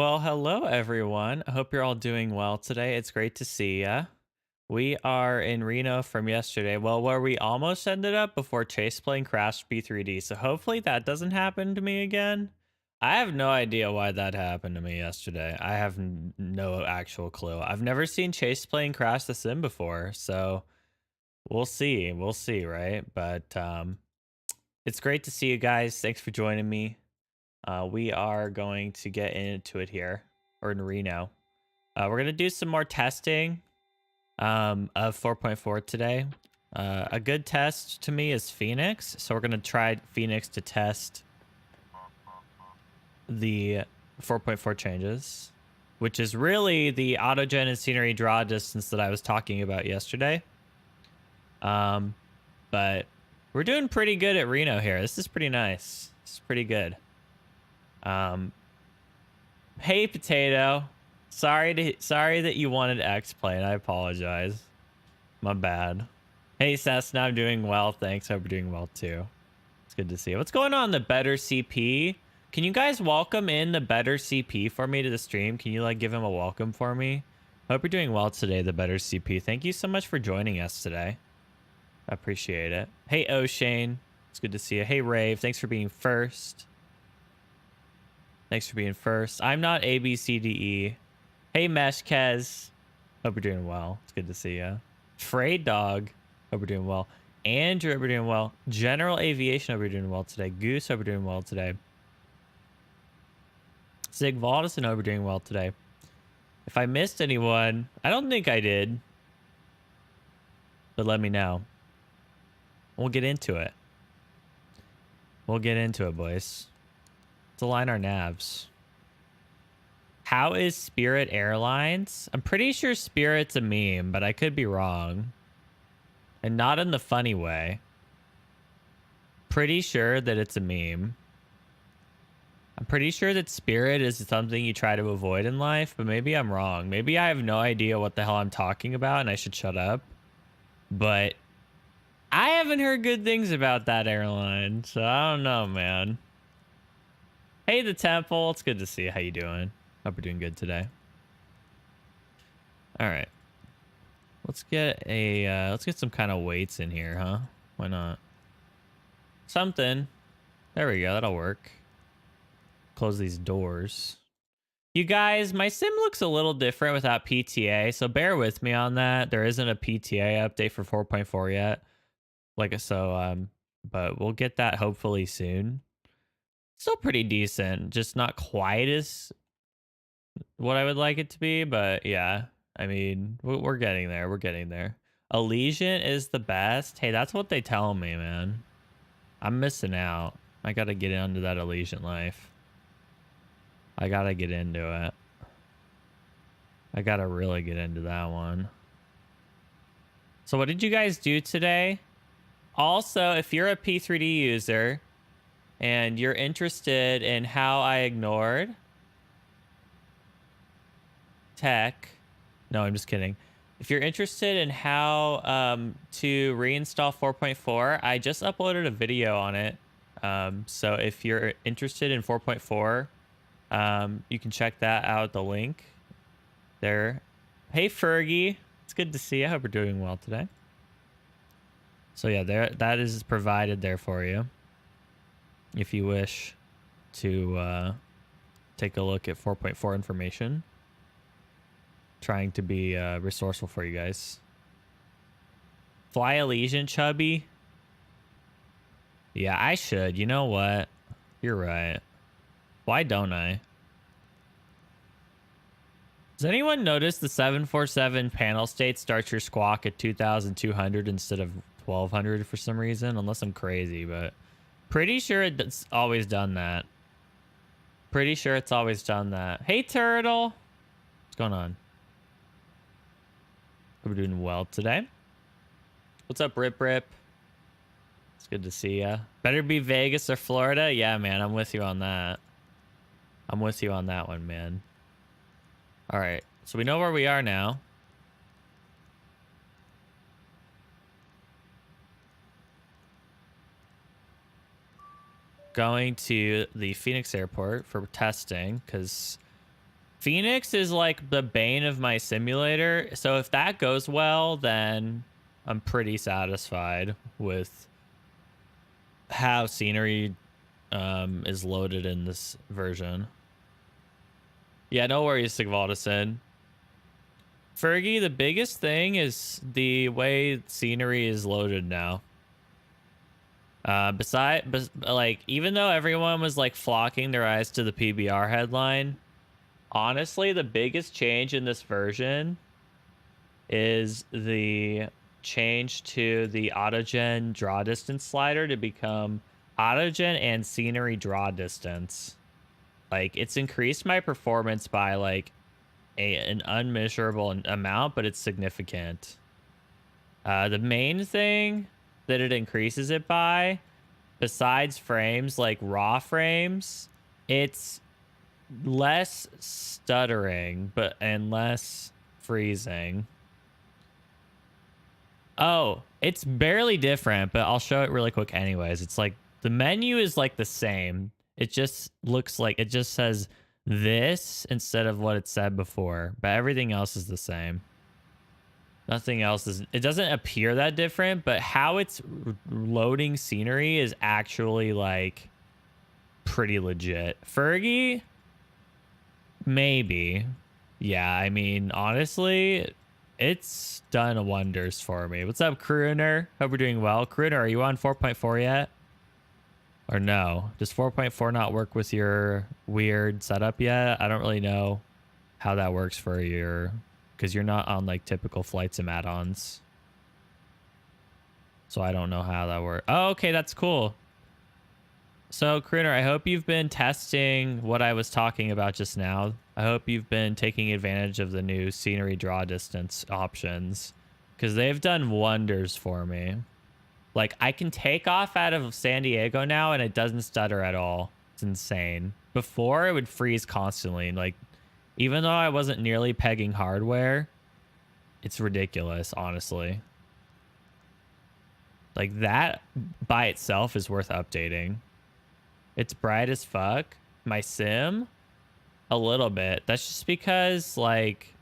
Well, hello everyone. I hope you're all doing well today. It's great to see ya. We are in Reno from yesterday. Well, where we almost ended up before Chase plane crashed P3D. So hopefully that doesn't happen to me again. I have no idea why that happened to me yesterday. I have no actual clue. I've never seen Chase plane crash the sim before, so we'll see. We'll see, right? But it's great to see you guys. Thanks for joining me. We are going to get into it here, or in Reno. We're going to do some more testing of 4.4 today. A good test to me is Phoenix. So we're going to try Phoenix to test the 4.4 changes, which is really the autogen and scenery draw distance that I was talking about yesterday. But we're doing pretty good at Reno here. This is pretty nice. This is pretty good. Hey Potato, sorry that you wanted X plane. I apologize. My bad. Hey Cessna, I'm doing well. Thanks. Hope you're doing well too. It's good to see you. What's going on, the Better CP? Can you guys welcome in the Better CP for me to the stream? Can you like give him a welcome for me? Hope you're doing well today, the Better CP. Thank you so much for joining us today. I appreciate it. Hey O'Shane, it's good to see you. Hey Rave, thanks for being first. Thanks for being first. I'm not A, B, C, D, E. Hey, Meshkez. Hope you're doing well. It's good to see you. Frayed Dog. Hope you're doing well. Andrew, hope you're doing well. General Aviation, hope you're doing well today. Goose, hope you're doing well today. Sig Valdison, hope you're doing well today. If I missed anyone, I don't think I did. But let me know. We'll get into it. We'll get into it, boys. Let's align our navs. How is Spirit Airlines? I'm pretty sure Spirit's a meme, but I could be wrong. And not in the funny way. Pretty sure that it's a meme. I'm pretty sure that Spirit is something you try to avoid in life, but maybe I'm wrong. Maybe I have no idea what the hell I'm talking about and I should shut up. But I haven't heard good things about that airline, so I don't know, man. Hey, the Temple. It's good to see you. How you doing? Hope you're doing good today. All right. Let's get some kind of weights in here, huh? Why not? Something. There we go. That'll work. Close these doors. You guys, my sim looks a little different without PTA, so bear with me on that. There isn't a PTA update for 4.4 yet. But we'll get that hopefully soon. Still pretty decent, just not quite as what I would like it to be, but yeah. I mean, we're getting there. We're getting there. Elysian is the best. Hey, that's what they tell me, man. I'm missing out. I gotta get into that Elysian life. I gotta get into it. I gotta really get into that one. So what did you guys do today? Also, if you're a P3D user and you're interested in how I ignored tech, no, I'm just kidding. If you're interested in how to reinstall 4.4, I just uploaded a video on it. So if you're interested in 4.4, you can check that out, the link there. Hey, Fergie. It's good to see you. I hope you're doing well today. So yeah, that is provided there for you. If you wish to take a look at 4.4 information. Trying to be resourceful for you guys. Fly Elysian, Chubby. Yeah, I should. You know what? You're right. Why don't I? Does anyone notice the 747 panel state starts your squawk at 2,200 instead of 1,200 for some reason? Unless I'm crazy, but pretty sure it's always done that. Pretty sure it's always done that. Hey, Turtle. What's going on? We're doing well today. What's up, Rip Rip? It's good to see ya. Better be Vegas or Florida. Yeah, man, I'm with you on that. I'm with you on that one, man. All right, so we know where we are now. Going to the Phoenix airport for testing because Phoenix is like the bane of my simulator. So if that goes well, then I'm pretty satisfied with how scenery is loaded in this version. Yeah, no worries, Sigvaldison. Fergie, the biggest thing is the way scenery is loaded now. Like, even though everyone was like flocking their eyes to the PBR headline, honestly, the biggest change in this version is the change to the autogen draw distance slider to become autogen and scenery draw distance. Like, it's increased my performance by like an unmeasurable amount, but it's significant. The main thing that it increases it by, besides frames like raw frames, it's less stuttering and less freezing. Oh, it's barely different, but I'll show it really quick anyways. It's like the menu is like the same. It just looks like it just says this instead of what it said before, but everything else is the same. Nothing else is, it doesn't appear that different, but how it's loading scenery is actually like pretty legit. Fergie, maybe. Yeah, I mean, honestly, it's done wonders for me. What's up, Crooner? Hope we're doing well. Crooner, are you on 4.4 yet? Or no? Does 4.4 not work with your weird setup yet? I don't really know how that works for your, because you're not on like typical flight sim add-ons. So I don't know how that works. Oh, okay, that's cool. So, Crooner, I hope you've been testing what I was talking about just now. I hope you've been taking advantage of the new scenery draw distance options, because they've done wonders for me. Like, I can take off out of San Diego now and it doesn't stutter at all. It's insane. Before, it would freeze constantly. Like, even though I wasn't nearly pegging hardware, it's ridiculous, honestly. Like, that by itself is worth updating. It's bright as fuck. My sim, a little bit. That's just because, like,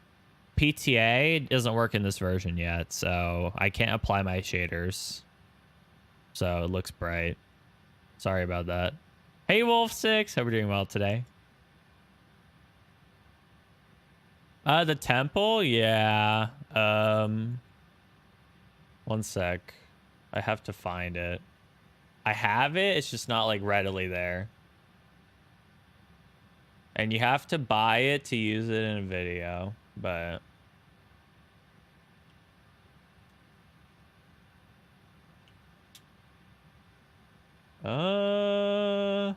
PTA doesn't work in this version yet, so I can't apply my shaders. So it looks bright. Sorry about that. Hey, Wolf6. Hope we're doing well today. The temple? Yeah. One sec. I have to find it. I have it. It's just not like readily there. And you have to buy it to use it in a video, but... Oh,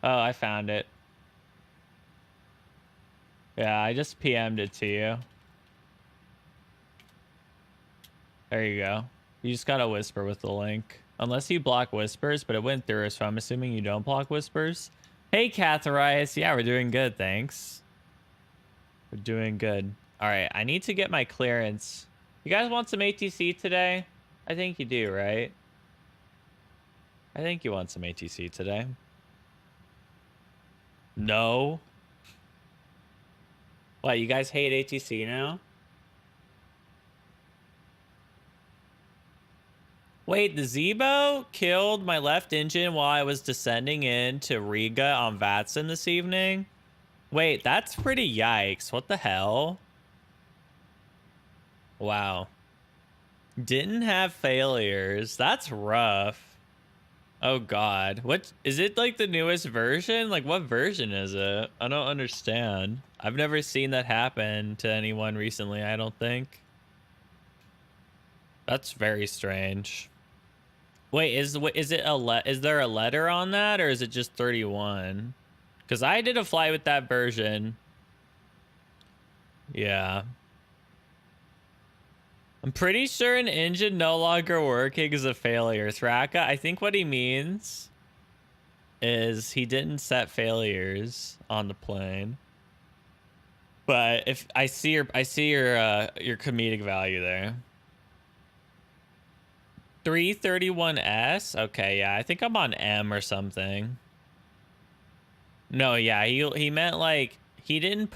I found it. Yeah, I just PM'd it to you. There you go. You just gotta whisper with the link. Unless you block whispers, but it went through, so I'm assuming you don't block whispers. Hey, Catharias. Yeah, we're doing good, thanks. We're doing good. All right, I need to get my clearance. You guys want some ATC today? I think you do, right? I think you want some ATC today. No. What, you guys hate ATC now? Wait, the Zebo killed my left engine while I was descending into Riga on Vatsan this evening? Wait, that's pretty yikes. What the hell? Wow. Didn't have failures. That's rough. Oh god. What is it, like the newest version? Like, what version is it? I don't understand. I've never seen that happen to anyone recently, I don't think. That's very strange. Wait, is there a letter on that, or is it just 31? Because I did a flight with that version. Yeah. I'm pretty sure an engine no longer working is a failure. Thraka, I think what he means is he didn't set failures on the plane. But if I see your comedic value there. 331S? Okay, yeah, I think I'm on M or something. No, yeah, he meant like he didn't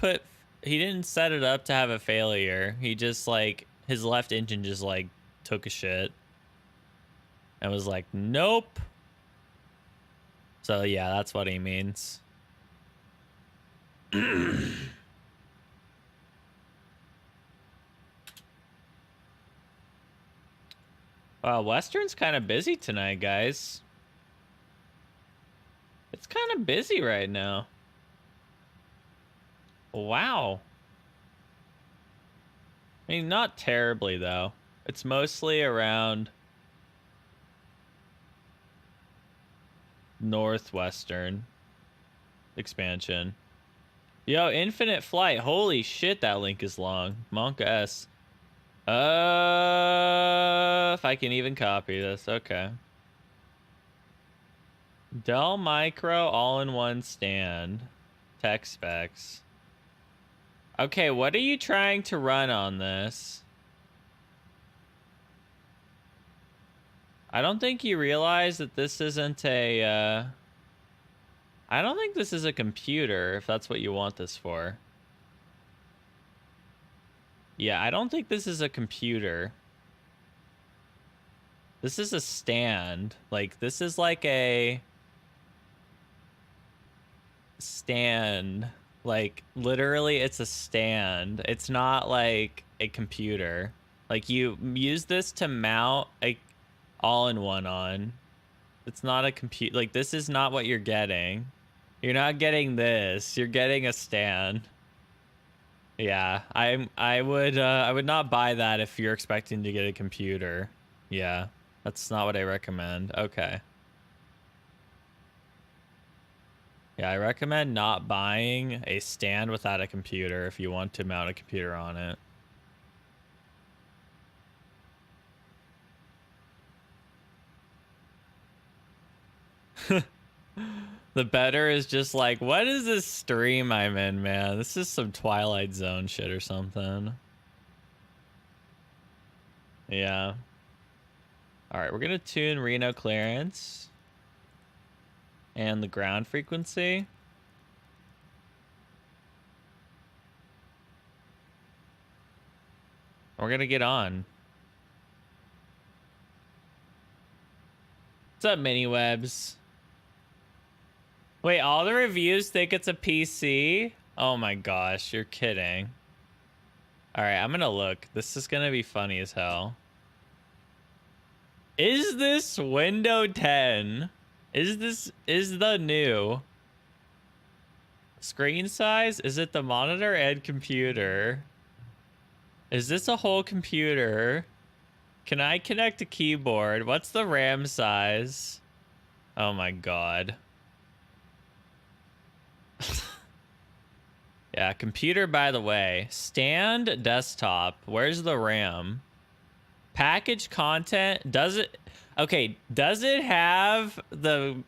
set it up to have a failure. He just like his left engine just like took a shit and was like, nope. So yeah, that's what he means. Western's kind of busy tonight, guys. It's kind of busy right now. Wow. I mean, not terribly, though. It's mostly around northwestern expansion. Yo, Infinite Flight. Holy shit, that link is long. Monk S. If I can even copy this. Okay. Dell Micro all-in-one stand. Tech specs. Okay, what are you trying to run on this? I don't think you realize that this isn't a, I don't think this is a computer, if that's what you want this for. Yeah, I don't think this is a computer. This is a stand. Like, this is like a stand. Like, literally, it's a stand. It's not like a computer. Like, you use this to mount a all-in-one on. It's not a compute. Like, this is not what you're getting. You're not getting this. You're getting a stand. Yeah, I would not buy that if you're expecting to get a computer. Yeah, that's not what I recommend. Okay. Yeah, I recommend not buying a stand without a computer if you want to mount a computer on it. The better is just like, what is this stream I'm in, man? This is some Twilight Zone shit or something. Yeah. All right, we're going to tune Reno clearance and the ground frequency. We're going to get on. What's up, Miniwebs? Wait, all the reviews think it's a PC? Oh my gosh, you're kidding. All right, I'm going to look. This is going to be funny as hell. Is this Windows 10? Is the new screen size? Is it the monitor and computer? Is this a whole computer? Can I connect a keyboard? What's the RAM size? Oh my god. Yeah, computer, by the way. Stand desktop. Where's the RAM? Package content. Does it have the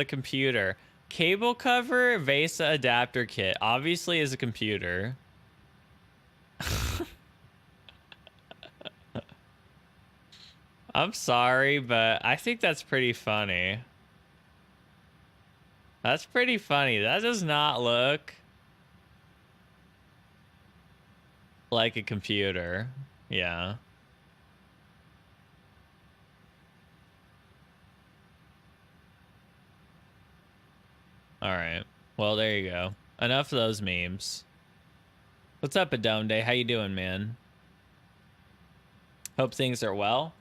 computer? Cable cover, VESA adapter kit. Obviously is a computer. I'm sorry, but I think that's pretty funny. That's pretty funny. That does not look like a computer. Yeah. All right. Well, there you go. Enough of those memes. What's up, Adonde? How you doing, man? Hope things are well.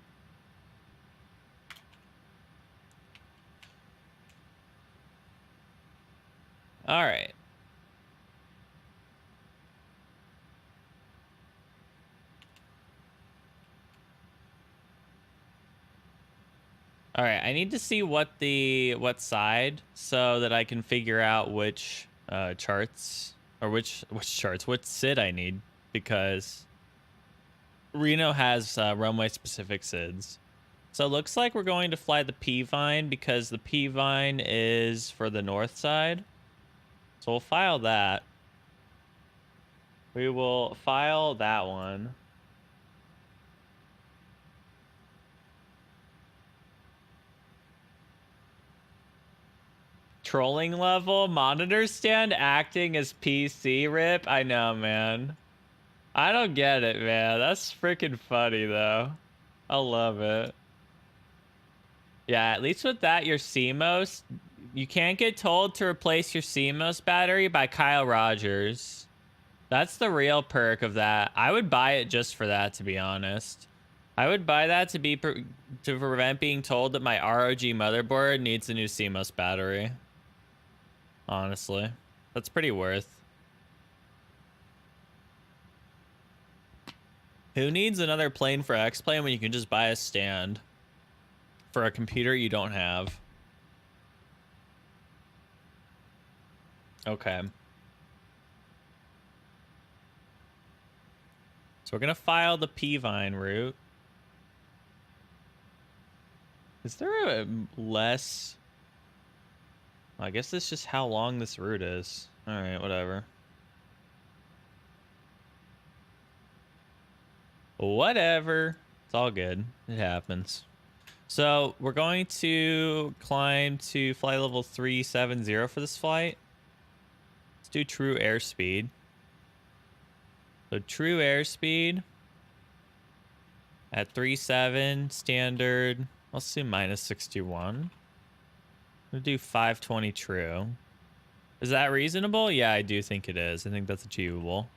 All right. All right, I need to see what side so that I can figure out which charts or which SID I need, because Reno has runway specific SIDs. So it looks like we're going to fly the P-Vine because the P-Vine is for the north side. So we'll file that. We will file that one. Trolling level, monitor stand acting as PC rip. I know, man. I don't get it, man. That's freaking funny, though. I love it. Yeah, at least with that, your CMOS, you can't get told to replace your CMOS battery by Kyle Rogers. That's the real perk of that. I would buy it just for that, to be honest. I would buy that to prevent being told that my ROG motherboard needs a new CMOS battery. Honestly, that's pretty worth. Who needs another plane for X-Plane when you can just buy a stand for a computer you don't have? Okay. So we're gonna file the P-Vine route. Is there a less... I guess that's just how long this route is. Alright, whatever. Whatever. It's all good. It happens. So we're going to climb to flight level 370 for this flight. Let's do true airspeed. So true airspeed at 37 standard. Let's do minus 61. We'll do 520 true. Is that reasonable? Yeah, I do think it is. I think that's achievable.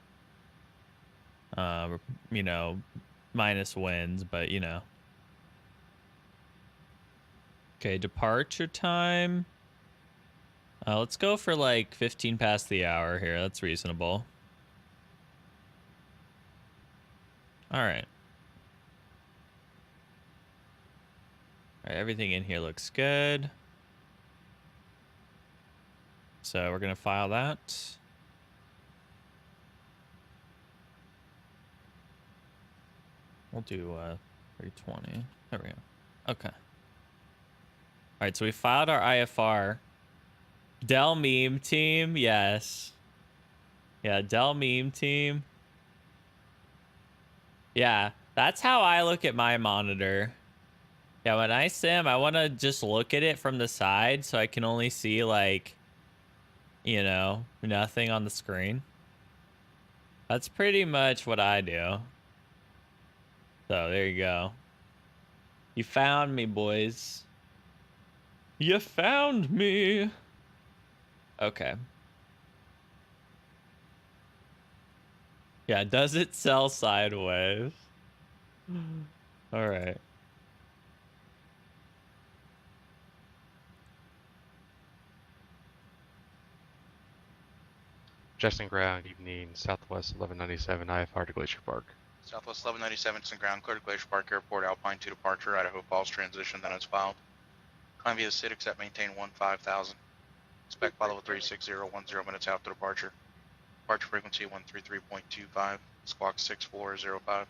You know, minus winds, but you know. Okay, departure time. Let's go for like 15 past the hour here. That's reasonable. All right. All right, everything in here looks good. So we're gonna file that. We'll do 320. There we go. Okay. All right, so we filed our IFR. Dell meme team, yes. Yeah, Dell meme team. Yeah, that's how I look at my monitor. Yeah, when I sim, I want to just look at it from the side so I can only see, like, you know, nothing on the screen. That's pretty much what I do. So there you go. You found me, boys. You found me. Okay. Yeah, does it sell sideways? All right. Justin Ground, evening, Southwest 1197 IFR to Glacier Park. Southwest 1197, Justin Ground, clear to Glacier Park Airport, Alpine 2 departure, Idaho Falls transition, then it's filed. Climb via SID, except maintain 15,000. Expect flight level 36010 minutes after departure. Departure frequency 133.25, squawk 6405.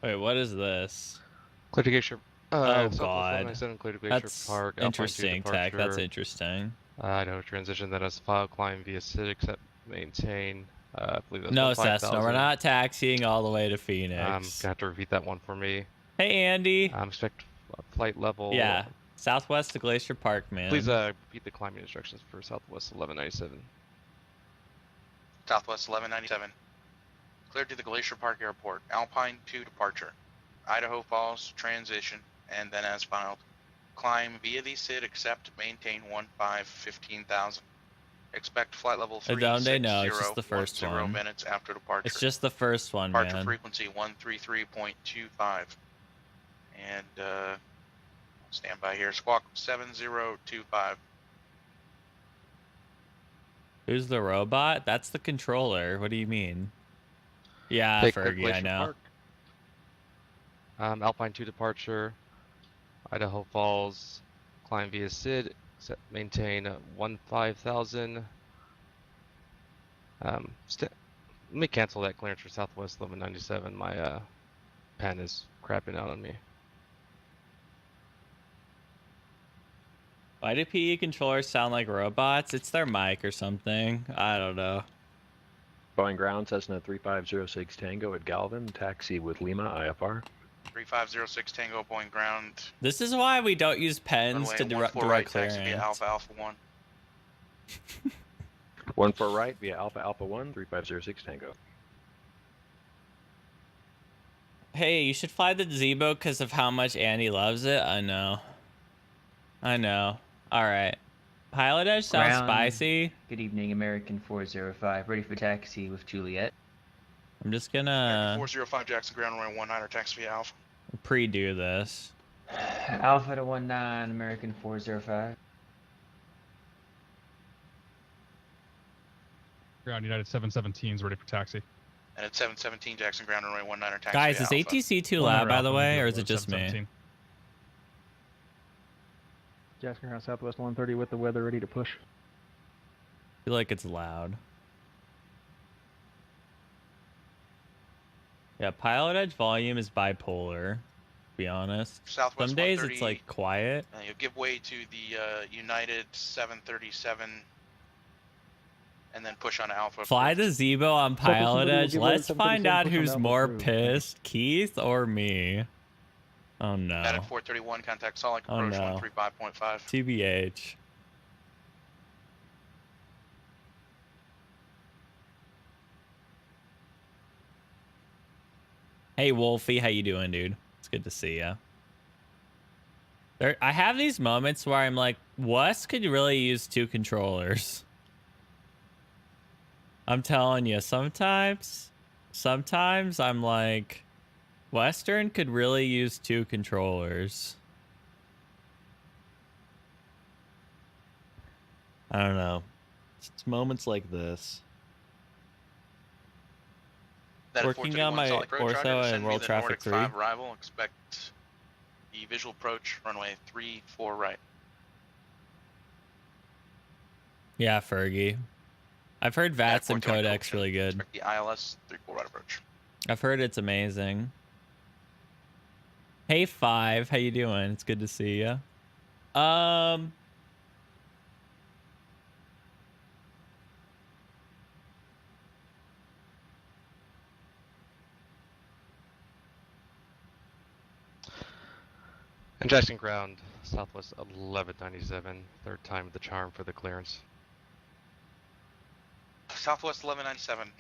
Wait, what is this? Clear to Glacier. Oh Southwest God, 1197, clear to Glacier that's Park, interesting. Tech. That's interesting. Idaho transition, then it's filed. Climb via SID, except maintain. I believe that's no, Cessna, we're not taxiing all the way to Phoenix. Gonna have to repeat that one for me. Hey, Andy. Expect flight level. Yeah, Southwest to Glacier Park, man. Please repeat the climbing instructions for Southwest 1197. Southwest 1197. Cleared to the Glacier Park Airport, Alpine 2 departure. Idaho Falls transition, and then as filed. Climb via the SID, except maintain 15,000. Expect flight level 360 no, it's just the first one. Minutes after departure. It's just the first one, departure man. Frequency 133.25. And stand by here. Squawk 7025. Who's the robot? That's the controller. What do you mean? Yeah, Fergie, I know. Alpine 2 departure. Idaho Falls. Climb via SID. Maintain 15,000. Let me cancel that clearance for Southwest 1197. My pen is crapping out on me. Why do PE controllers sound like robots? It's their mic or something. I don't know. Boeing ground Cessna 3506 Tango at Galvin, taxi with Lima IFR. 3506 Tango Boeing ground. This is why we don't use pens Runway to 14 direct right, taxi via clearance. Alpha Alpha 1. 14 right via Alpha Alpha 1, 3506 Tango. Hey, you should fly the Zebo because of how much Andy loves it. I know. I know. All right. Pilot Edge sounds Ground. spicy. Good evening, American 405. Ready for taxi with Juliet. I'm just American gonna 405 Jackson ground runway 19 taxi via Alpha. pre-do this. Alpha to 19, American 405. Ground United 717 is ready for taxi. And at 717 Jackson ground runway 19 taxi Guys, via is Alpha. ATC too One loud, hundred by the Alpha, way, November or is it just me? 717. Jackson Ground Southwest 130 with the weather ready to push. I feel like it's loud. Yeah, Pilot Edge volume is bipolar, to be honest. Southwest Some days 130, it's like quiet. you'll give way to the United 737 and then push on Alpha. Fly the Zebo on Pilot 130 will Edge. give way to Let's 737, find out push on who's Alpha more through. pissed, Keith or me. Oh At no. 431, contact Salt Lake Oh, approach no. 135.5. TBH. Hey Wolfie, how you doing, dude? It's good to see ya. I have these moments where I'm like, Wes could really use 2 controllers. I'm telling you, sometimes I'm like, Western could really use 2 controllers. I don't know. It's moments like this. That at Working on 431 my Salt Lake Road, Charger, ortho descend and me World the Traffic Nordic 3. 5 arrival. Expect the visual approach runway 34 right. Yeah, Fergie. I've heard VATS and 420 Codex really good. Expect the ILS 34 right approach. I've heard it's amazing. Hey Five, how you doing? It's good to see you. And Jackson ground, Southwest 1197, third time the charm for the clearance. Southwest 1197.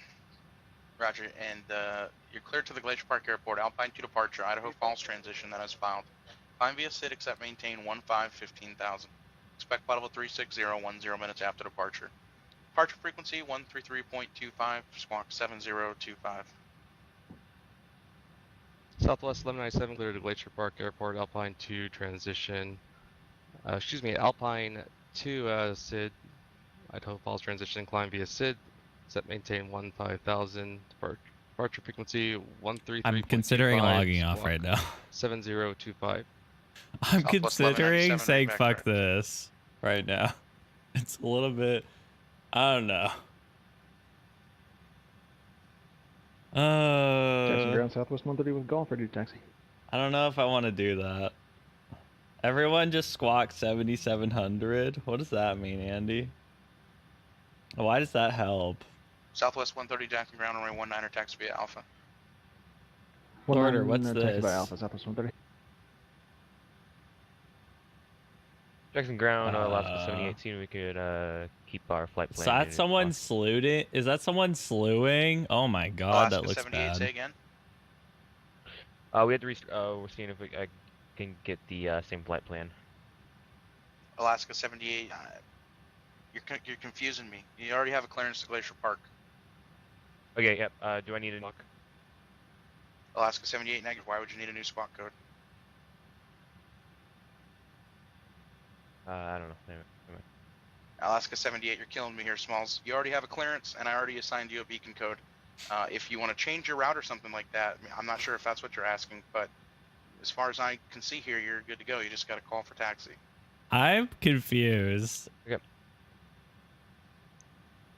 Roger, and you're cleared to the Glacier Park Airport. Alpine to departure. Idaho Falls transition that is filed. Climb via SID except maintain 15,000. Expect flight level 360 10 minutes after departure. Departure frequency 133.25. Squawk 7025. Southwest 1197 cleared to Glacier Park Airport, Alpine to transition. Alpine to SID, Idaho Falls transition, climb via SID, set maintain 15,000, departure frequency 133.25. I'm considering logging off right now. 7025. I'm Southwest considering 1197 saying back fuck there. this right now. It's a little bit, I don't know. Jackson Ground Southwest 130 with golf ready to taxi. I don't know if I want to do that. Everyone just squawk 7,700. What does that mean, Andy? Why does that help? Southwest 130 Jackson ground runway 19 taxi via Alpha. Order, what's Taxi this? by Alpha Southwest 130. Jackson Ground, Alaska 7018, we could keep our flight plan. Is that someone slewing? Is that someone slewing? Oh my god, Alaska that looks 78, say bad. again. We had to we're seeing if I can get the same flight plan. Alaska 78. You're confusing me. You already have a clearance to Glacier Park. Okay, yep. Do I need a knock? Alaska 78 negative. Why would you need a new squawk code? I don't know. Never mind. Alaska 78, you're killing me here, Smalls. You already have a clearance, and I already assigned you a beacon code. If you want to change your route or something like that, I mean, I'm not sure if that's what you're asking, but as far as I can see here, you're good to go. You just got to call for taxi. I'm confused. Okay.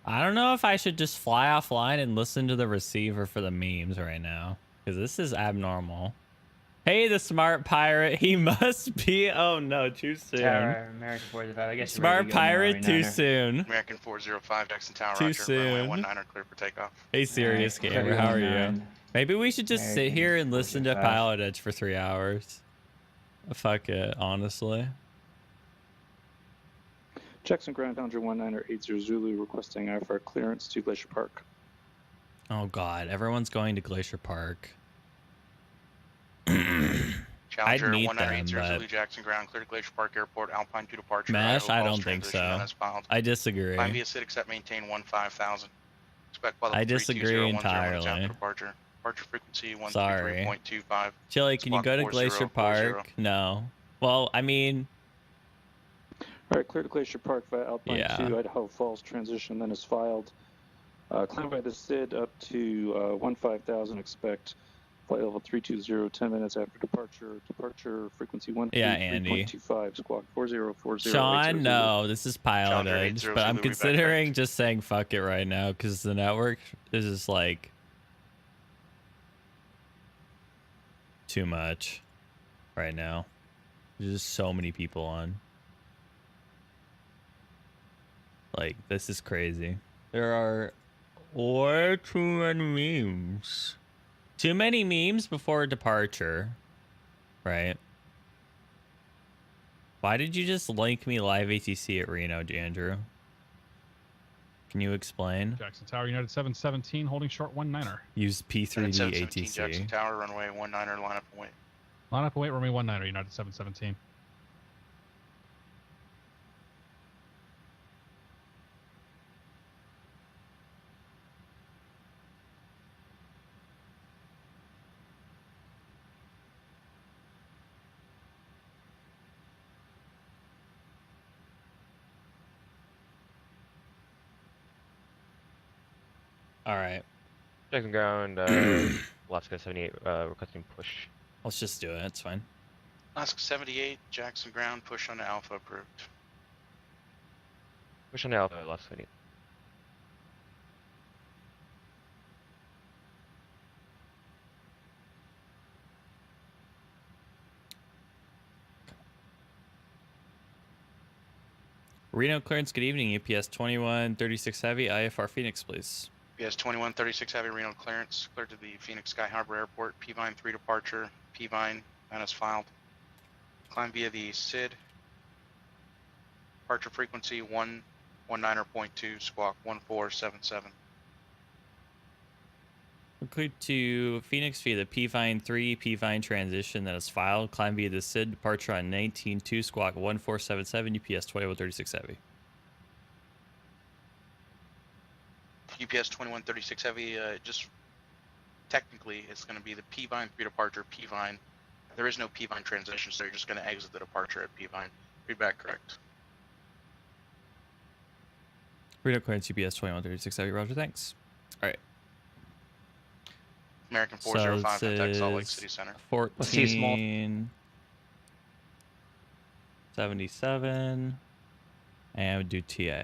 I don't know if I should just fly offline and listen to the receiver for the memes right now, because this is abnormal. Hey, the smart pirate. He must be. Oh no, too soon. Tower, American 405. I guess you're Smart ready to go now, pirate, too 9er. soon. American 405, Jackson Tower, Too Roger. soon. Runway 19 clear for takeoff. Hey, serious Alright, gamer, how are you? 431 Maybe we should just sit here and listen to 405. Pilot Edge for 3 hours. Fuck it, honestly. Jackson Ground Boundary 1980 Zulu requesting IFR clearance to Glacier Park. Oh god, everyone's going to Glacier Park. Challenger meet 1980 them, Zulu but- Jackson Ground, clear to Glacier Park Airport, Alpine 2 departure. Mesh, Idaho I Falls don't think transition, so. and as filed. I disagree. Climb via SID, accept, maintain 15,000. Expect by I disagree entirely. Departure. Departure frequency Sorry. 133.25. Chili, can you Squawk go to 4040. Glacier Park? No. Well, I mean, All right, clear to Glacier Park via Alpine Yeah. 2, Idaho Falls transition, then is filed. Climb by the SID up to 15,000. Expect flight level 320, 10 minutes after departure. Departure frequency Yeah, Andy. 133.25. Squawk 4040. Sean, no, this is Pilot Challenger Edge, 80 but I'm Zulu, we back considering back. just saying fuck it right now because the network is just like too much right now. There's just so many people on. Like, this is crazy. There are way too many memes. Too many memes before departure, right? Why did you just link me live ATC at Reno, Andrew? Can you explain? Jackson Tower, United 717, holding short 19er. Use P3D 717 Jackson ATC. Tower, runway 19er, line up and wait. Line up and wait, runway 19er, United 717. All right, Jackson Ground, Alaska 78, requesting push. let's just do it. It's fine. Alaska 78, Jackson Ground, push on Alpha approved. Push on Alpha, Alaska 78. Reno clearance, good evening. UPS 2136 Heavy, IFR Phoenix, please. PS 2136 Heavy Reno clearance, cleared to the Phoenix Sky Harbor Airport, P-Vine 3 departure, P-Vine, and is filed. Climb via the SID. Departure frequency 119.2, squawk 1477. Include to Phoenix via the P-Vine 3, P-Vine transition that is filed. Climb via the SID, departure on 19.2, squawk 1477, UPS 2136 Heavy. UPS 2136 Heavy, just technically it's going to be the P-Vine 3 departure, P-Vine. There is no P-Vine transition, so you're just going to exit the departure at P-Vine. Feedback correct. Reno clearance, UPS 2136 Heavy, roger, thanks. All right. American So 405, this contact Salt Lake is City Center. 1477, and we do TA.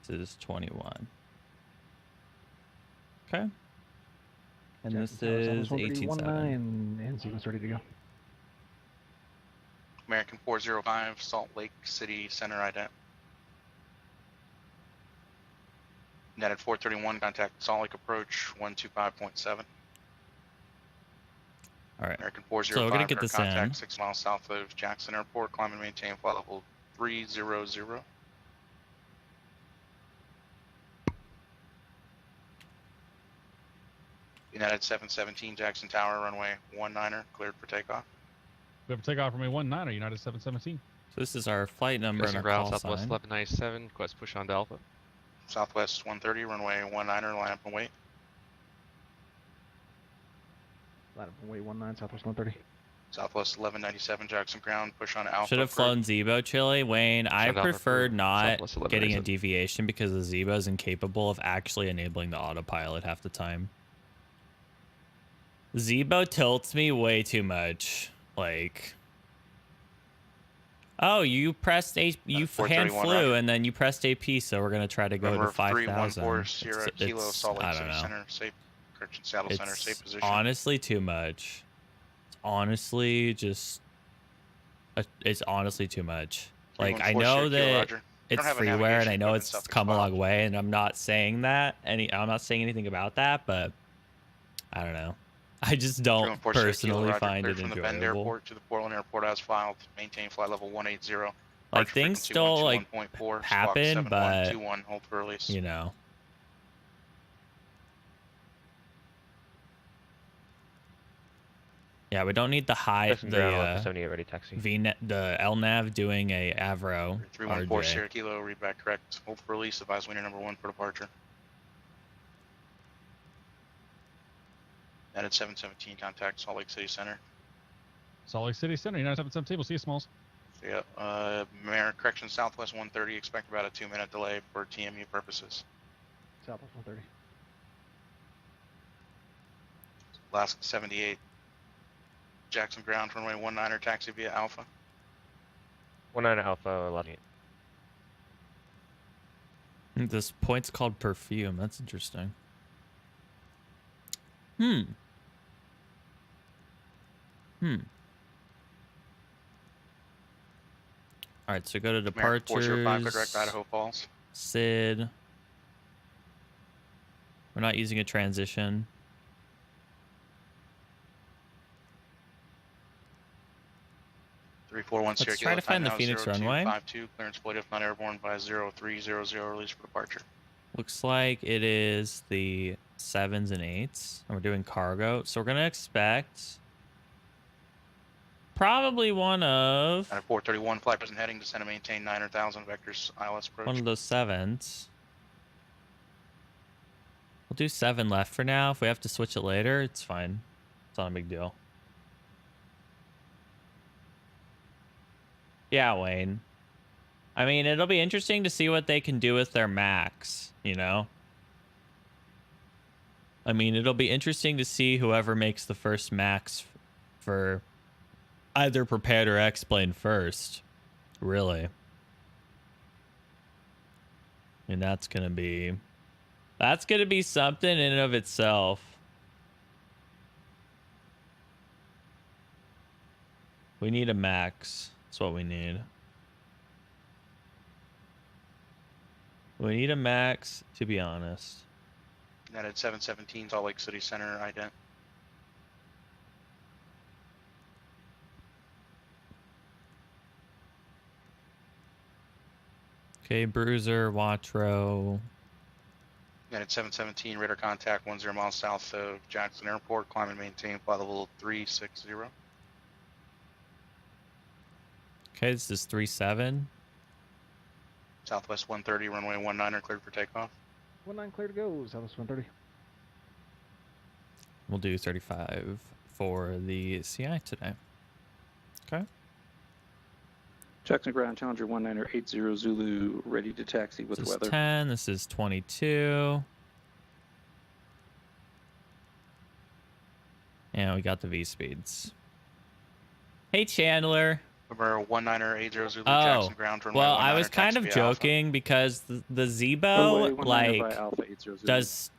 This is 21. Okay. And this is 18.7. and sequence ready to go. American 405, Salt Lake City Center ident. Netted 431, contact Salt Lake approach 125.7. All right. American 405, So we're gonna get this contact in. 6 miles south of Jackson Airport, climb and maintain flight level 300. United 717 Jackson Tower, runway 19er, cleared for takeoff. We have a takeoff from a 19er, United 717. So this is our flight number and Jackson our Ground, call Southwest sign. 1197, request push on to Alpha. Southwest 130, runway 19er, line up and wait. Line up and wait 19, Southwest 130. Southwest 1197 Jackson Ground, push on Alpha. Should have approach. flown Zebo, Chile. Wayne, I Send Alpha prefer for not Southwest getting a 1197. deviation because the Zebo is incapable of actually enabling the autopilot half the time. Zebo tilts me way too much. Like, oh, you pressed A, you hand 431, flew, roger. and then you pressed AP, so we're gonna try to go Number to 5,000. 314 Sierra Kilo, Salt Lake I don't City know. Center, safe, correction, Saddle Center, safe It's position. honestly too much. It's honestly just, it's honestly too much. Like, I 314 know Sierra Kilo, that roger. You it's don't have a freeware, and navigation I know equipment it's suffix come a filed. long way, and I'm not saying that. I'm not saying anything about that, but I don't know. I just don't 314 Sierra Kilo, personally Roger, find clear it from the Bend enjoyable. Airport to the Portland Airport as filed. Maintain flight level 180. Like Departure things frequency still like 121.4, happen, squawk but 7121, hold for release. you know. Yeah, we don't need the high Justin ground the Alpha 78 ready taxi. the LNAV doing a Avro 314 RJ. Sierra Kilo, read back correct. Hold for release, advise winner number 1 for departure. United 717, contact Salt Lake City Center. Salt Lake City Center, United 717. We'll see you, Smalls. Yeah, Mayor, correction, Southwest 130, expect about a 2-minute delay for TMU purposes. Southwest 130. Alaska 78, Jackson ground, runway 19er, taxi via Alpha. 19 Alpha 11. This point's called perfume. That's interesting. All right, so go to American 405, departures. direct Idaho Falls. SID. We're not using a transition. Let's try to find the Phoenix runway. 52, clearance void if not airborne by 0300, release for departure. Looks like it is the 7s and 8s. And we're doing cargo. So we're going to expect probably one of... At 431, flight present heading, descend and maintain 9,000 vectors, ILS approach. one of those 7s. We'll do 7 left for now. If we have to switch it later, it's fine. It's not a big deal. Yeah, Wayne. I mean, it'll be interesting to see what they can do with their max, you know? I mean, it'll be interesting to see whoever makes the first max for either prepared or X-plane first. Really. And that's going to be something in and of itself. We need a max. That's what we need. We need a max, to be honest. United 717, Salt Lake City Center, ident. Okay, Bruiser, Watro. United 717, radar contact 10 miles south of Jackson Airport, climb and maintain flight level 360. Okay, this is 37. Southwest 130, runway 19er, cleared for takeoff. 19 clear to go. Southwest 130. We'll do 35 for the CI today. Okay. Jackson ground, Challenger 19er 80 Zulu, ready to taxi with This is weather. 10. This is 22. And we got the V speeds. Hey, Chandler. Number 19er 80 Zulu, Oh, Jackson ground, runway well, 19er, I was kind taxi of via Alpha. joking because the Runway Zebo 19er by like Alpha 80 Zulu. does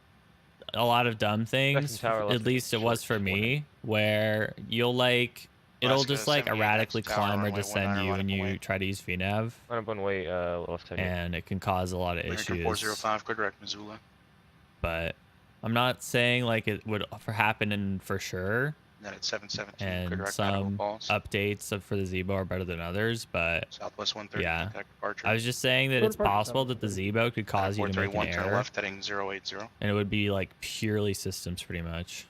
a lot of dumb things. Tower left At least it was for me, where you'll like it'll Alaska just like 78, erratically next tower, climb or runway descend 19er, you when line up you away. try to use VNav, Line up one way, left 78. and it can cause a lot of American issues. 405, clear direct Missoula. But I'm not saying like it would happen in for sure. United 717, clear And direct Idaho some Falls. updates for the Zebo are better than others, but Southwest 130, yeah. contact departure. I was just saying that Go it's departure, possible that the Southwest Zebo could cause you to make an 431, turn error, left, heading 080. and it would be like purely systems pretty much.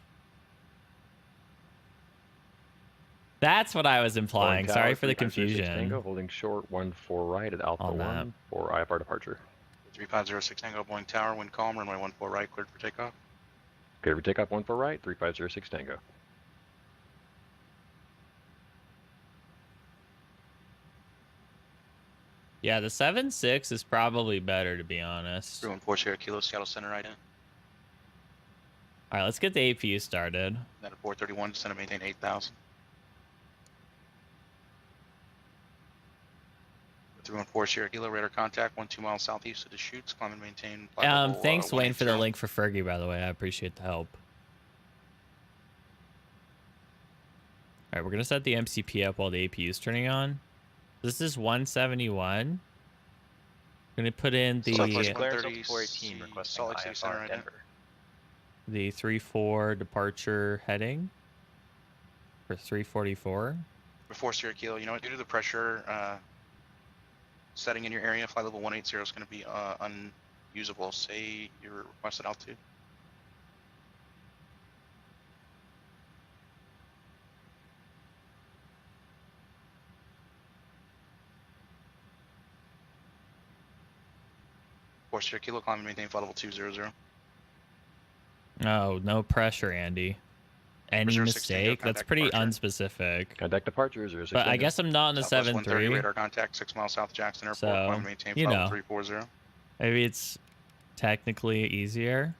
That's what I was implying. Tower, Sorry for the 3506 confusion. Tango, holding short 14 right at Alpha On 1 that. for IFR departure. 3506 Tango, Boeing Tower, wind calm, runway 14 right, cleared for takeoff. Clear for takeoff 14 right, 3506 Tango. Yeah, the 7.6 is probably better, to be honest. 314 Sierra Kilo, Seattle Center, ident. All right, let's get the APU started. United 431, descend and maintain 8,000. 314 Sierra Kilo, radar contact 12 miles southeast of the chutes, climb and maintain flight level, Thanks, Wayne, for the 180. link for Fergie, by the way. I appreciate the help. All right, we're gonna set the MCP up while the APU is turning on. This is 171. We're gonna put in the Southwest Clearance 130, 418 requesting Salt Lake City Center, IFR ident. Denver. the 3-4 departure heading for 344. Before Sierra Kilo, you know what? Due to the pressure setting in your area, flight level 180 is going to be unusable. Say your requested altitude. Before Sierra Kilo, climb and maintain flight level 200. Oh, no pressure, Andy. Any Reserve 16, mistake? That's contact pretty departure. unspecific. Contact departure 06 But I Tango. guess I'm not in the Southwest 130, 7-3. radar contact 6 miles south of Jackson Airport. So, Climb and maintain you flight know. level 340. Maybe it's technically easier.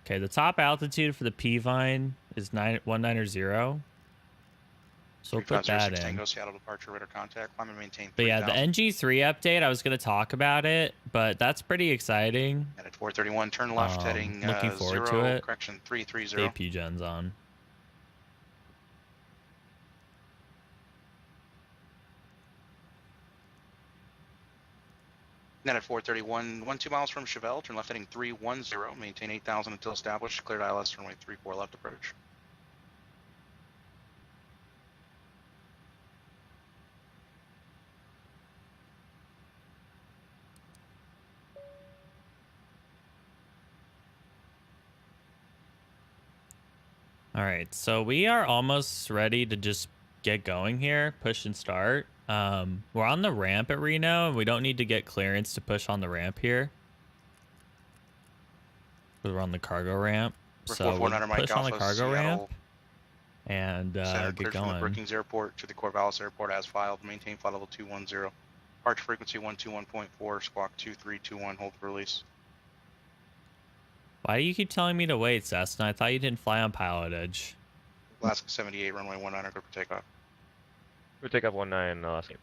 Okay, the top altitude for the P-Vine is 190. So we'll put that 3506 in. Tango, Seattle departure, radar contact. Climb and maintain 3000. But yeah, the NG3 update, I was going to talk about it, but that's pretty exciting. And at 431, turn left, heading looking forward 0, to it. correction 330. AP Gen's on. Then at 431, 2 miles from Chevelle, turn left heading 310, maintain 8000 until established. Cleared ILS runway 34 left approach. All right, so we are almost ready to just get going here, push and start. We're on the ramp at Reno, and we don't need to get clearance to push on the ramp here. We're on the cargo ramp, so we'll push on the cargo ramp and get From the going. Brookings Airport to the Corvallis Airport as filed. Maintain flight level 210. Departure frequency 121.4, squawk 2321, hold for release. Why do you keep telling me to wait, Cessna? I thought you didn't fly on pilotage. Alaska 78, runway 19, clear for takeoff. We'll take up 19 Alaska.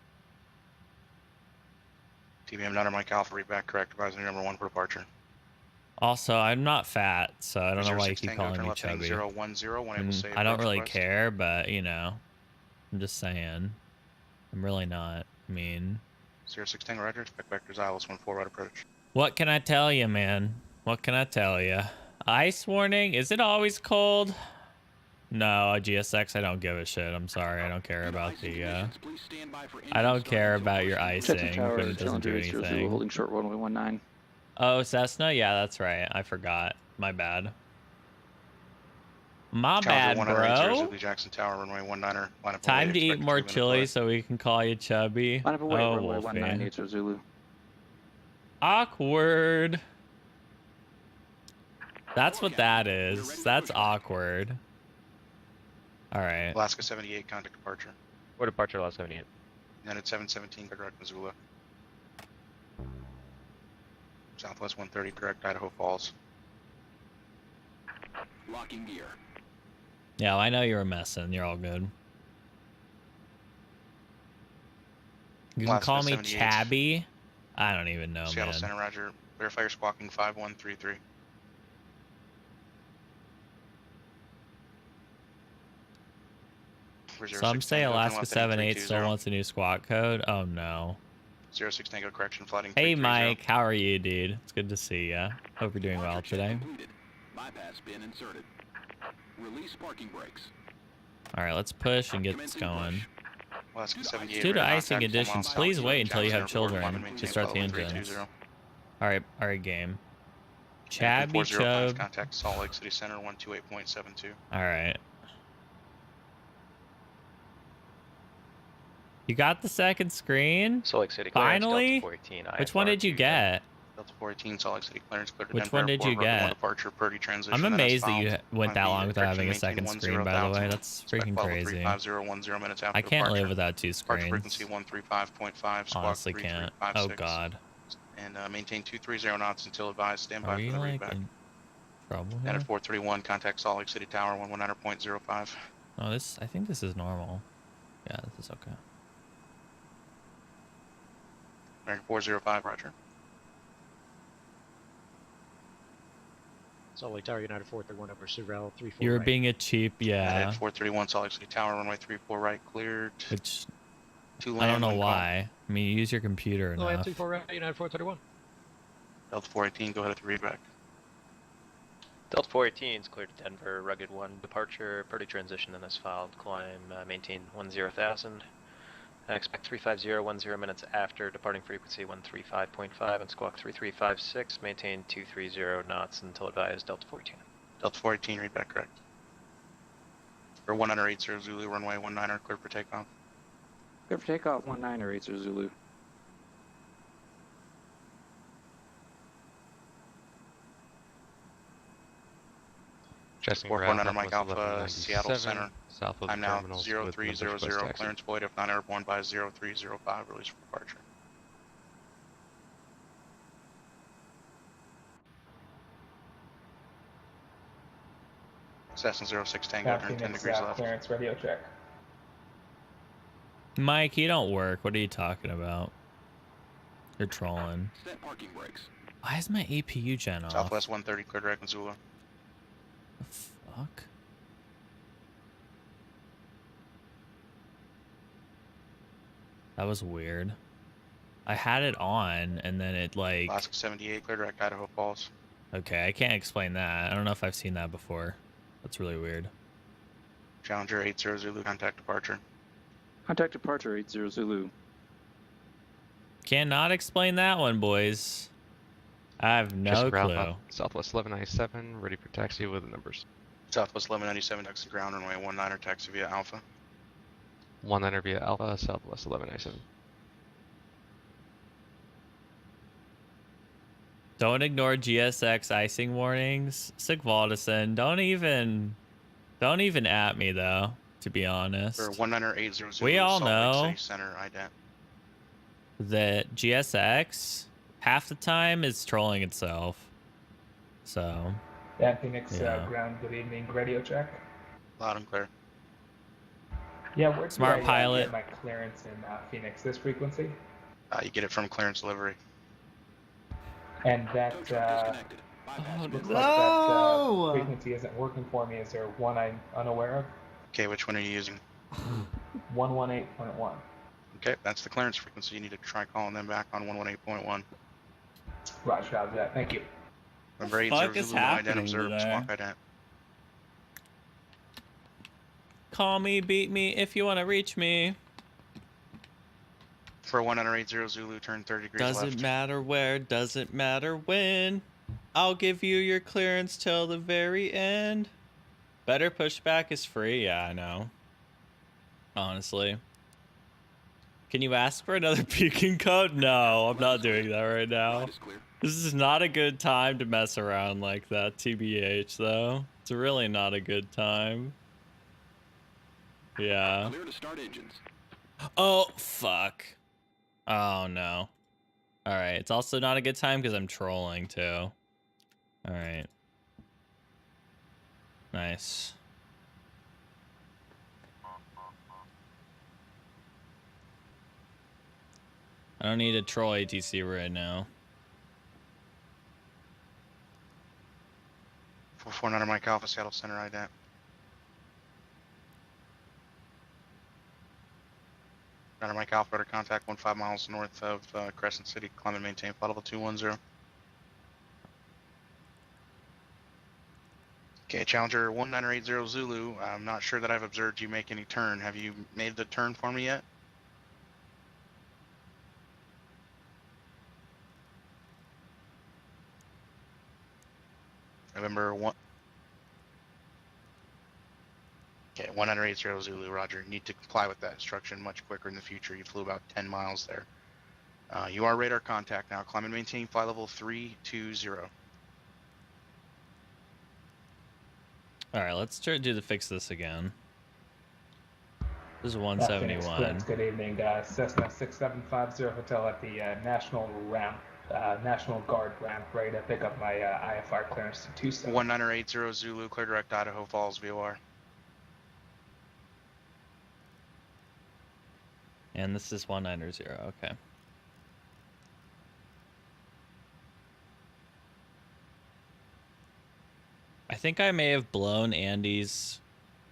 TBM 9 Mike Alpha, read back correct, advisory number 1 for departure. Also, I'm not fat, so I don't know why you 06 keep Tango, calling turn me left heading chubby. 010, when able to say I don't approach really request. care, but, you know, I'm just saying. I'm really not. I mean, 06 Tango, roger, expect vectors ILS 14 right approach. what can I tell you, man? What can I tell you? Ice warning? Is it always cold? No, GSX, I don't give a shit. I'm sorry. I don't care about the, I don't care about your icing Jackson Tower, when it doesn't do 280, anything. holding short runway 19. Oh, Cessna? Yeah, that's right. I forgot. My bad. My bad, Challenger 180, bro. Zulu Jackson Tower, runway 19, line up Time away, to eat expect more 2 minute chili delay. so we can call you chubby. Line up away, Oh, runway Wolfie. 198 Zulu. Awkward. That's what that is. That's awkward. All right. Alaska 78, contact departure. What departure Alaska 78? United 717, direct Missoula. Southwest 130, direct Idaho Falls. Locking gear. Yeah, well, I know you were messing. You're all good. You can Alaska call me 78. Chabby. I don't even know, Seattle man. Center, roger. Verify your squawking 5133. Some say Alaska 78 still wants a new squawk code. Oh no. 06 Tango correction, flighting Hey 330. Mike, how are you, dude? It's good to see ya. Hope you're doing well today. Bypass bin inserted. Release parking brakes. All right, let's push and get this going. Alaska 78, Due to radar icing contact, 4 conditions, miles please south wait of until you have Jackson Airport, children climb and to maintain start the flight level engines. 320. All right, game. And Chabby 405, Chub. contact Salt Lake City Center 128.72. All right. You got the second screen? Salt Lake City clearance, Finally? Delta 14, Which one did you get? Delta 14, Salt Lake City clearance, cleared to Which Denver one did you Airport, runway 1 get? departure, Purdy transition. I'm then amazed that you S-bound. went that Climb long via without having a correction, second maintain screen, by the way. 10,000. That's Expect freaking level crazy. 35010 minutes after I can't live departure. without two Departure screens. frequency 135.5, squawk Honestly can't. 3356. Oh god. And maintain 230 knots until advised. Stand Are by we for the like readback. in trouble And here? at 431, contact Salt Lake City Tower 119.05. Oh, this. I think this is normal. Yeah, this is okay. American 405, roger. Salt Lake Tower, United 431 over Sorrel, 34 You were right. being a cheap, And yeah. at 431, Salt Lake City Tower, runway 34 right, cleared. Which To I don't land, know one call. why. I mean, you use your computer Oh, enough. 34 right, United 431. Delta 418, go ahead at the readback. Delta 418 is cleared to Denver, Rugged 1 departure, party transition then is filed, climb maintain 10,000. I expect 350 minutes after, departing frequency 135.5 and squawk 3356, maintain 230 knots until advised Delta 14. Delta 418, read back correct. For 180 Zulu, runway 19er, clear for takeoff. Clear for takeoff, 19er, 80 Zulu. Adjusting 449er, ground, Mike Alpha, Seattle Center. South of I'm the now terminals with numbers 0300, west taxi. clearance void if not airborne by 0305, release for departure. Cessna 06 Tango, turn 10 degrees left. Clearance radio check. Mike, you don't work. What are you talking about? You're trolling. Set parking brakes. Why is my APU gen off? Southwest 130, clear direct Missoula. The fuck? That was weird. I had it on, and then it like... Alaska 78, clear direct Idaho Falls. Okay, I can't explain that. I don't know if I've seen that before. That's really weird. Challenger 80 Zulu, contact departure. Contact departure, 80 Zulu. Cannot explain that one, boys. I have no clue. Southwest 1197, ready for taxi with the numbers. Southwest 1197, exit ground, runway 19er, taxi via Alpha. 19er via Alpha, Southwest 1197. Don't ignore GSX icing warnings. Sigvaldison, don't even at me though, to be honest. For 19er 80 Zulu, We all Salt Lake know City Center, IDET. that GSX half the time is trolling itself. So Dan Phoenix, yeah. ground, good evening, radio check. Loud and clear. Yeah, where Smart do I pilot. get my clearance in Phoenix, this frequency? You get it from clearance delivery. And that looks like that frequency isn't working for me. Is there one I'm unaware of? Okay, which one are you using? 118.1. Okay, that's the clearance frequency. You need to try calling them back on 118.1. Roger that. Thank you. Number 80 fuck is Zulu, ident happening observed, today? squawk ident. Call me, beat me if you want to reach me. For 180 Zulu, turn 30 degrees Doesn't left. matter where, doesn't matter when. I'll give you your clearance till the very end. Better pushback is free. Yeah, I know. Honestly. Can you ask for another peeking code? No, I'm not doing that right now. This is not a good time to mess around like that, TBH, though. It's really not a good time. Yeah. Clear to start engines. Oh, fuck. Oh, no. Alright, it's also not a good time because I'm trolling, too. Alright. Nice. I don't need a troll ATC right now. 449er Mike Alpha, Seattle Center, ident. Mike Alpha to contact 15 miles north of Crescent City, climb and maintain flight level 210. Okay, Challenger 1980 Zulu, I'm not sure that I've observed you make any turn. Have you made the turn for me yet? November 1. Okay, 1980 Zulu, roger. Need to comply with that instruction much quicker in the future. You flew about 10 miles there. You are radar contact now. Climb and maintain flight level 320. Alright, let's try to fix this again. This is 171. Good evening, Cessna 6750 Hotel at the National Guard ramp, ready to pick up my IFR clearance to Tucson. 1980 Zulu, clear direct Idaho Falls, VOR. And this is 190, okay. I think I may have blown Andy's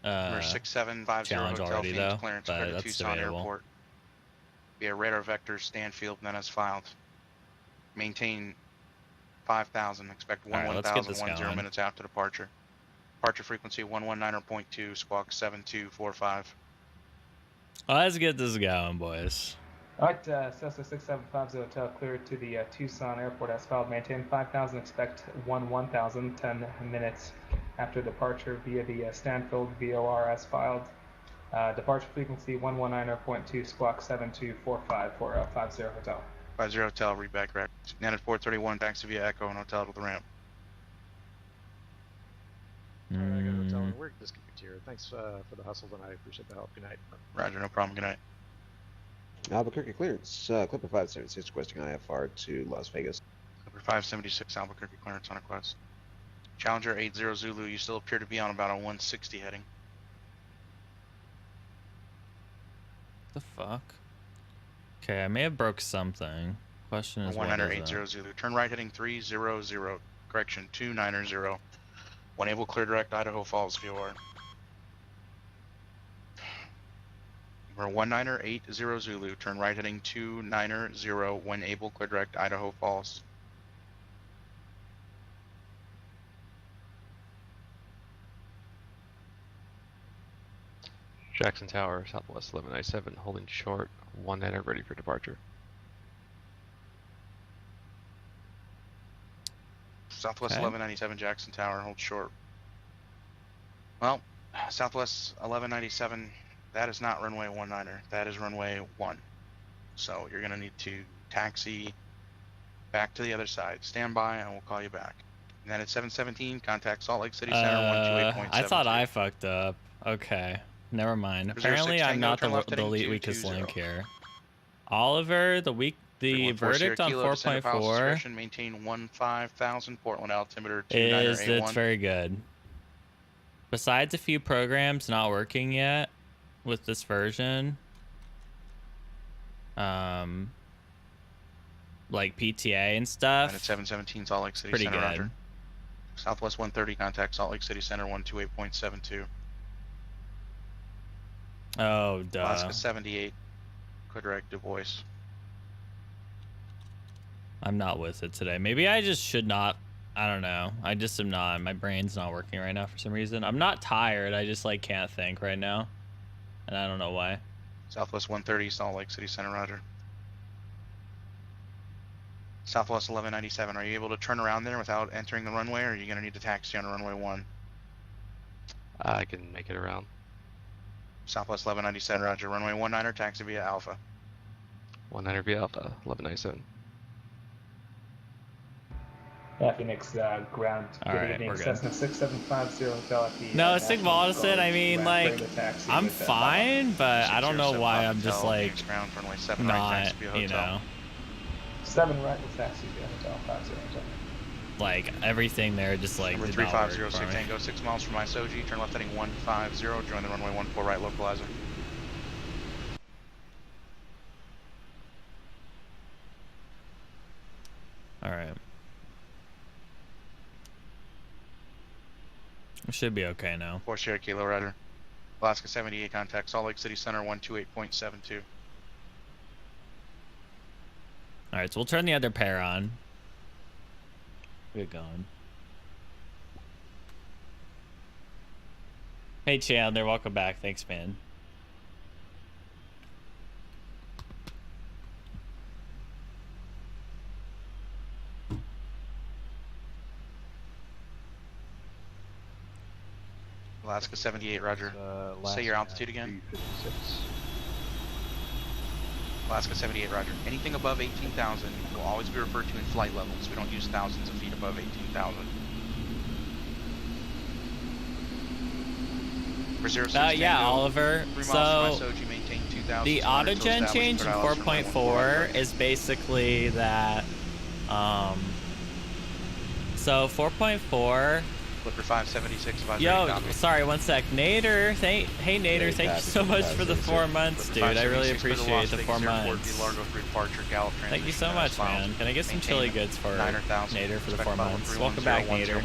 Number 6750 challenge Hotel, already Phoenix though, clearance, but clear to that's Tucson debatable. Airport. Via radar vector Stanfield, then as filed. Maintain 5,000. Expect All right, let's get this 10 going. minutes after departure. Departure frequency 119.2, squawk 7245. Let's get this going, boys. Alright, Cessna 6750 Hotel cleared to the Tucson Airport as filed. Maintain 5,000, expect 1000, 10 minutes after departure via the Stanfield VOR as filed. Departure frequency 119.2, squawk 7245 for 50 Hotel. 50 Hotel, read back correct. United 431, taxi via Echo and Hotel to the ramp. Alright, I got a hotel. We're disconnected here. Thanks for the hustle tonight. I appreciate the help. Good night. Roger, no problem. Good night. Albuquerque clearance. Clipper 576 requesting IFR to Las Vegas. Clipper 576, Albuquerque clearance on request. Challenger 80 Zulu, you still appear to be on about a 160 heading. The fuck? Okay, I may have broke something. Question is, what is 180 it? Zulu. Turn right heading 300. Correction, 290. When able, clear direct Idaho Falls VOR. Number 190 Zulu. Turn right heading 290. When able, clear direct Idaho Falls. Jackson Tower, Southwest 1197, holding short, 19 ready for departure. Southwest Okay. 1197 Jackson Tower, hold short. Well, Southwest 1197, that is not runway 19, that is runway 1. So you're gonna need to taxi back to the other side. Stand by and we'll call you back. And then at 717, contact Salt Lake City Center 128.7. I thought I fucked up. Okay, never mind. 06 Apparently, I'm Tango, not turn left the heading elite weakest 220. link here. Oliver, the verdict on 4.4 maintain 15,000 Portland altimeter is 2981. that's very good. Besides a few programs not working yet with this version, like PTA and stuff. And at 717 Salt Lake City Pretty Center, good. Roger. Southwest 130, contact Salt Lake City Center 128.72. Oh, duh. Alaska 78, clear direct Du Bois. I'm not with it today. Maybe I just should not. I don't know. I just am not. My brain's not working right now for some reason. I'm not tired. I just like can't think right now. And I don't know why. Southwest 130, Salt Lake City Center, Roger. Southwest 1197, are you able to turn around there without entering the runway, or are you going to need to taxi on runway 1? I can make it around. Southwest 1197, Roger. Runway 19, taxi via Alpha. 19 via Alpha, 1197. Phoenix ground. All Good right, evening. we're good. Cessna 6750 Hotel at the No, National Sigvaldason, Guard I mean, ramp, like, ready to taxi I'm with, fine, but I don't know why I'm just like Phoenix ground, runway 7 right, not, taxi via you hotel. know, 7 right with taxi via Hotel 50 Hotel. like everything there just like Number did not work 3506 for me. Tango, 6 miles from Isoji, turn left heading 150, join the runway 14 right localizer. All right. We should be okay now. 4 Sierra Kilo Rider. Alaska 78, contact Salt Lake City Center 128.72. All right, so we'll turn the other pair on. Good going. Hey Chandler, welcome back. Thanks, man. Alaska 78, Roger. Say your altitude again. Alaska 78, Roger. Anything above 18,000 will always be referred to in flight levels. We don't use thousands of feet above 18,000. For 06 Yeah, Tango, Oliver. 3 miles So from Isoji, maintain 2,000. the autogen change in 4.4 is basically that. So 4.4. Clipper 576. Yo, sorry, one sec. Nader, hey Nader, thank you so much for the 4 months, dude. I really appreciate the 4 months. Thank you so much, man. Can I get some chili goods for Nader for the 4 months? Welcome back, Nader.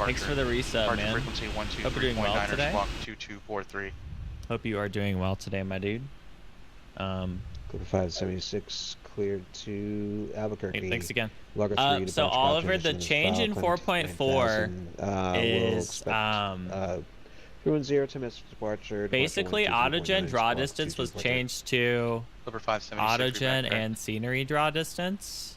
Thanks for the resub, man. Hope you're doing well today. 2243. Hope you are doing well today, my dude. Clipper 576 cleared to Albuquerque. Hey, thanks again. Logger 3, So departure Oliver, the transition is change in filed, climb 4.4 we'll is expect, 310 10 minutes departure. basically autogen draw distance was changed to Clipper 576. autogen and scenery draw distance.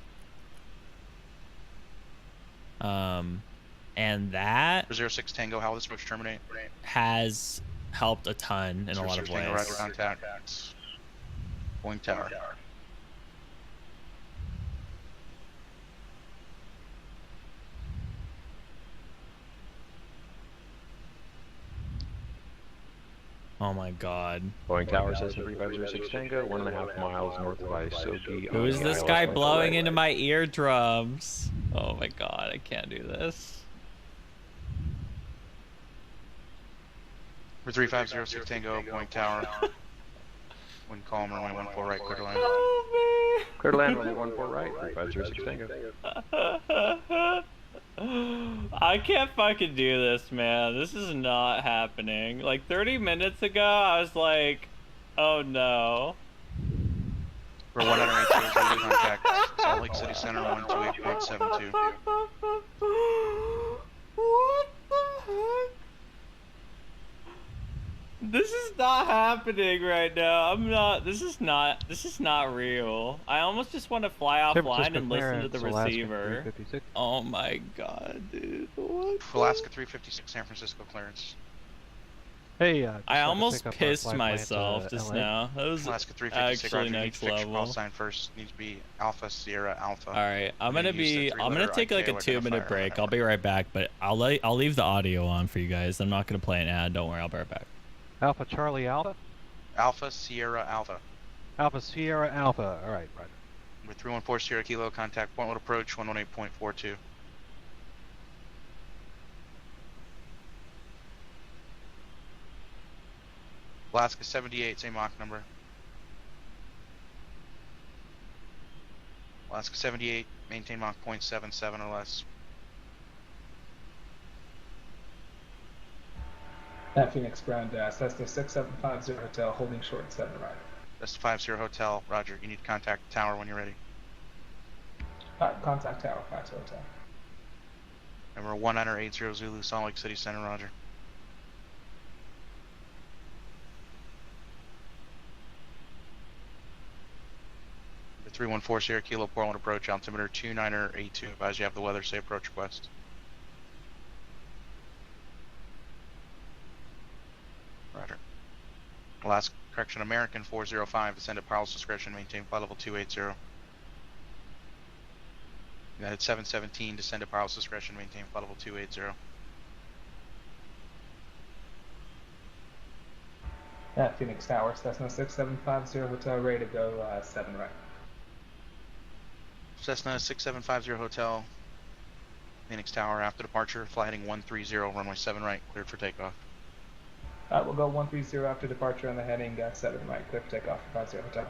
And that 06 Tango, how will this approach terminate? has helped a ton in a lot of ways. Tango, contact. Going tower. Oh my god. Boeing Tower says 3506 Tango, 1.5 miles north of Isogi. Who is this guy blowing into my eardrums? Oh my god, I can't do this. For 3506 Tango, Boeing Tower. Wind calm, runway 14 right, clear to land. Clear to land, runway 14 right, 3506 Tango. I can't fucking do this, man. This is not happening. Like 30 minutes ago, I was like, oh no. For 108 contact, Salt Lake City Center 128.72. What the heck? This is not happening right now. this is not real. I almost just want to fly offline and listen to the receiver. Oh my god, dude. What? Alaska 356 San Francisco clearance. Hey, I almost pissed myself just now. That was Alaska 356, actually Roger, next fix your call level. sign first. Needs to be Alpha Sierra Alpha. All right, I'm gonna take like a 2-minute identifier. break. I'll be right back, but I'll leave the audio on for you guys. I'm not gonna play an ad. Don't worry, I'll be right back. Alpha Charlie Alpha? Alpha Sierra Alpha. Alpha Sierra Alpha. All right, right. With 314 Sierra Kilo, contact point load approach 118.42. Alaska 78, same Mach number. Alaska 78, maintain Mach 0.77 or less. Phoenix ground, Cessna 6750 Hotel, holding short 7 right. That's 50 Hotel, Roger. You need to contact the tower when you're ready. Contact tower, 50 Hotel. Number 1980 Zulu, Salt Lake City Center, Roger. The 314 Sierra Kilo, Portland approach, altimeter 2982. Advise you have the weather, say approach request. Roger. Alaska, correction, American 405, descend at pilot's discretion, maintain flight level 280. United 717, descend at pilot's discretion, maintain flight level 280. Phoenix Tower, Cessna 6750 Hotel, ready to go, 7 right. Cessna 6750 Hotel, Phoenix Tower, after departure, flight heading 130, runway 7 right, cleared for takeoff. We'll go 130 after departure on the heading 7 right, clear for takeoff for 50 Hotel.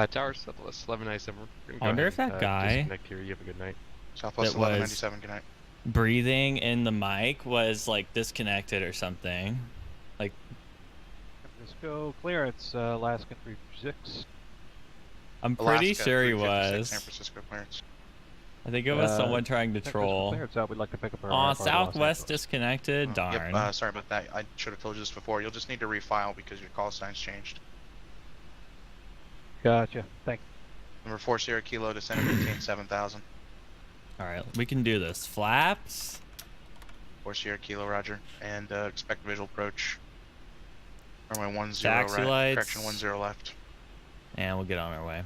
Tower Southwest 1197. I wonder if that guy disconnect here. You have a good night. Southwest 1197, good night. Breathing in the mic was like disconnected or something. Like, Let's go clearance, Alaska 336. I'm pretty Alaska, sure he 356, was. San Francisco clearance. I think it was someone trying to troll. Clearance out, we'd like to pick up our Aw, Southwest disconnected. Darn. Yep, sorry about that. I should have told you this before. You'll just need to refile because your call sign's changed. Gotcha. Thank you. Number 4 Sierra Kilo, descend and maintain 7000. Alright, we can do this. Flaps. 4 Sierra Kilo, Roger. And expect visual approach. Runway 10 Taxi right. lights. Correction 10 left. And we'll get on our way.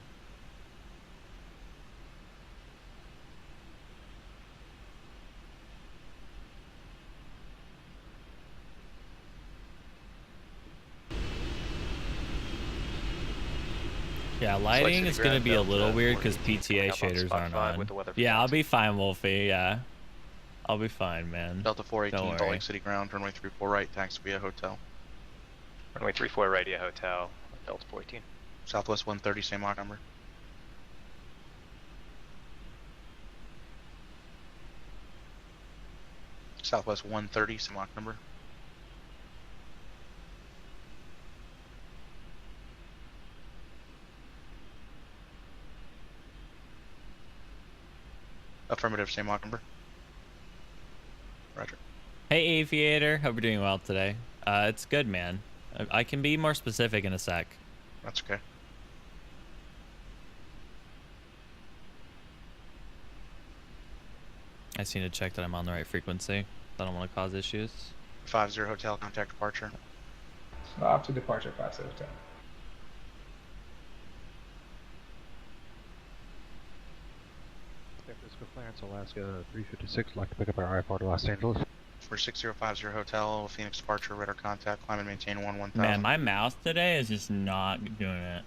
Yeah, lighting is going to be a little weird because PTA shaders aren't on. Yeah, I'll be fine, Wolfie. Yeah. I'll be fine, man. Delta 418, Don't Salt worry. Lake City ground, runway 34 right, taxi via hotel. Runway 34 right, yeah, Hotel, Delta 418. Southwest 130, same Mach number. Southwest 130, same Mach number. Affirmative, same lock number. Roger. Hey, Aviator. Hope you're doing well today. It's good, man. I can be more specific in a sec. That's okay. I just need to check that I'm on the right frequency. I don't want to cause issues. 50 Hotel, contact departure. After departure, 50 Hotel. San Francisco Clarence, Alaska 356, like to pick up our IFR to Los Angeles. For 6050 Hotel, Phoenix departure, radar contact, climb and maintain 1000. Man, my mouse today is just not doing it.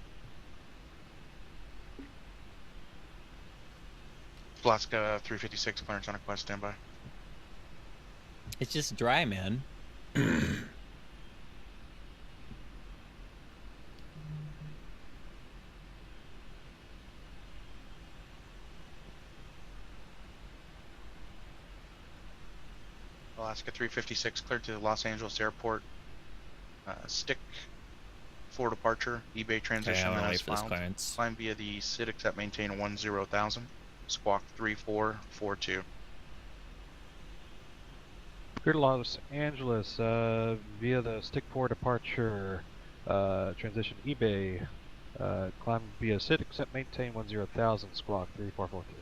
Alaska 356, Clarence on request, standby. It's just dry, man. Alaska 356, cleared to Los Angeles Airport. Stick for departure, eBay transition, Okay, then wait as for this filed. clearance. Climb via the SID, accept maintain 10,000. Squawk 3442. Clear to Los Angeles via the stick 4 departure, transition eBay, climb via SID, accept maintain 10,000, squawk 3442.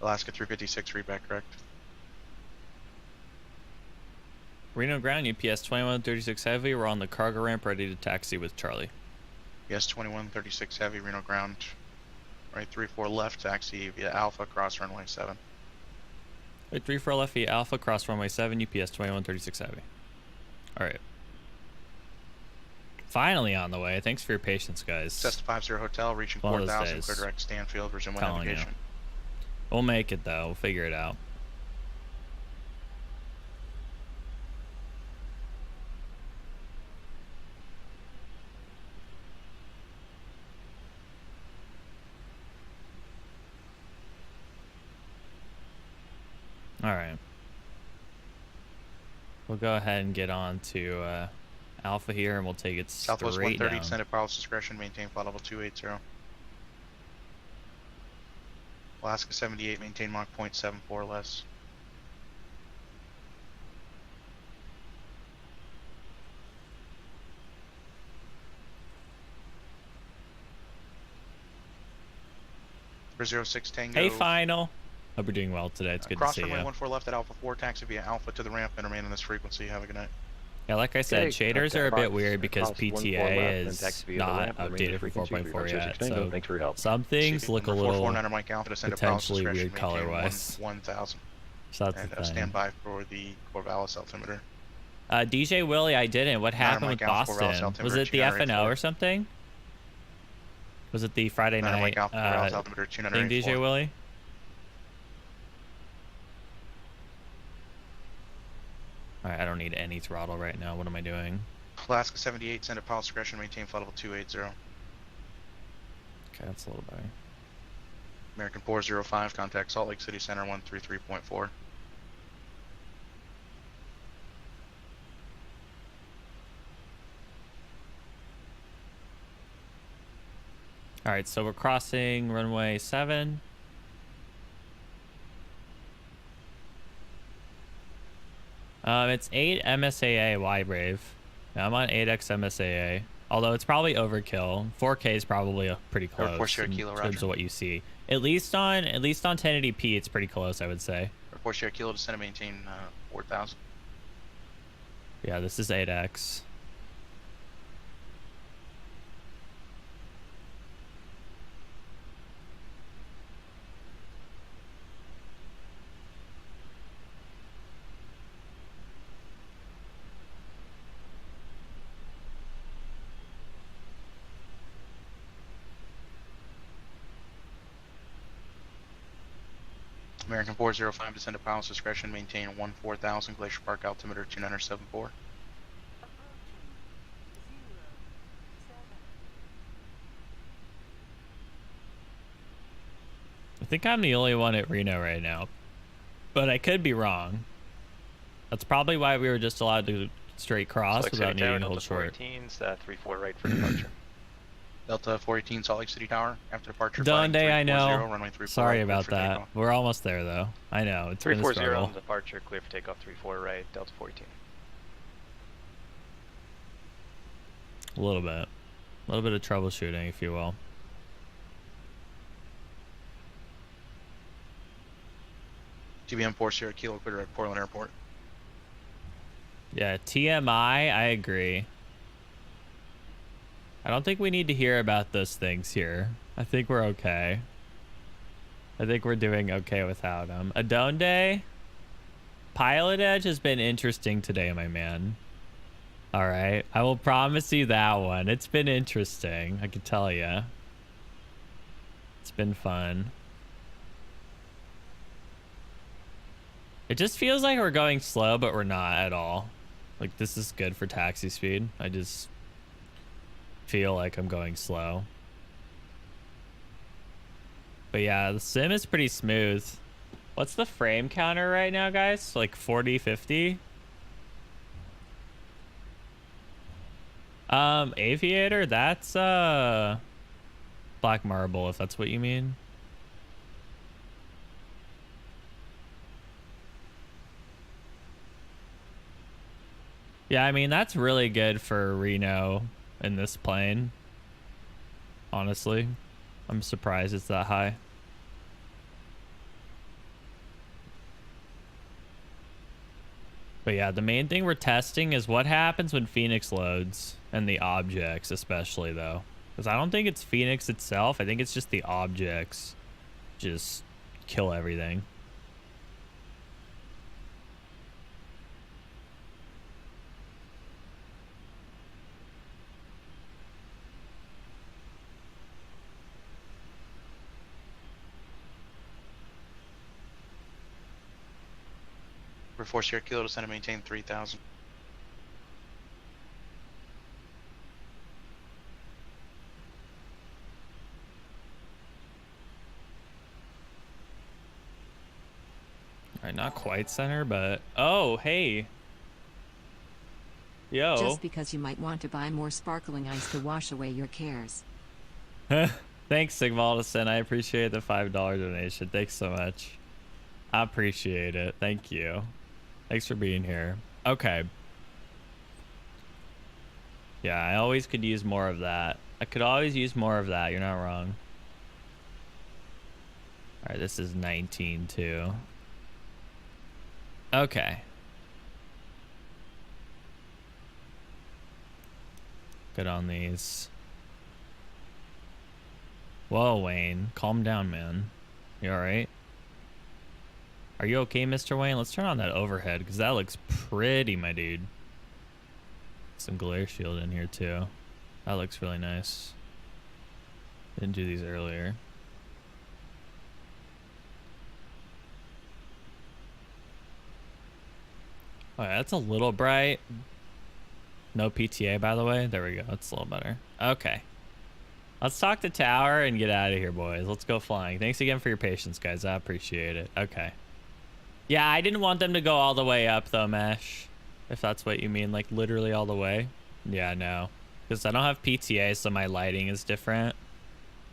Alaska 356, read back correct. Reno ground, UPS 2136 Heavy. We're on the cargo ramp ready to taxi with Charlie. Yes, 2136 heavy, Reno ground. Right 34 left, taxi via Alpha, cross runway 7. Wait, 34 left via Alpha, cross runway 7, UPS 2136 Heavy. Alright. Finally on the way. Thanks for your patience, guys. Cessna 50 Hotel, reaching One of those 4000, days. clear direct Stanfield, resume Telling you. navigation. We'll make it, though. We'll figure it out. Alright. We'll go ahead and get on to Alpha here, and we'll take it Southwest straight 130, down. descend at pilot's discretion, maintain flight level 280. Alaska 78, maintain Mach 0.74 less. For 06 Tango. Hey, Final. Hope you're doing well today. It's good to Cross see runway you. 14 left at Alpha 4, taxi via Alpha to the ramp and remain on this frequency. Have a good night. Yeah, like I said, Okay, shaders are a bit weird because cross 14 PTA left, then is taxi via the not ramp, remain updated at for frequency 4.4 yet, Tango. so Thanks for your help. some things look a Number little 449 Mike Alpha, descend at pilot's potentially discretion, weird maintain color-wise. 1000. So that's And the thing. stand by for the Corvallis altimeter. DJ Willie, I didn't. What happened with Mike Alpha, Corvallis Boston? altimeter Was it the 284. FNO or something? Was it the Friday night Mike Alpha, Corvallis altimeter thing, 284. DJ Willie? Alright, I don't need any throttle right now. What am I doing? Alaska 78, send at pilot's discretion, maintain flight level 280. Okay, that's a little better. American 405, contact Salt Lake City Center 133.4. Alright, so we're crossing runway 7. It's 8 MSAA Y Brave. Now I'm on 8X MSAA. Although it's probably overkill. 4K is probably pretty close in terms of what you see. At least on 1080p, it's pretty close, I would say. Report share kilo, descend and maintain 4,000. Yeah, this is 8X. American 405, descend at pilot's discretion, maintain 14,000, Glacier Park altimeter 2974. I think I'm the only one at Reno right now. But I could be wrong. That's probably why we were just allowed to straight cross Select without City Tower, needing to hold Delta short. 418s, 3-4 right for departure. Delta 418 Salt Lake City Tower after departure. Donde, I know. Runway 34 Sorry right, about that. takeoff. We're almost there though. I know it's been a 340 struggle. on departure, clear for takeoff 34 right, Delta 14. A little bit of troubleshooting, if you will. GBM 40 Kilo clear at Portland Airport. Yeah, TMI, I agree. I don't think we need to hear about those things here. I think we're okay. I think we're doing okay without them. Adonde, Pilot Edge has been interesting today, my man. All right, I will promise you that one. It's been interesting, I can tell you. It's been fun. It just feels like we're going slow, but we're not at all. Like, this is good for taxi speed. I just feel like I'm going slow. But yeah, the sim is pretty smooth. What's the frame counter right now, guys? Like 40, 50? Aviator, that's Black Marble, if that's what you mean. Yeah, I mean, that's really good for Reno in this plane. Honestly, I'm surprised it's that high. But yeah, the main thing we're testing is what happens when Phoenix loads, and the objects especially though. Because I don't think it's Phoenix itself, I think it's just the objects just kill everything. For 40 Kilo descend and maintain 3000. Alright, not quite center, but oh, hey. Yo. Just because you might want to buy more sparkling ice to wash away your cares. Thanks, Sigvaldison. I appreciate the $5 donation. Thanks so much. I appreciate it. Thank you. Thanks for being here. Okay. Yeah, I always could use more of that. I could always use more of that. You're not wrong. All right, this is 19 too. Okay. Good on these. Whoa, Wayne. Calm down, man. You all right? Are you okay, Mr. Wayne? Let's turn on that overhead, because that looks pretty, my dude. Some glare shield in here, too. That looks really nice. Didn't do these earlier. Oh, yeah, that's a little bright. No PTA, by the way. There we go. That's a little better. Okay. Let's talk to tower and get out of here, boys. Let's go flying. Thanks again for your patience, guys. I appreciate it. Okay. Yeah, I didn't want them to go all the way up, though, Mesh. If that's what you mean, like literally all the way. Yeah, no. Because I don't have PTA, so my lighting is different.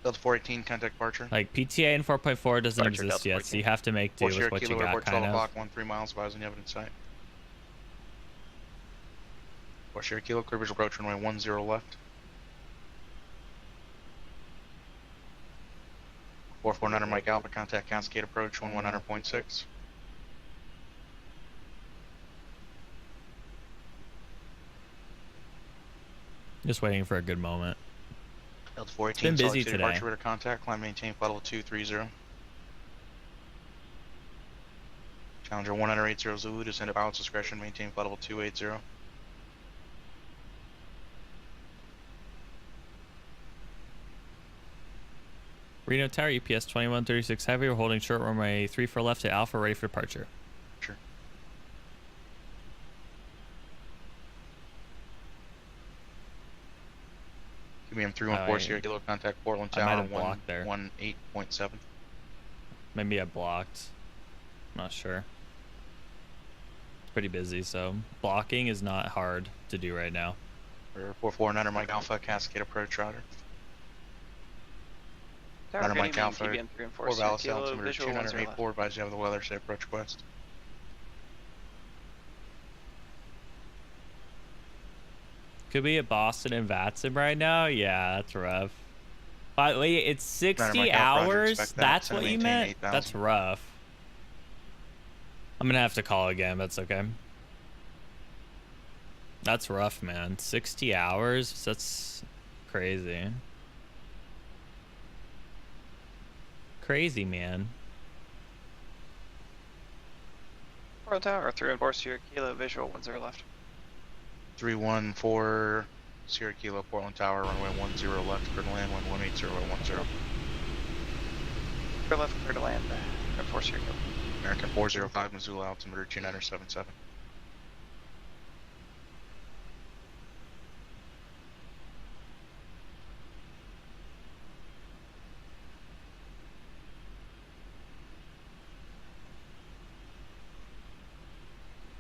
Delta 418, contact departure. Like, PTA in 4.4 doesn't Departure, exist Delta yet, 14. so you have to make do with what you got, kind of. Block 13 miles, advising evidence site. 40 Kilo, clear visual approach, runway 10 left. 449 Mike Alpha, contact Cascade approach, 1100.6. Just waiting for a good moment. Delta 418, it's been busy Salt Lake City today. Departure, radar contact, climb maintain flight level 230. Challenger 180 Zulu, descend at pilot's discretion, maintain flight level 280. Reno Tower, EPS 2136 heavy. We're holding short runway 34 left to Alpha, ready for departure. Sure. QBM 314 Kilo, contact Portland I might Tower, have blocked there. 18.7. Maybe I blocked. I'm not sure. It's pretty busy, so blocking is not hard to do right now. Or 449 Mike Alpha, Cascade approach router. Tower, Runner good Mike evening, Alpha, TBM 3 and 4, 4 Sierra Vallis Kilo, altimeter visual 10 left. 2984, advise you have the weather, say approach west. Could be at Boston and Vatsim right now? Yeah, that's rough. But wait, it's 60 Mike Alpha, Roger, hours? expect that. That's Send what and you maintain meant? 8,000. That's rough. I'm gonna have to call again, that's okay. That's rough, man. 60 hours? That's crazy. Crazy, man. Portland Tower, 3 and 4, Sierra Kilo, visual 10 left. 314 Sierra Kilo, Portland Tower, runway 10 left, clear to land, 118010. 0 left, clear to land, 3 and 4, Sierra Kilo. American 405, Missoula, altimeter 2977.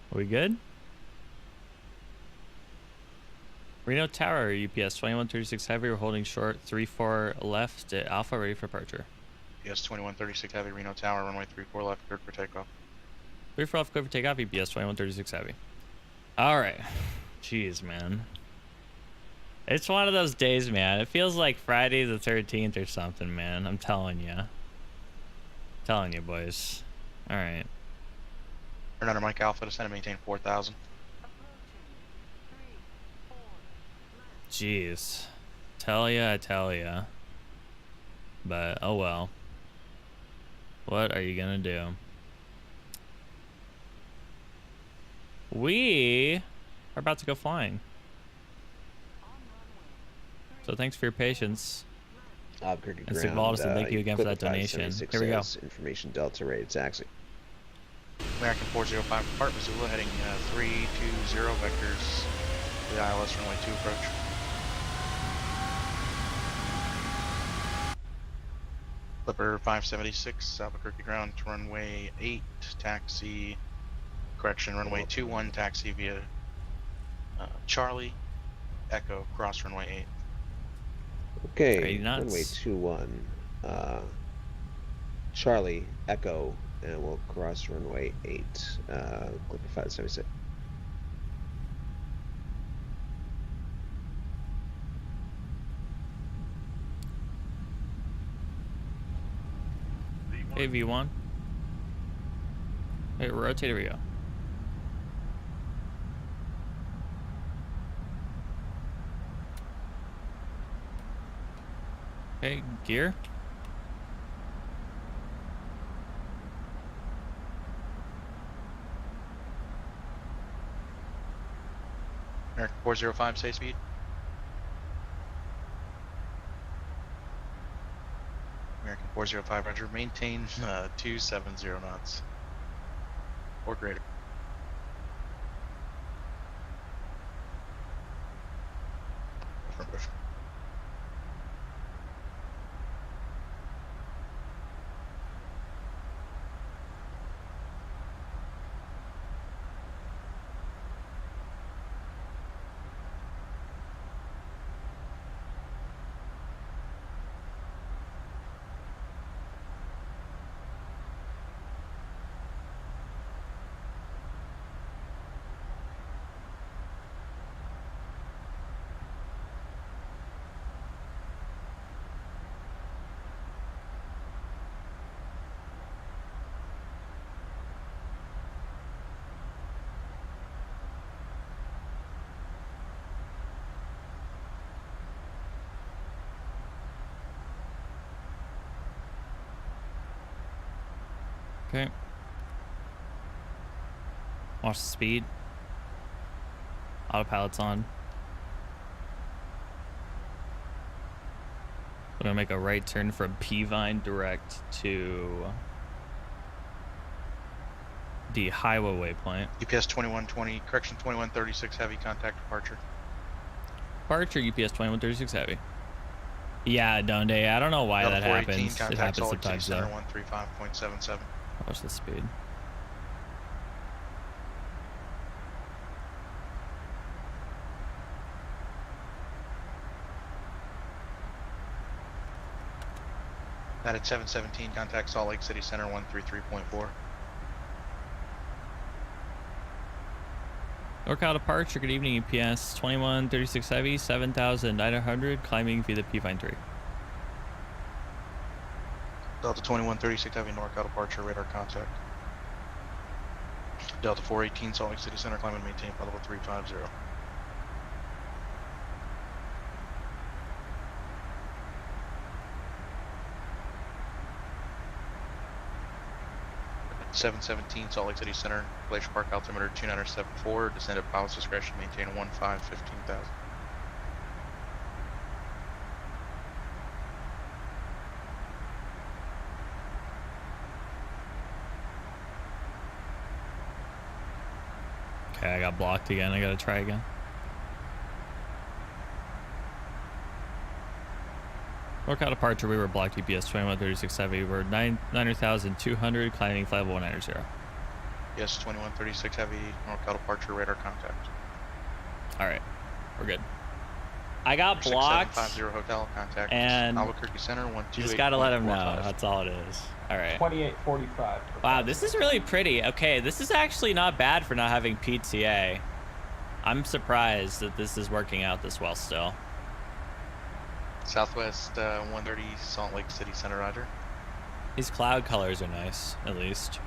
Are we good? Reno Tower, UPS 2136 Heavy, we're holding short 3-4 left at Alpha, ready for departure. UPS 2136 Heavy, Reno Tower, runway 34 left, cleared for takeoff. 3-4 left, clear for takeoff, UPS 2136 Heavy. Alright. Jeez, man. It's one of those days, man. It feels like Friday the 13th or something, man. I'm telling you. Telling you, boys. Alright. Runner Mike Alpha, descend and maintain 4,000. Jeez. I tell ya. But, oh well. What are you gonna do? We are about to go flying. So thanks for your patience. Albuquerque And ground, Sigvalda, thank you again for that Clipper donation. 576 Here we go. says Information Delta rated taxi. American 405 depart Missoula, heading 320 vectors to the ILS runway 2 approach. Clipper 576, Albuquerque ground to runway 8, taxi, correction, runway 21, taxi via Charlie, Echo, cross runway 8. Okay, runway 21, Charlie, Echo, and we'll cross runway 8, Clipper 576. Hey, V1. Hey, rotate, here we go. Okay, gear. American 405, say speed. American 405, roger, maintain 270 knots. Or greater. Affirmative. Okay. Watch the speed. Autopilot's on. We're gonna make a right turn from P-Vine direct to the highway waypoint. UPS 2120, correction 2136, heavy contact departure. Departure UPS 2136 heavy. Yeah, Donde. I don't know why Delta that 418, happens. It contact happens Salt Lake City sometimes Center though. 135.77. Watch the speed. That at 717, contact Salt Lake City Center 133.4. NorCal departure, good evening, EPS 2136 Heavy, 7,900, climbing via the P3D. Delta 2136 Heavy, NorCal departure, radar contact. Delta 418, Salt Lake City Center, climb and maintain flight level 350. At 717, Salt Lake City Center, Glacier Park altimeter 2974, descend at pilot's discretion, maintain 15,000. Okay, I got blocked again. I gotta try again. NorCal departure, we were blocked. EPS 2136 Heavy. We're 9,200, climbing flight level 190. Yes, 2136 Heavy, NorCal departure, radar contact. All right, we're good. I got blocked. 6750 hotel contact. And Albuquerque Center 128. just gotta let him know. That's all it is. All right. 2845. Wow, this is really pretty. Okay, this is actually not bad for not having PTA. I'm surprised that this is working out this well still. Southwest 130 Salt Lake City Center, roger. These cloud colors are nice, at least.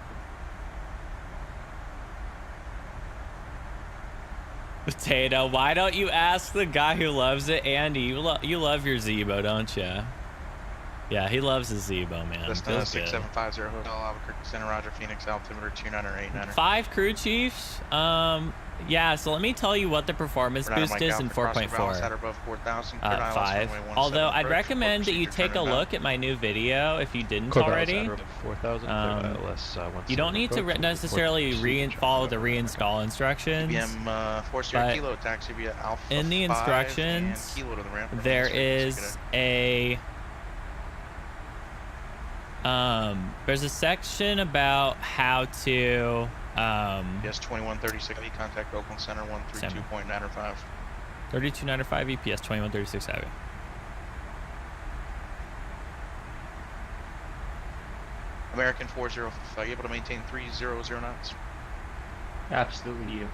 Potato, why don't you ask the guy who loves it, Andy? You love your Zebo, don't you? Yeah, he loves his Zebo, man. That's 6750 hotel, Albuquerque Center, roger. Phoenix altimeter 2989. 5 crew chiefs. Yeah, so let me tell you what the performance boost is in 4.4. 5. Although I'd recommend that you take a look at my new video if you didn't already. You don't need to necessarily follow the reinstall instructions. But in the instructions, there is a there's a section about how to yes, 2136 Heavy, contact Oakland Center 132.905. 3295 EPS 2136 Heavy. American 405, you able to maintain 300 knots? Absolutely, you.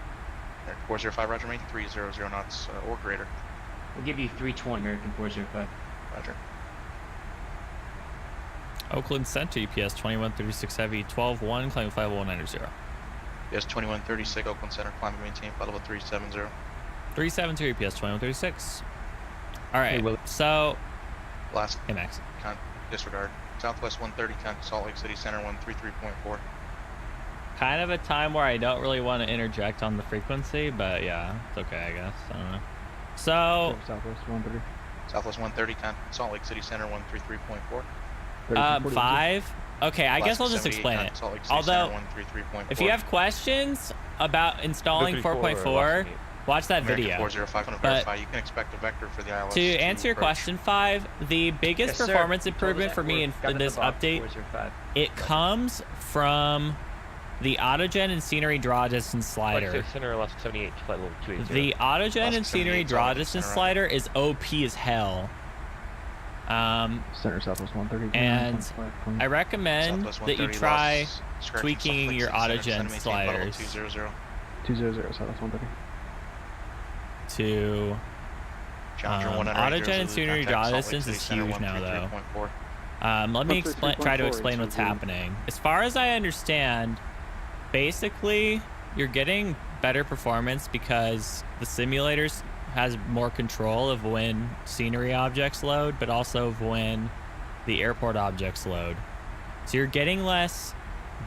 405, roger, maintain 300 knots or greater. We'll give you 320, American 405. Roger. Oakland Center EPS 2136 Heavy, 12-1, climbing flight level 190. Yes, 2136 Oakland Center, climb and maintain flight level 370. 370 EPS 2136. All right, so last hey Max, disregard. Southwest 130, contact Salt Lake City Center 133.4. Kind of a time where I don't really want to interject on the frequency, but yeah, it's okay, I guess. I don't know. So Southwest 130. Southwest 130, contact Salt Lake City Center 133.4. 5. Okay, I guess I'll just explain it. Although, if you have questions about installing 4.4, watch that video. 405, but you can expect a vector for the ILS to answer your question, 5, the biggest performance improvement for me in this update, it comes from the autogen and scenery draw distance slider. The autogen and scenery draw distance slider is OP as hell. Center Southwest 130. And I recommend that you try tweaking your autogen sliders 200 Southwest 130. To autogen and scenery draw distance is huge now, though. Let me try to explain what's happening. As far as I understand, basically you're getting better performance because the simulators has more control of when scenery objects load, but also of when the airport objects load. So you're getting less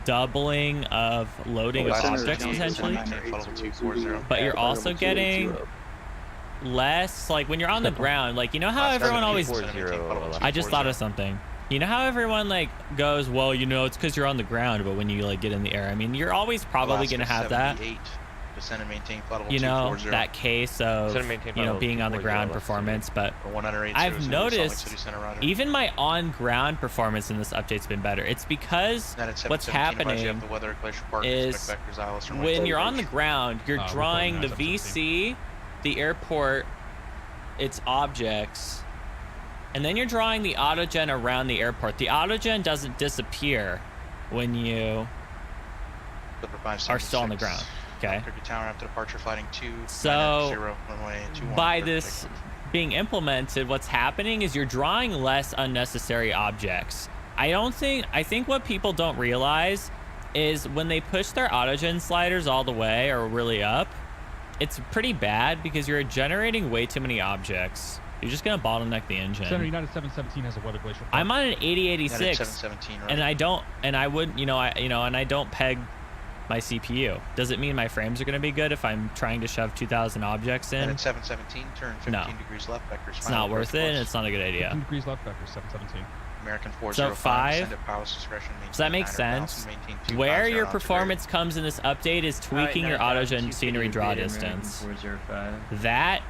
doubling of loading of objects essentially, but you're also getting less, like when you're on the ground, like you know how everyone always, I just thought of something. You know how everyone like goes, well, you know, it's because you're on the ground, but when you like get in the air, I mean, you're always probably going to have that. Descend and maintain flight level you know, 240. that case of, you know, being on the ground performance, but I've noticed even my on-ground performance in this update's been better. It's because what's happening is when you're on the ground, you're drawing the VC, the airport, its objects, And then you're drawing the autogen around the airport. The autogen doesn't disappear when you are still on the ground. Okay. Kirky Tower after departure, flighting 2. So 0, runway 21. by this being implemented, what's happening is you're drawing less unnecessary objects. I think what people don't realize is when they push their autogen sliders all the way or really up, it's pretty bad because you're generating way too many objects. You're just gonna bottleneck the engine. Center United 717 has a weather glacier. I'm on an 8086, 717, right? and I don't peg my CPU. Does it mean my frames are gonna be good if I'm trying to shove 2,000 objects in? And at 717, turn 15 degrees left vectors. It's not worth it, and it's not a good idea. 15 degrees left vector, 717. American 405. So 5. Does that make 900,000, sense? maintain Where 250 your altitude performance comes in this update is tweaking your autogen scenery draw distance. That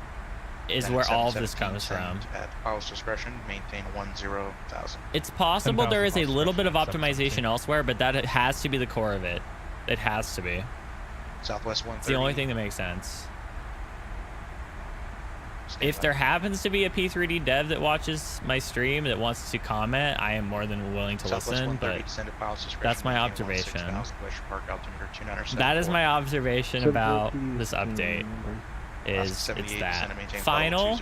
is Then where at all of this 717, comes from. send At pilot's discretion, maintain 10,000. It's possible there is a 10,000 little bit of miles optimization elsewhere, but that has to be the core of it. It has to be. Southwest 130. It's the only thing that makes sense. If there happens to be a P3D dev that watches my stream that wants to comment, I am more than willing to listen, but that's my observation. That is my observation about this update. It's that. Final,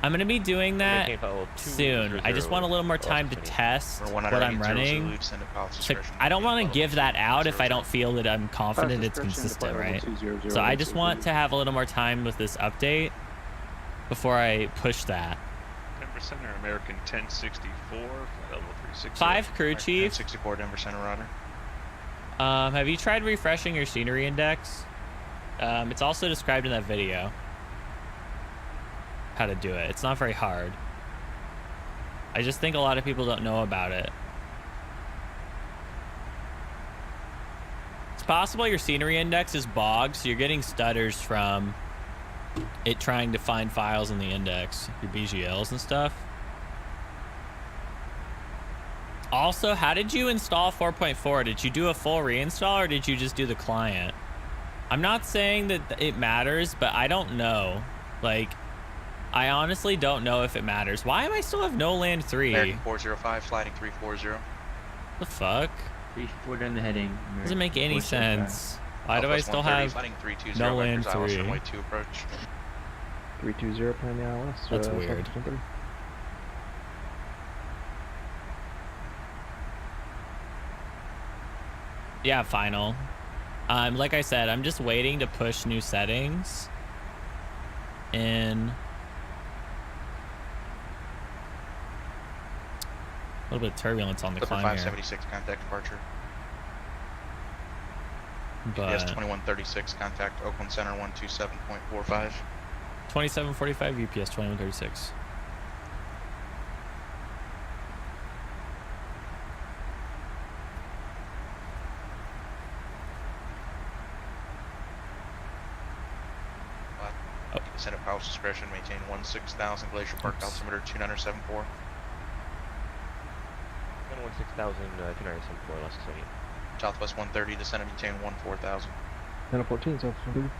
I'm going to be doing that soon. I just want a little more time to test what I'm running. I don't want to give that out if I don't feel that I'm confident it's consistent, right? So I just want to have a little more time with this update before I push that. Denver Center, American 1064, level 360. 5 crew chief. 1064, Denver Center, Roger. Have you tried refreshing your scenery index? It's also described in that video. How to do it. It's not very hard. I just think a lot of people don't know about it. It's possible your scenery index is bogged, so you're getting stutters from it trying to find files in the index, your BGLs and stuff. Also, how did you install 4.4? Did you do a full reinstall or did you just do the client? I'm not saying that it matters, but I don't know. Like, I honestly don't know if it matters. Why am I still have no land 3? American 405, flighting 340. The fuck? 3-4 down the heading. Doesn't make any sense. Why do I still have no land 3? 2 approach. 320 plan the ILS. That's weird. Southwest 130. Yeah, final. Like I said, I'm just waiting to push new settings in a little bit of turbulence on the climb here. 576, contact departure. But UPS 2136, contact Oakland Center 127.45. 2745 UPS 2136. Descent at pilot's discretion, maintain 16,000, Glacier Park altimeter 2974. 16,000, 2974, last second. Southwest 130, descent and maintain 14,000. 1014, Southwest 130.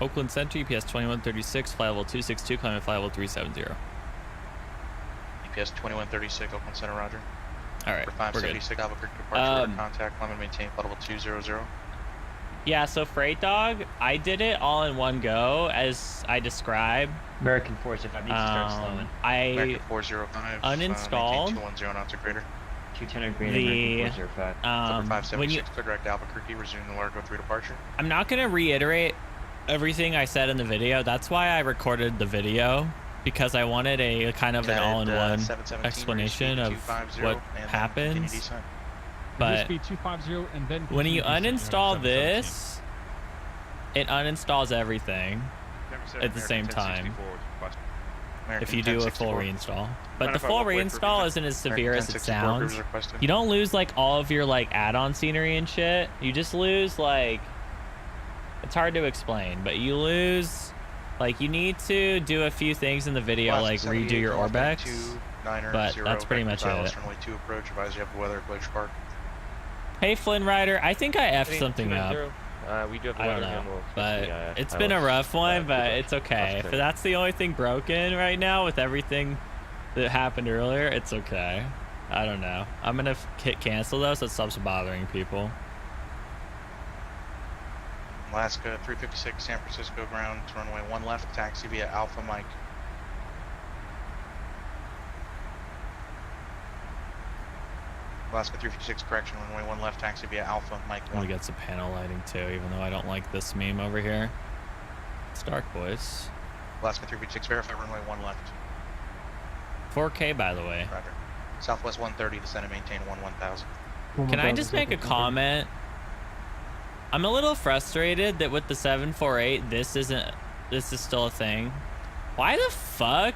Oakland Center, UPS 2136, fly level 262, climb at fly level 370. UPS 2136, Oakland Center, roger. Alright, For we're good. 576, Albuquerque departure, contact, climb and maintain flight level 200. Yeah, so Freight Dog, I did it all in one go as I described. American 405 needs to start slowing. American 405, uninstalled 210 knots of greater. 210 or greater, American 405. 576, clear direct Albuquerque, resume the Largo 3 departure. I'm not going to reiterate everything I said in the video. That's why I recorded the video, because I wanted a kind of an all-in-one explanation of what happened. But speed 250 and then when you uninstall this, it uninstalls everything at the same time if you do a full reinstall. But the full reinstall isn't as severe as it sounds. You don't lose like all of your like add-on scenery and shit. You just lose like, it's hard to explain, but you lose, like, you need to do a few things in the video, like redo your Orbex, but that's pretty much it. Two approach, advise you have the weather at Glacier Park. Hey Flynn Rider, I think I F'd something up. We do have I don't weather know, handle, but especially, it's been a rough one, but Kuba. it's okay. If Frustrating. that's the only thing broken right now with everything that happened earlier, it's okay. I don't know. I'm gonna hit cancel though, so it stops bothering people. Alaska 356, San Francisco ground, runway 1 left, taxi via Alpha Mike. Alaska 356, correction, runway 1 left, taxi via Alpha Mike I'm gonna 1. get some panel lighting too, even though I don't like this meme over here. It's dark, boys. Alaska 356, verify runway 1 left. 4K, by the way. Roger. Southwest 130, descend and maintain 1000. Can I just make a comment? I'm a little frustrated that with the 748, this is still a thing. Why the fuck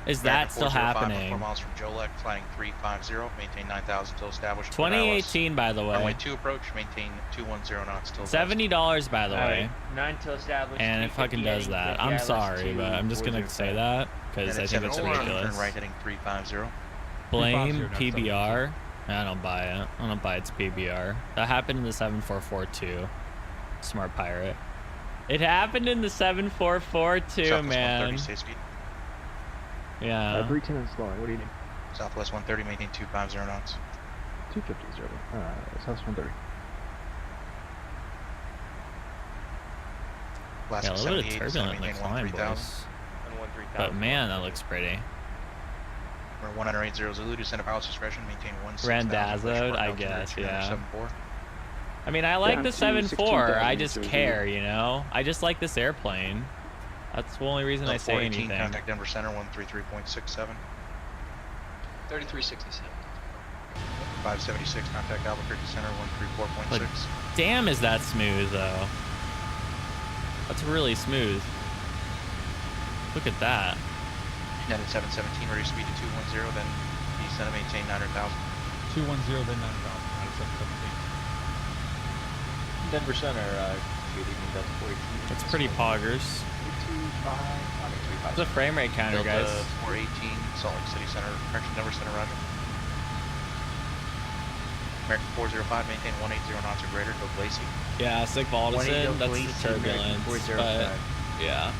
is that still happening? 4 miles from Jolek, flying 350, maintain 9000 till established. 2018, by the way. Runway 2 approach, maintain 210 knots till $70, by the way. 9 till established. And it fucking does that. I'm sorry, but I'm just gonna say that because I think it's ridiculous. Turn right heading 350. Blame PBR. I don't buy it. I don't buy it's PBR. That happened in the 744 too. Smart pirate. It happened in the 744 too, Southwest man. 130, stay speed. Yeah. 310 and slowing. What do you need? Southwest 130, maintain 250 knots. 250 0. Southwest 130. Yeah, a little bit turbulent in the climb, boys. But man, that looks pretty. We're 180 Zulu, descend at pilot's discretion, maintain 16,000. Randazzoed, I guess, yeah. I mean, I like the 7.4. I just care, you know? I just like this airplane. That's the only reason I say anything. Contact Denver Center, 133.67. 3367. 576, contact Albuquerque Center, 134.6. But damn, is that smooth, though. That's really smooth. Look at that. Net at 717, ready speed to 210, then descend and maintain 900,000. 210, then 9,000 out of 717. Denver Center, good evening, Delta 418. It's pretty poggers. 325. What's the frame rate counter, Delta guys? 418, Salt Lake City Center, correction, Denver Center, roger. American 405, maintain 180 knots or greater, go Glacy. Yeah, Sick Balderson, that's the turbulence, but yeah.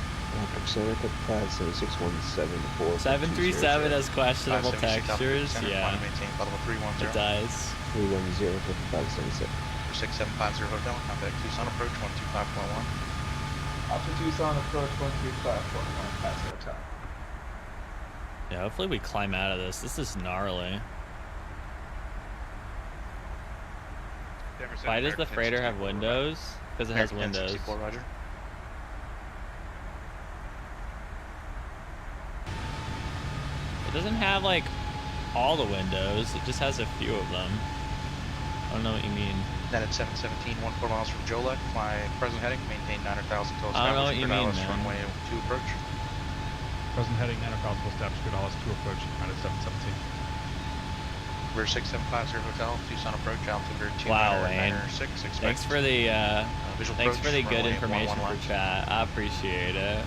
Center, 5761747. 737 has questionable 576 textures, Center, yeah. maintain level 310. It does. 310, 576. 6750 Hotel, contact Tucson approach 125.1. Alpha Tucson approach 135.1, pass hotel. Yeah, hopefully we climb out of this. This is gnarly. Why does the freighter have windows? Because it has windows. 1064, roger. It doesn't have like all the windows. It just has a few of them. I don't know what you mean. Net at 717, 14 miles from Jolek, fly present heading, maintain 900,000 till established. I don't know what you mean, man. Runway 2 approach. Present heading, 9,000 will establish good Dallas 2 approach, out of 717. We're 6750 Hotel, Tucson approach, altitude 2 Wow, Wayne. 6. Thanks for the visual thanks approach, for the good runway information 11 for left. chat. I appreciate it.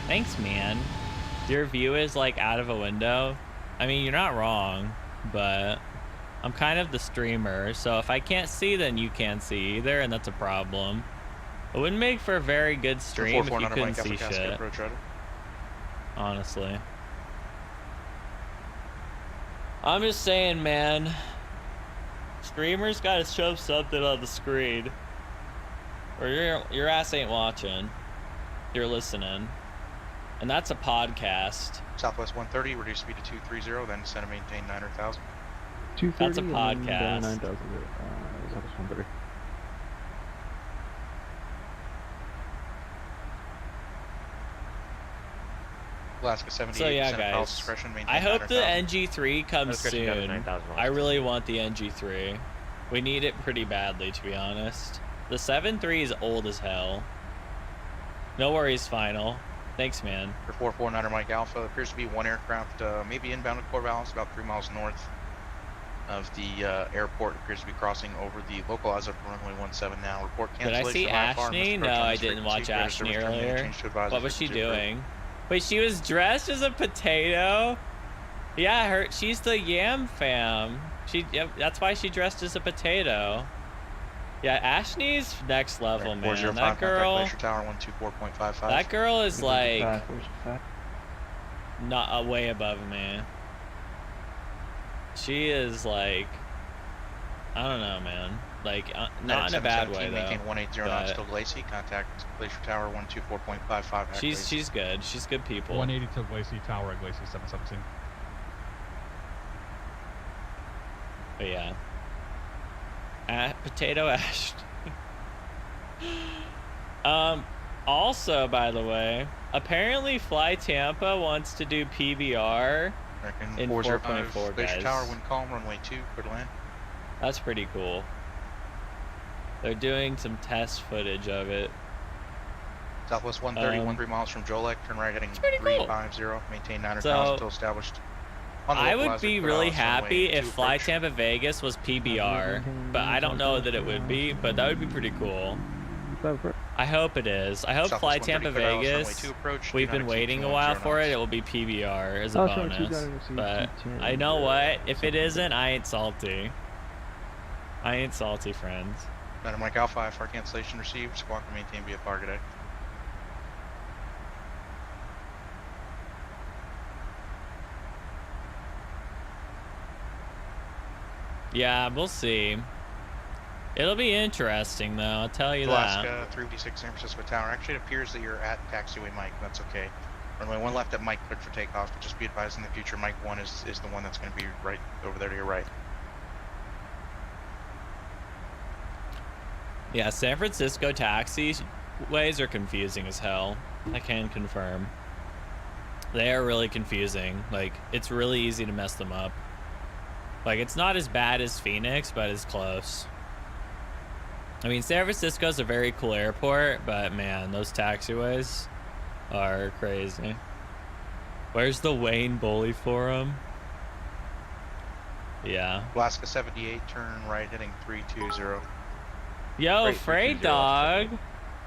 Thanks, man. Your view is like out of a window. I mean, you're not wrong, but I'm kind of the streamer, so if I can't see, then you can't see either, and that's a problem. It wouldn't make for a very good stream if you couldn't see shit. Approach, right? Honestly. I'm just saying, man. Streamers gotta show something on the screen. Or your ass ain't watching. You're listening. And that's a podcast. Southwest 130, reduce speed to 230, then descend and maintain 900,000. 230 That's a and podcast. then 9,000. Southwest 130. Alaska 78, So yeah, descend at pilot's guys. discretion, maintain I hope the 900,000. NG3 comes Discretion down to soon. 9,000 I really want the NG3. We need it pretty badly, to be honest. The 7.3 is old as hell. No worries, final. Thanks, man. For 449er Mike Alpha, appears to be one aircraft, maybe inbound to Corvallis, about 3 miles north of the airport. Appears to be crossing over the local as of runway 17 now. Report Did I see cancellation. Ashney? No, I didn't watch Ashney earlier. What was she doing? Wait, she was dressed as a potato? Yeah, she's the Yam fam. Yep, that's why she dressed as a potato. Yeah, Ashney's next level, man. 405, That girl. Glacier Tower 124.55. That girl is like 405. not way above me. She is like, I don't know, man. Like not in a bad way though. Maintain 180 knots till Glacy. Contact Glacier Tower 124.55. She's good. She's good people. 180 to Glacy Tower at Glacy 717. But yeah. Potato Ash. Also, by the way, apparently Fly Tampa wants to do PBR in 4.4, Glacier guys. Tower, wind calm, runway 2, clear to land. That's pretty cool. They're doing some test footage of it. Southwest 130, 13 miles from Jolek, turn right heading 350, maintain 900,000 until established. I would be really happy if Fly Tampa Vegas was PBR, but I don't know that it would be, but that would be pretty cool. I hope it is. I hope Fly Tampa Vegas, we've been waiting a while for it, it will be PBR as a bonus. But I know what, if it isn't, I ain't salty. I ain't salty, friends. Madam Mike Alpha, IFR cancellation received, squawk and maintain VFR, good day. Yeah, we'll see. It'll be interesting, though. I'll tell you Alaska, 356 San Francisco Tower. Actually, it appears that you're at taxiway Mike. That's okay. Runway 1 left at Mike, cleared for takeoff. But just be advised in the future, Mike 1 is the one that's going to be right over there to your right. Yeah, San Francisco taxiways are confusing as hell. I can confirm. They are really confusing. Like, it's really easy to mess them up. Like, it's not as bad as Phoenix, but it's close. I mean, San Francisco's a very cool airport, but man, those taxiways are crazy. Where's the Wayne Bully Forum? Yeah. Alaska 78, turn right heading 320. Yo, Freight Dog.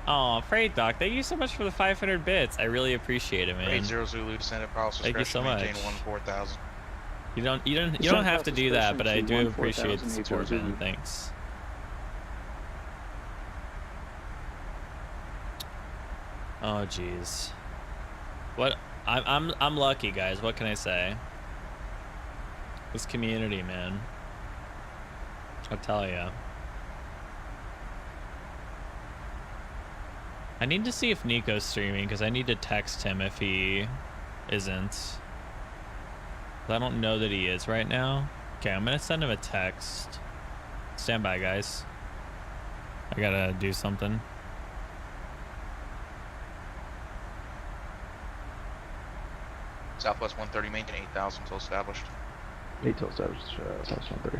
Oh, Freight Dog, thank you so much for the 500 bits. I really appreciate it, man. 80 Zulu descended policy. Thank you so much. Maintain 14,000. You don't have to do that, but I do appreciate the support, man. Thanks. Oh jeez. What I'm lucky, guys. What can I say? This community, man. I'll tell ya. I need to see if Nico's streaming because I need to text him if he isn't. I don't know that he is right now. Okay, I'm gonna send him a text. Stand by, guys. I gotta do something. Southwest 130, maintain 8,000 until established. 8 till established, Southwest 130.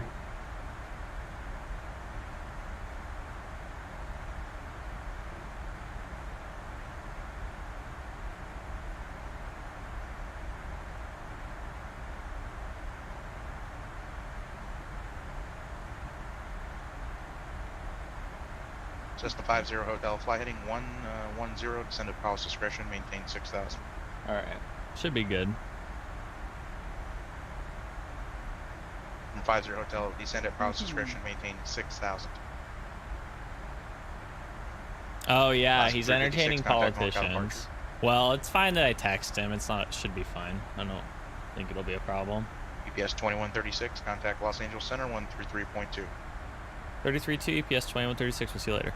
Cessna 50 Hotel, fly heading 110, descended policy discretion, maintain 6,000. Alright. Should be good. From 50 Hotel, descend at policy discretion, maintain 6,000. Oh yeah, Alaska he's 356, entertaining contact politicians. Well, it's fine that I text him. It should be fine. I don't think it'll be a problem. EPS 2136, contact Los Angeles Center 133.2. 33.2 EPS 2136. We'll see you later.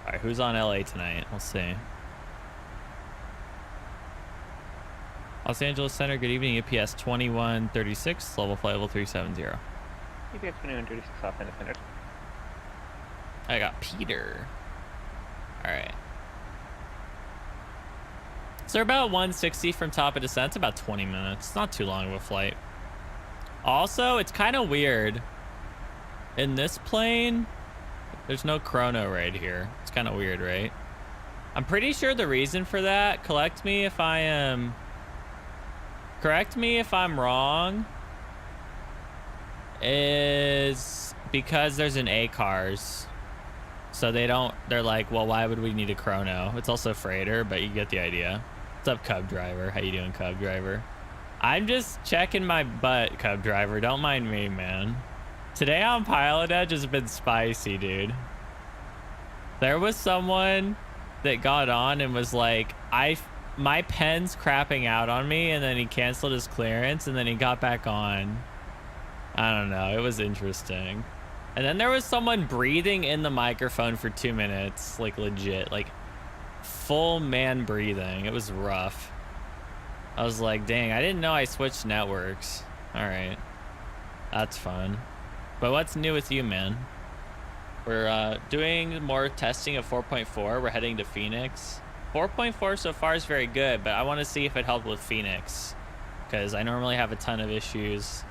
Alright, who's on LA tonight? We'll see. Los Angeles Center, good evening. EPS 2136, level flight level 370. EPS 2136 off in the I got Peter. Alright. So they're about 160 from top of descent. It's about 20 minutes. It's not too long of a flight. Also, it's kind of weird. In this plane, there's no chrono right here. It's kind of weird, right? I'm pretty sure the reason for that, correct me if I'm wrong, is because there's an ACARS. So they're like, well, why would we need a chrono? It's also freighter, but you get the idea. What's up, Cub Driver? How you doing, Cub Driver? I'm just checking my butt, Cub Driver. Don't mind me, man. Today on Pilot Edge has been spicy, dude. There was someone that got on and was like, my pen's crapping out on me, and then he canceled his clearance, and then he got back on. I don't know. It was interesting. And then there was someone breathing in the microphone for 2 minutes, like legit, like full man breathing. It was rough. I was like, dang, I didn't know I switched networks. All right. That's fun. But what's new with you, man? We're doing more testing of 4.4. We're heading to Phoenix. 4.4 so far is very good, but I want to see if it helped with Phoenix, because I normally have a ton of issues.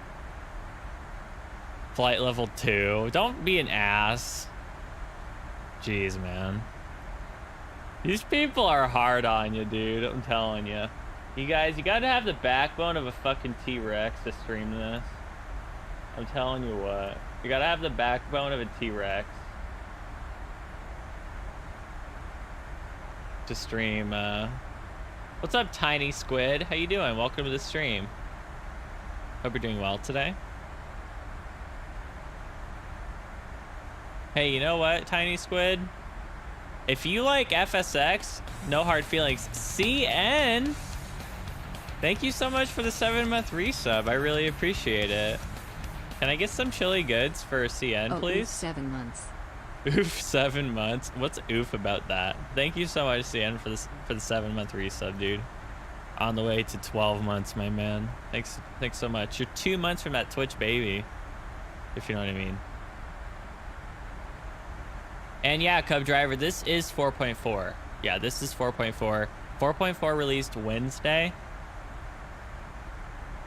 Flight level 2. Don't be an ass. Jeez, man. These people are hard on you, dude. I'm telling you. You guys, you gotta have the backbone of a fucking T-Rex to stream this. I'm telling you what. You gotta have the backbone of a T-Rex to stream. What's up, Tiny Squid? How you doing? Welcome to the stream. Hope you're doing well today. Hey, you know what, Tiny Squid? If you like FSX, no hard feelings. CN, thank you so much for the 7-month resub. I really appreciate it. Can I get some chili goods for CN, please? Oof, 7 months. Oof, 7 months. What's oof about that? Thank you so much, CN, for the 7-month resub, dude. On the way to 12 months, my man. Thanks so much. You're 2 months from that Twitch baby, if you know what I mean. And yeah, Cub Driver, this is 4.4. Yeah, this is 4.4. 4.4 released Wednesday.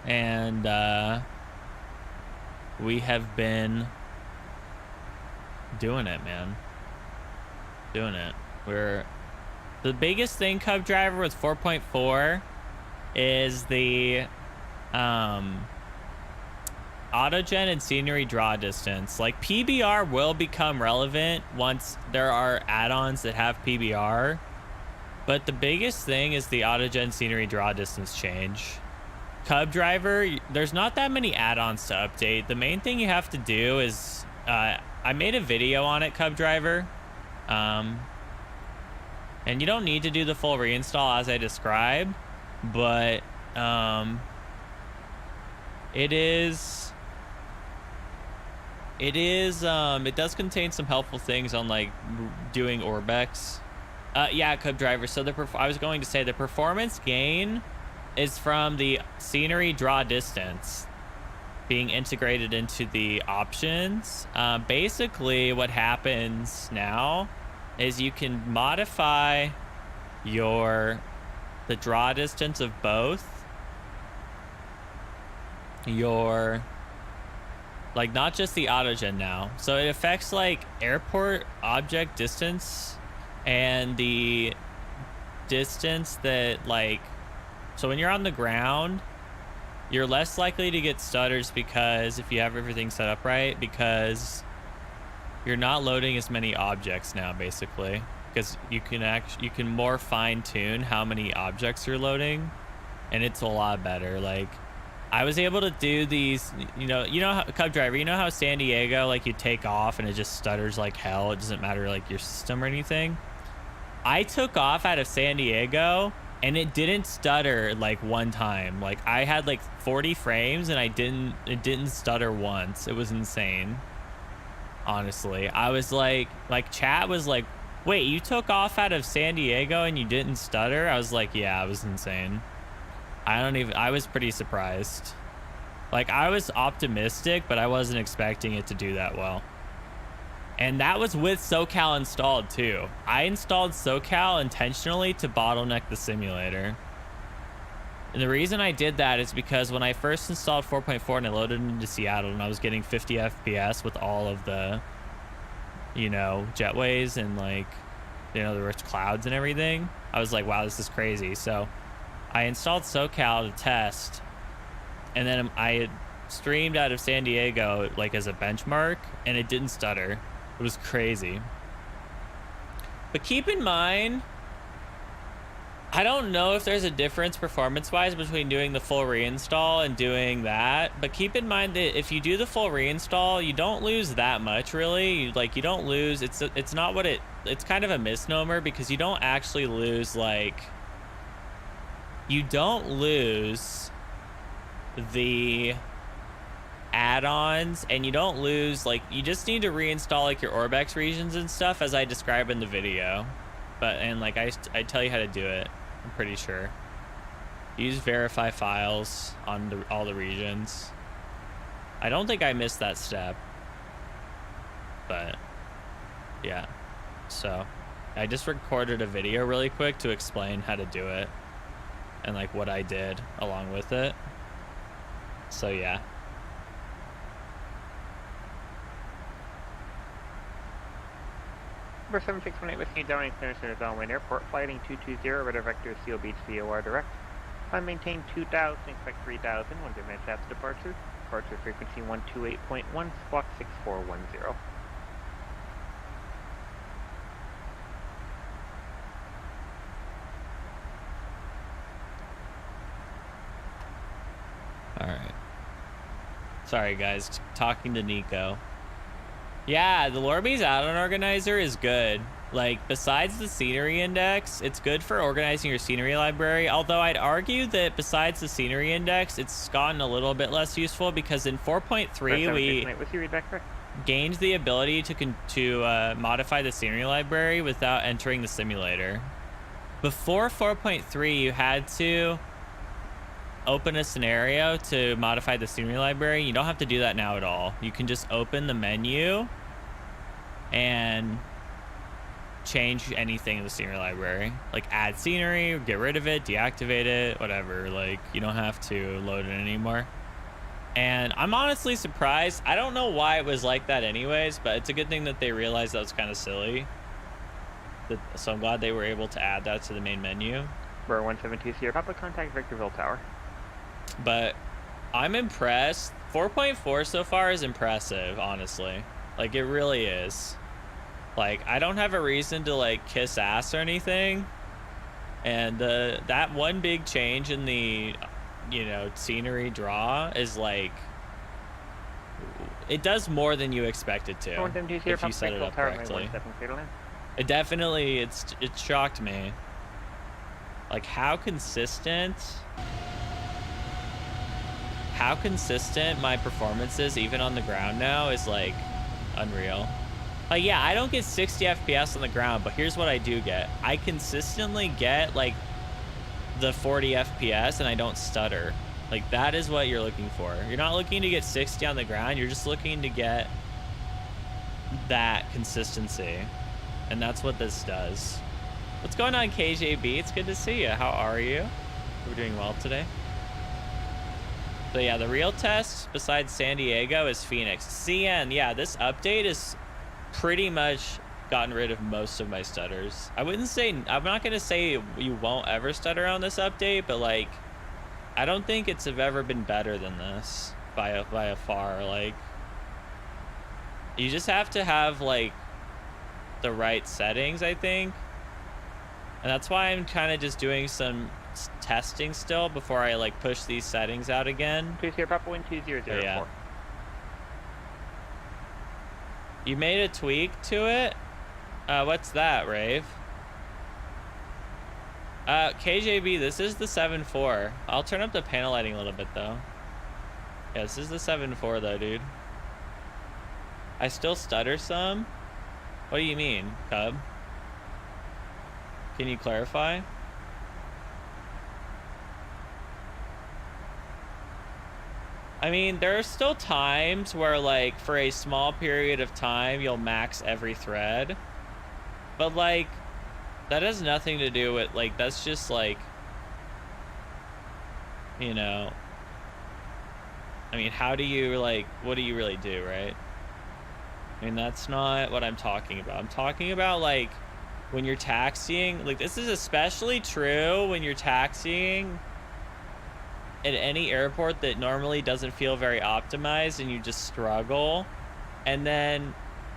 And we have been doing it, man. Doing it. The biggest thing, Cub Driver, with 4.4 is the autogen and scenery draw distance. Like, PBR will become relevant once there are add-ons that have PBR, but the biggest thing is the autogen scenery draw distance change. Cub Driver, there's not that many add-ons to update. The main thing you have to do is I made a video on it, Cub Driver, and you don't need to do the full reinstall as I described, but it does contain some helpful things on like doing Orbex. Yeah, Cub Driver. So I was going to say the performance gain is from the scenery draw distance being integrated into the options. Basically, what happens now is you can modify the draw distance of both your, like, not just the autogen now. So it affects like airport object distance and the distance that, like, so when you're on the ground, you're less likely to get stutters because if you have everything set up right, because you're not loading as many objects now, basically, because you can more fine tune how many objects you're loading, and it's a lot better. Like, I was able to do these, you know how, Cub Driver, you know how San Diego, like, you take off and it just stutters like hell. It doesn't matter like your system or anything. I took off out of San Diego and it didn't stutter like one time. Like, I had like 40 frames and it didn't stutter once. It was insane. Honestly, I was like chat was like, wait, you took off out of San Diego and you didn't stutter? I was like, yeah, it was insane. I was pretty surprised. Like, I was optimistic, but I wasn't expecting it to do that well. And that was with SoCal installed too. I installed SoCal intentionally to bottleneck the simulator. And the reason I did that is because when I first installed 4.4 and I loaded into Seattle and I was getting 50 FPS with all of the, jetways and, like, there were clouds and everything, I was like, wow, this is crazy. So I installed SoCal to test, and then I had streamed out of San Diego, like, as a benchmark, and it didn't stutter. It was crazy. But keep in mind, I don't know if there's a difference performance-wise between doing the full reinstall and doing that, but keep in mind that if you do the full reinstall, you don't lose that much, really. You don't lose. It's not what it's kind of a misnomer because you don't actually lose you don't lose the add-ons, and you don't lose you just need to reinstall your Orbex regions and stuff as I describe in the video. And I tell you how to do it. I'm pretty sure. Use verify files on all the regions. I don't think I missed that step. But yeah. So I just recorded a video really quick to explain how to do it and what I did along with it. So yeah. Number 7618 with you down in clearance at Darwin Airport, flighting 220, radar vector Seal Beach COR direct. Climb maintain 2000, expect 3000, 1 minutes after departure. Departure frequency 128.1, squawk 6410. Alright. Sorry guys, talking to Nico. Yeah, the Lorbeez add-on organizer is good. Besides the scenery index, it's good for organizing your scenery library. Although I'd argue that besides the scenery index, it's gotten a little bit less useful because in 4.3 we gained the ability to modify the scenery library without entering the simulator. Before 4.3, you had to open a scenario to modify the scenery library. You don't have to do that now at all. You can just open the menu and change anything in the scenery library, add scenery, get rid of it, deactivate it, whatever. You don't have to load it anymore. And I'm honestly surprised. I don't know why it was like that anyways, but it's a good thing that they realized that was kind of silly. So I'm glad they were able to add that to the main menu. Number 172 Sierra Papa, contact Victorville Tower. But I'm impressed. 4.4 so far is impressive, honestly. It really is. I don't have a reason to kiss ass or anything. And that one big change in the scenery draw is it does more than you expect it to if you set it up correctly. It definitely it shocked me. How consistent my performance is even on the ground now is unreal. Yeah, I don't get 60 FPS on the ground, but here's what I do get. I consistently get the 40 FPS and I don't stutter. That is what you're looking for. You're not looking to get 60 on the ground, you're just looking to get that consistency. And that's what this does. What's going on, KJB? It's good to see you. How are you? We're doing well today. So yeah, the real test besides San Diego is Phoenix. CN, yeah, this update is pretty much gotten rid of most of my stutters. I'm not gonna say you won't ever stutter on this update, but I don't think it's ever been better than this by a far. You just have to have the right settings, I think. And that's why I'm kind of just doing some testing still before I push these settings out again. Please hear Papa 12004. Yeah. You made a tweak to it? What's that, Rave? KJB, this is the 7.4. I'll turn up the panel lighting a little bit though. Yeah, this is the 7.4 though, dude. I still stutter some? What do you mean, Cub? Can you clarify? I mean, there are still times where, for a small period of time, you'll max every thread. But, that has nothing to do with, that's just, you know... I mean, how do you, what do you really do, right? I mean, that's not what I'm talking about. I'm talking about, when you're taxiing. This is especially true when you're taxiing at any airport that normally doesn't feel very optimized and you just struggle. And then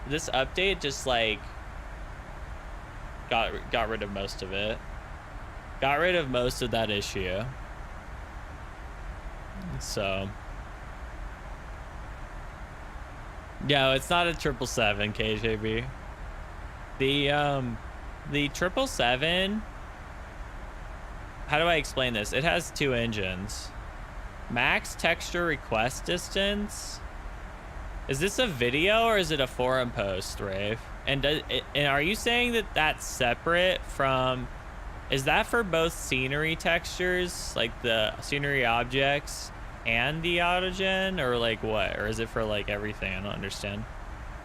this update just got rid of most of it. got rid of most of that issue. So no, it's not a 777 KJB. The 777, how do I explain this? It has 2 engines. Max texture request distance. Is this a video or is it a forum post, Rave? And are you saying that that's separate from, is that for both scenery textures, like the scenery objects and the autogen, or like what? Or is it for like everything? I don't understand.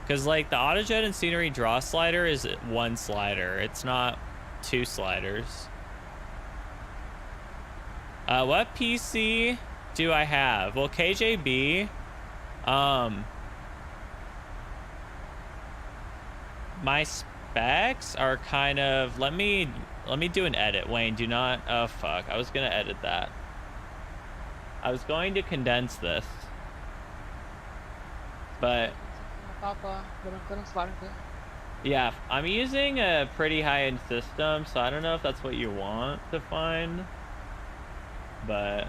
Because like the autogen and scenery draw slider is 1 slider. It's not 2 sliders. What PC do I have? Well, KJB, my specs are kind of, let me do an edit. Wayne, do not, oh fuck, I was gonna edit that. I was going to condense this, but yeah, I'm using a pretty high-end system, so I don't know if that's what you want to find, but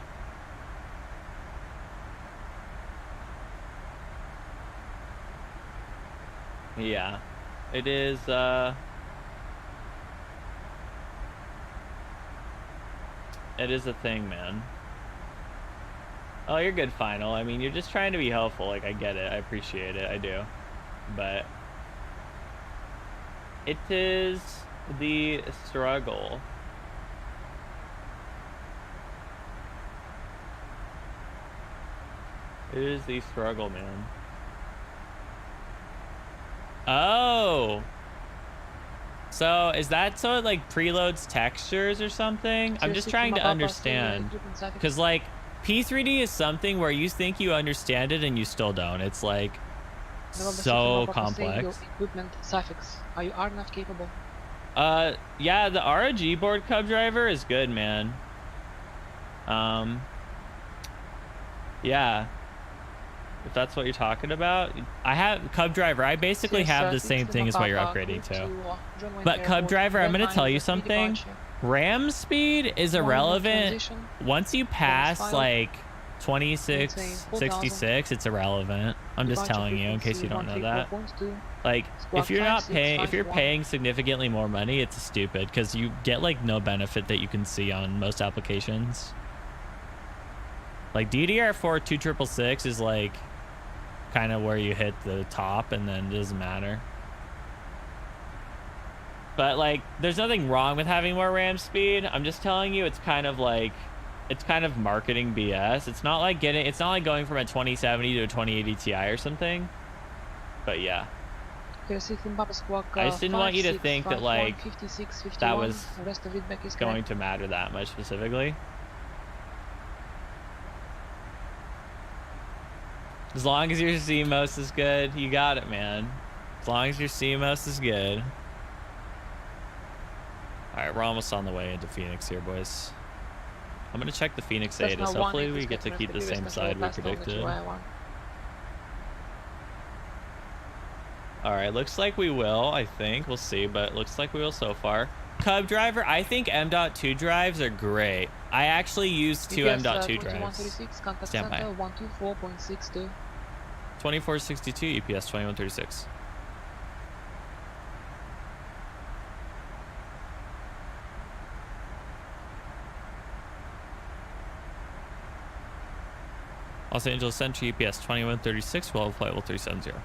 yeah, it is a thing, man. Oh, you're good, Final. I mean, you're just trying to be helpful. Like, I get it. I appreciate it. I do. But it is the struggle. It is the struggle, man. Oh. So, is that so it, like, preloads textures or something? I'm just trying to understand. Because, like, P3D is something where you think you understand it and you still don't. It's like so complex. Equipment suffix. You are not capable. Yeah, the ROG board Cub driver is good, man. Yeah. If that's what you're talking about, I have Cub driver. I basically have the same thing as what you're upgrading to. But Cub driver, I'm gonna tell you something. RAM speed is irrelevant. Once you pass like 2666, it's irrelevant. I'm just telling you in case you don't know that. Like, if you're paying significantly more money, it's stupid because you get like no benefit that you can see on most applications. Like DDR4 2666 is like kind of where you hit the top and then it doesn't matter. But like, there's nothing wrong with having more RAM speed. I'm just telling you, it's kind of like, it's kind of marketing BS. It's not like going from a 2070 to a 2080 Ti or something. But yeah. I just didn't want you to think that like that was going to matter that much specifically. As long as your CMOS is good, you got it, man. As long as your CMOS is good. Alright, we're almost on the way into Phoenix here, boys. I'm gonna check the Phoenix ATIS. Hopefully we get to keep the same side we predicted. Alright, looks like we will, I think. We'll see, but looks like we will so far. Cub driver, I think M.2 drives are great. I actually use 2 M.2 drives. Stand by. 2462 EPS 2136. Los Angeles Central EPS 2136, we'll have flight level 370.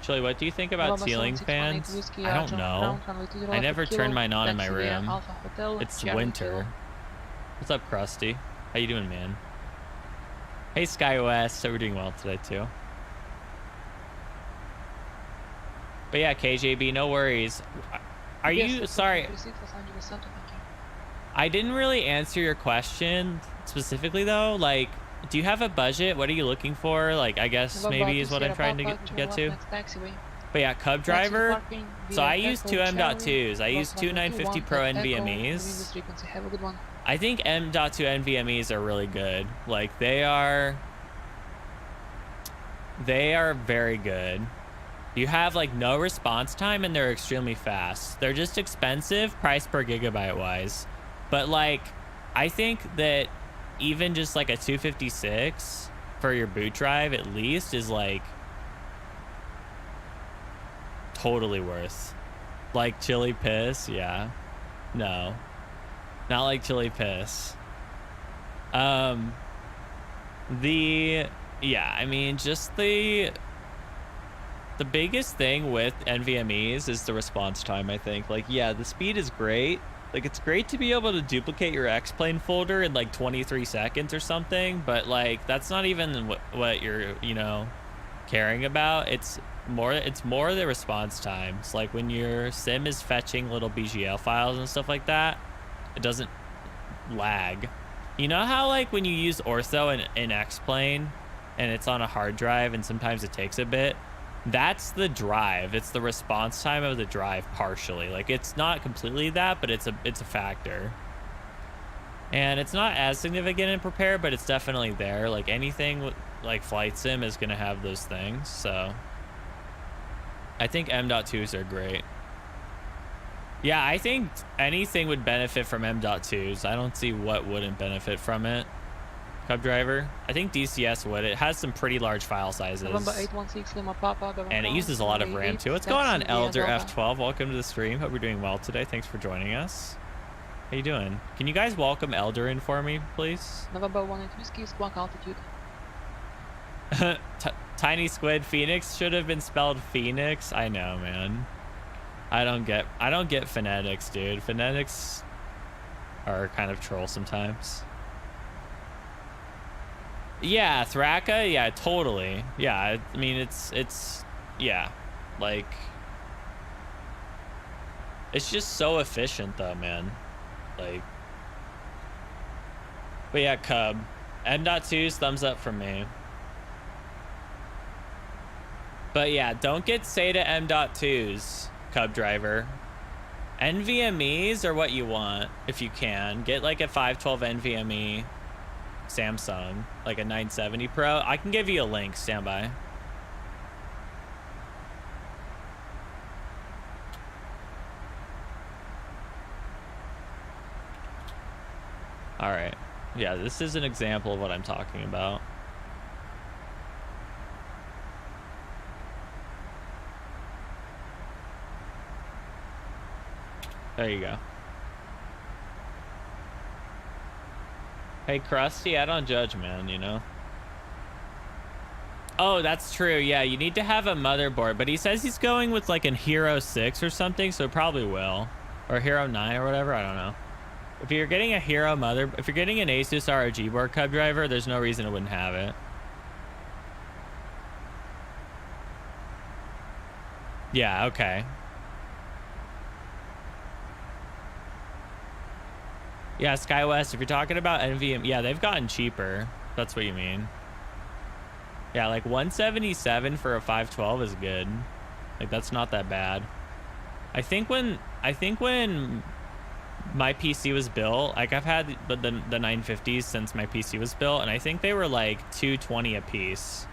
Chili, what do you think about ceiling fans? I don't know. I never turn mine on in my room. It's winter. What's up, Krusty? How you doing, man? Hey, SkyWest. So we're doing well today, too. But yeah, KJB, no worries. Are you... Sorry. I didn't really answer your question specifically, though. Like, do you have a budget? What are you looking for? Like, I guess maybe is what I'm trying to get to. But yeah, Cub driver. So I use 2 M.2s. I use 2 950 Pro NVMEs. I think M.2 NVMEs are really good. Like, they are very good. You have like no response time and they're extremely fast. They're just expensive price per gigabyte wise. But like, I think that even just like a 256 for your boot drive at least is like totally worth. Like chili piss, yeah. No. Not like chili piss. Yeah, I mean, just the biggest thing with NVMEs is the response time, I think. Like, yeah, the speed is great. Like, it's great to be able to duplicate your X-Plane folder in like 23 seconds or something, but like, that's not even what you're, you know, caring about. It's more the response times. Like when your sim is fetching little BGL files and stuff like that, it doesn't lag. You know how like when you use ortho in X-Plane and it's on a hard drive and sometimes it takes a bit? That's the drive. It's the response time of the drive partially. Like it's not completely that, but it's a factor. And it's not as significant in prepare, but it's definitely there. Like anything with like flight sim is gonna have those things. So I think M.2s are great. Yeah, I think anything would benefit from M.2s. I don't see what wouldn't benefit from it. Cub driver. I think DCS would. It has some pretty large file sizes. November 816 Lima Papa. And it uses a lot of RAM too. What's going on, Elder F12? Welcome to the stream. Hope you're doing well today. Thanks for joining us. How you doing? Can you guys welcome Elder in for me, please? November 18 Whiskey Squawk altitude. Tiny Squid Phoenix should have been spelled Phoenix. I know, man. I don't get phonetics, dude. Phonetics are kind of troll sometimes. Yeah, Thraka, yeah, totally. Yeah, I mean it's yeah, like it's just so efficient though, man. Like, but yeah, Cub. M.2's thumbs up from me. But yeah, don't get SATA M.2's, Cub driver. NVMEs are what you want if you can. Get like a 512 NVMe Samsung, like a 970 Pro. I can give you a link, stand by. All right. Yeah, this is an example of what I'm talking about. There you go. Hey, Krusty, I don't judge, man, you know? Oh, that's true. Yeah, you need to have a motherboard, but he says he's going with like a Hero 6 or something, so it probably will. Or Hero 9 or whatever, I don't know. If you're getting a Hero if you're getting an Asus ROG board, Cub driver, there's no reason it wouldn't have it. Yeah, okay. Yeah, SkyWest, if you're talking about NVMe, yeah, they've gotten cheaper. That's what you mean. Yeah, like 177 for a 512 is good. Like, that's not that bad. I think when my PC was built, like I've had the 950s since my PC was built, and I think they were like $220 a piece.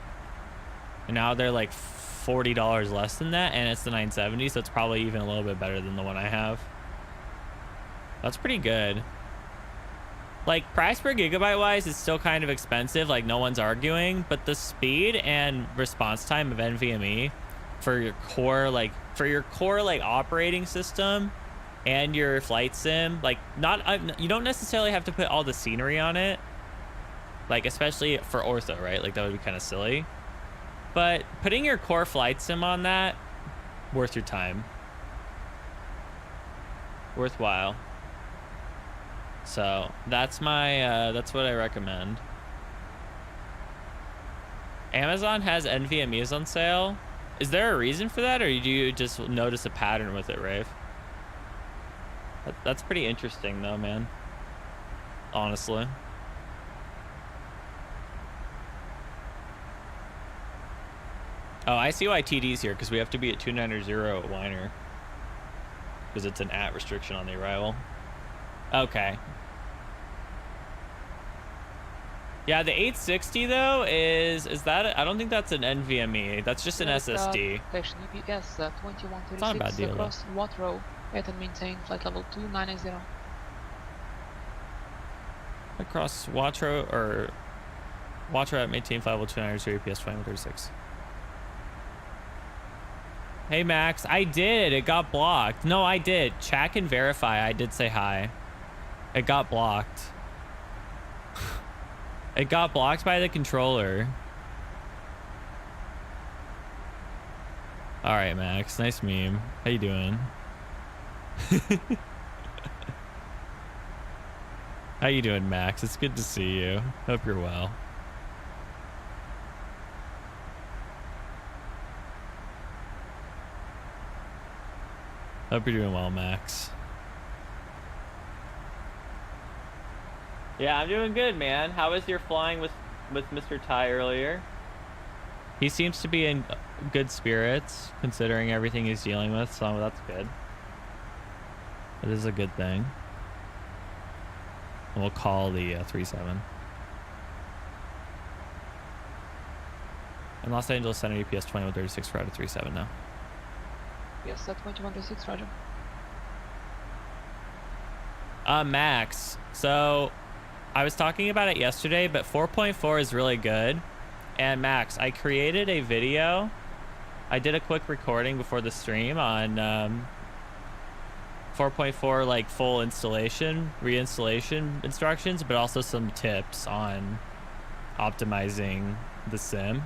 And now they're like $40 less than that, and it's the 970, so it's probably even a little bit better than the one I have. That's pretty good. Like, price per gigabyte wise is still kind of expensive, like no one's arguing, but the speed and response time of NVMe for your core operating system and your flight sim, like you don't necessarily have to put all the scenery on it, like especially for ortho, right? Like that would be kind of silly, but putting your core flight sim on that, worth your time, worthwhile. So that's my that's what I recommend. Amazon has NVMEs on sale. Is there a reason for that, or do you just notice a pattern with it, Rafe? That's pretty interesting though, man. Honestly. Oh, I see why TD's here, because we have to be at 290 at Weiner. Because it's an @ restriction on the arrival. Okay. Yeah, the 860 though is that I don't think that's an NVMe. That's just an SSD. Station EPS 2136 It's not a bad deal, across Watrow at and maintain flight level 2980. Across Watrow at maintain flight level 290 EPS 2136. Hey Max, I did. It got blocked. No, I did. Chat can verify. I did say hi. It got blocked. It got blocked by the controller. All right, Max. Nice meme. How you doing? How you doing, Max? It's good to see you. Hope you're well. Hope you're doing well, Max. Yeah, I'm doing good, man. How was your flying with Mr. Ty earlier? He seems to be in good spirits, considering everything he's dealing with, so that's good. It is a good thing. And we'll call the 37. In Los Angeles Center, UPS 2136 for out of 37 now. Yes, 2136, roger. Max, so I was talking about it yesterday, but 4.4 is really good. And Max, I created a video. I did a quick recording before the stream on 4.4, like full installation, reinstallation instructions, but also some tips on optimizing the sim.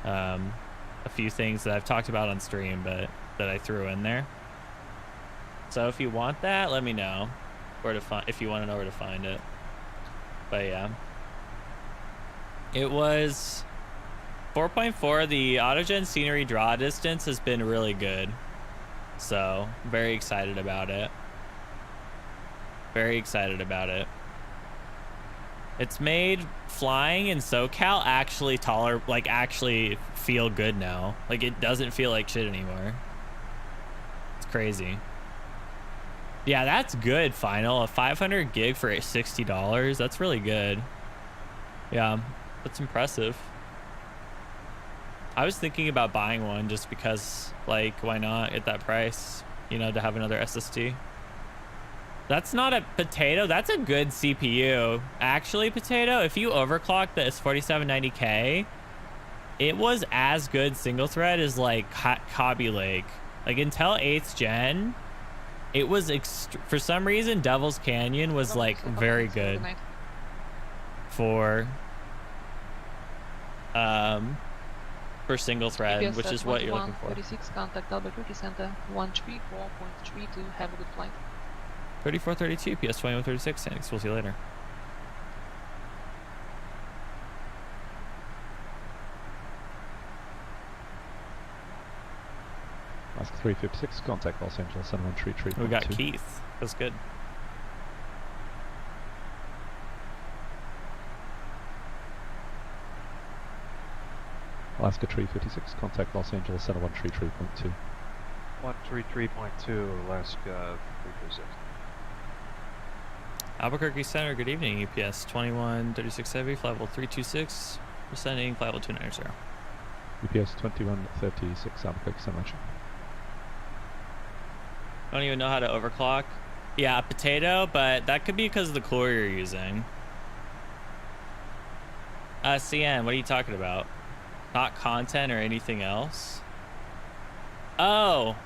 A few things that I've talked about on stream, but that I threw in there. So if you want that, let me know where to find, if you want to know where to find it. But yeah, it was 4.4. The autogen scenery draw distance has been really good, so very excited about it. Very excited about it. It's made flying in SoCal actually actually feel good now. Like, it doesn't feel like shit anymore. It's crazy. Yeah, that's good, Final. A 500 gig for $60. That's really good. Yeah, that's impressive. I was thinking about buying one just because, like, why not at that price? You know, to have another SSD. That's not a Potato. That's a good CPU. Actually, Potato, if you overclock the S4790K, it was as good single thread as, like, Hobby Lake. Like, Intel 8th Gen, it was, for some reason, Devil's Canyon was, like, very good for single thread, which is what you're looking for. 36, contact Albuquerque Center 134.32. Have a good flight. 3432, PS 2136. Thanks. We'll see you later. Ask 356, contact Los Angeles Center 133. We got Keith. That's good. Alaska 356, contact Los Angeles Center 133.2. 133.2, Alaska 356. Albuquerque Center, good evening. UPS 2136 Heavy, flight level 326, descending, flight level 290. UPS 2136, Albuquerque Center. I don't even know how to overclock. Yeah, Potato, but that could be because of the cooler you're using. CN, what are you talking about? Not content or anything else? Oh.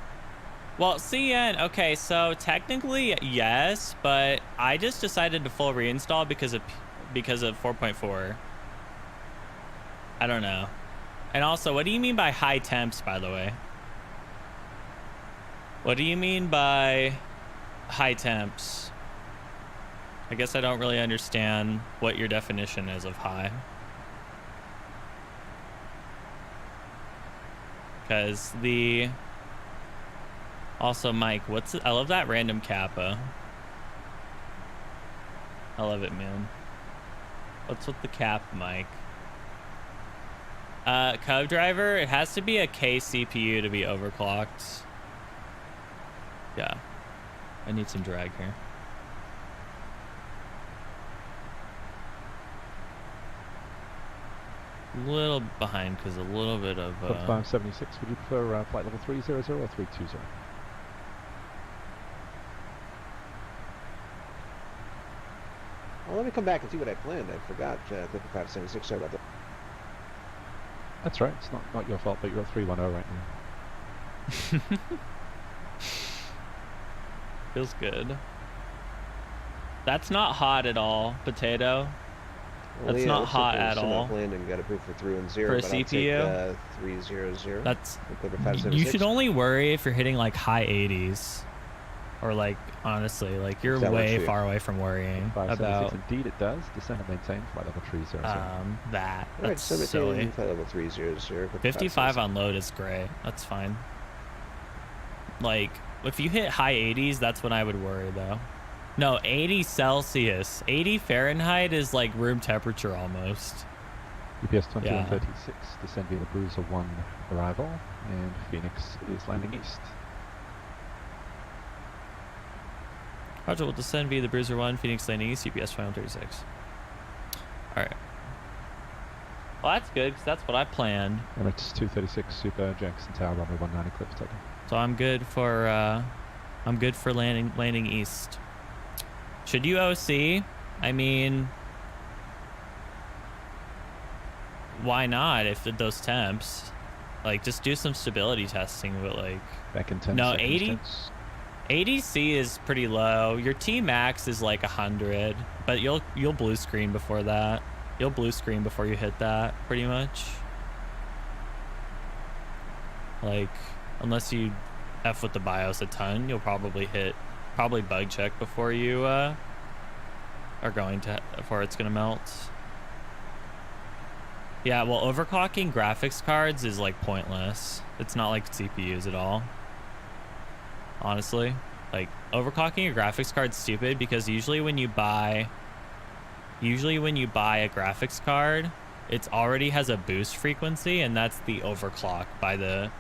Well, CN, okay, so technically yes, but I just decided to full reinstall because of 4.4. I don't know. And also, what do you mean by high temps, by the way? What do you mean by high temps? I guess I don't really understand what your definition is of high. Because also, Mike, I love that random kappa. I love it, man. What's with the cap, Mike? Cub driver, it has to be a K CPU to be overclocked. Yeah. I need some drag here. Little behind because a little bit of. 576. Would you prefer flight level 300 or 320? Well, let me come back and see what I planned. I forgot Clipper 576. Sorry about that. That's right. It's not your fault, but you're at 310 right now. Feels good. That's not hot at all, Potato. Well, That's yeah, not hot at all. all. Landing got approved for 310. For a but CPU? I'll take, 300. That's. Clipper You 576. should only worry if you're hitting like high 80s, or like honestly, like you're That works way for you. far away from worrying 576. about Indeed, it does. Descend and maintain flight level 300. that. All right, That's so silly. flight level 300. Clipper 55 on load is great. That's fine. Like, if you hit high 80s, that's when I would worry, though. No, 80 Celsius. 80 Fahrenheit is like room temperature almost. UPS 2136, Yeah. descend via the Bruiser 1 arrival, and Phoenix is landing east. Roger, will descend via the Bruiser 1, Phoenix landing east, UPS 2136. Alright. Well, that's good, because that's what I planned. Emirates 236, Super Jackson Tower, runway 19 clips taken. So I'm good for landing east. Should you OC? I mean, why not if those temps? Like, just do some stability testing, but like, back in 10 no, seconds, 80 gents. 80C is pretty low. Your T max is like 100, but you'll blue screen before that. You'll blue screen before you hit that, pretty much. Like, unless you F with the BIOS a ton, you'll probably bug check before you are going to, before it's gonna melt. Yeah, well, overclocking graphics cards is like pointless. It's not like CPUs at all. Honestly, like overclocking your graphics card's stupid because usually when you buy a graphics card, it already has a boost frequency, and that's the overclock by the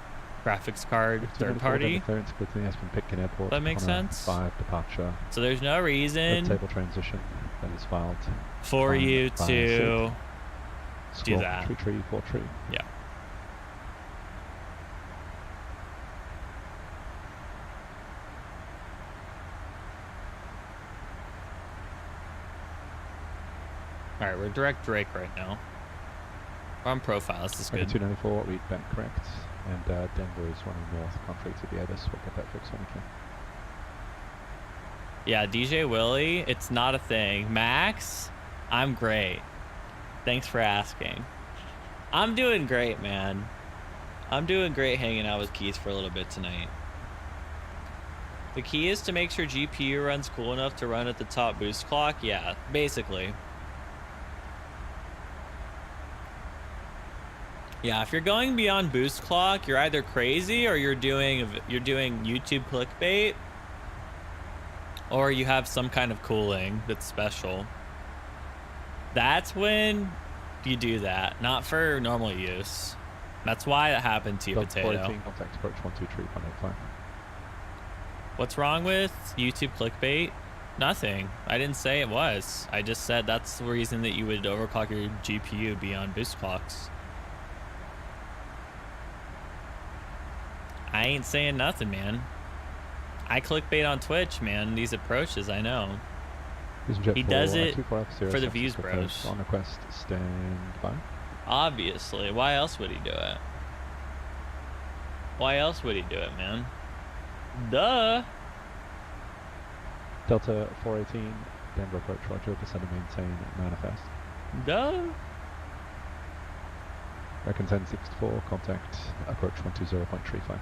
graphics card third party. Clearance quickly has been picked in airport. That makes on a sense. 5 departure. So there's no reason Table transition that is filed. for you by to do Squawk, that. Tree, 4 tree. Yeah. All right, we're direct Drake right now. We're on profile. This is good. 294, read back correct. And Denver is running north, contrary to the others. We'll get that fixed when we can. Yeah, DJ Willie, it's not a thing. Max, I'm great. Thanks for asking. I'm doing great, man. I'm doing great hanging out with Keith for a little bit tonight. The key is to make sure GPU runs cool enough to run at the top boost clock. Yeah, basically. Yeah, if you're going beyond boost clock, you're either crazy or you're doing YouTube clickbait, or you have some kind of cooling that's special. That's when you do that, not for normal use. That's why it happened to you, Potato. 418, contact approach 123, 185. What's wrong with YouTube clickbait? Nothing. I didn't say it was. I just said that's the reason that you would overclock your GPU beyond boost clocks. I ain't saying nothing, man. I clickbait on Twitch, man. These approaches, I know. He does it for the views, bros. On request, stand by. Obviously. Why else would he do it? Why else would he do it, man? Duh. Delta 418, Denver approach, roger, descend and maintain manifest. Duh. Recon 1064, contact approach 120.35.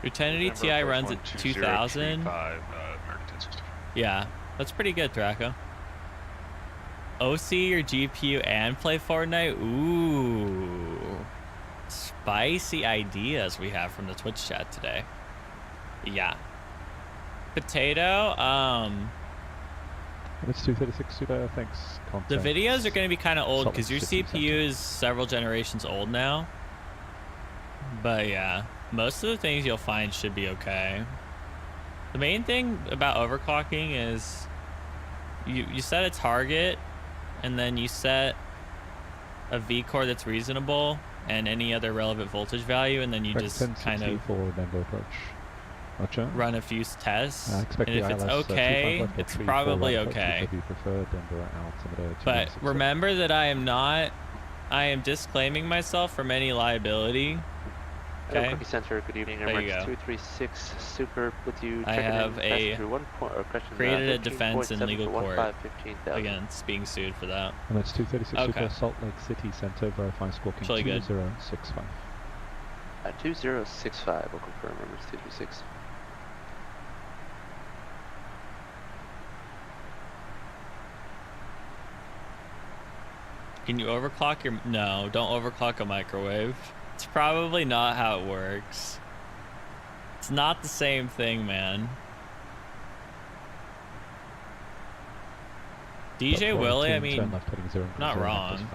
Your 1080 Ti runs at 2000. Yeah, that's pretty good, Draco. OC your GPU and play Fortnite? Ooh. Spicy ideas we have from the Twitch chat today. Yeah. Potato, It's 236 super, thanks. Contact. the videos are going to be kind of old because your 60 CPU is several generations old now. But yeah, most of the things you'll find should be okay. The main thing about overclocking is you set a target, and then you set a V core that's reasonable and any other relevant voltage value, and then you just kind of for Denver approach. Roger. run a few tests. Expect And the if it's ILS, okay, 35 left, it's 3-4 probably right approach okay. would be preferred, Denver altimeter But 2967. remember that I am disclaiming myself from any liability. Okay. Cookie Center, good evening. There you Emirates go. 236 Super with you. I Checking have in, created a defense in legal court 15,000. against being sued for that. And that's 236 Okay. Super, Salt Lake City Center, verify squawking It's really good. 2065. 2065, we'll confirm. Emirates 236. Can you overclock your... No, don't overclock a microwave. It's probably not how it works. It's not the same thing, man. DJ Willie, I mean, not wrong.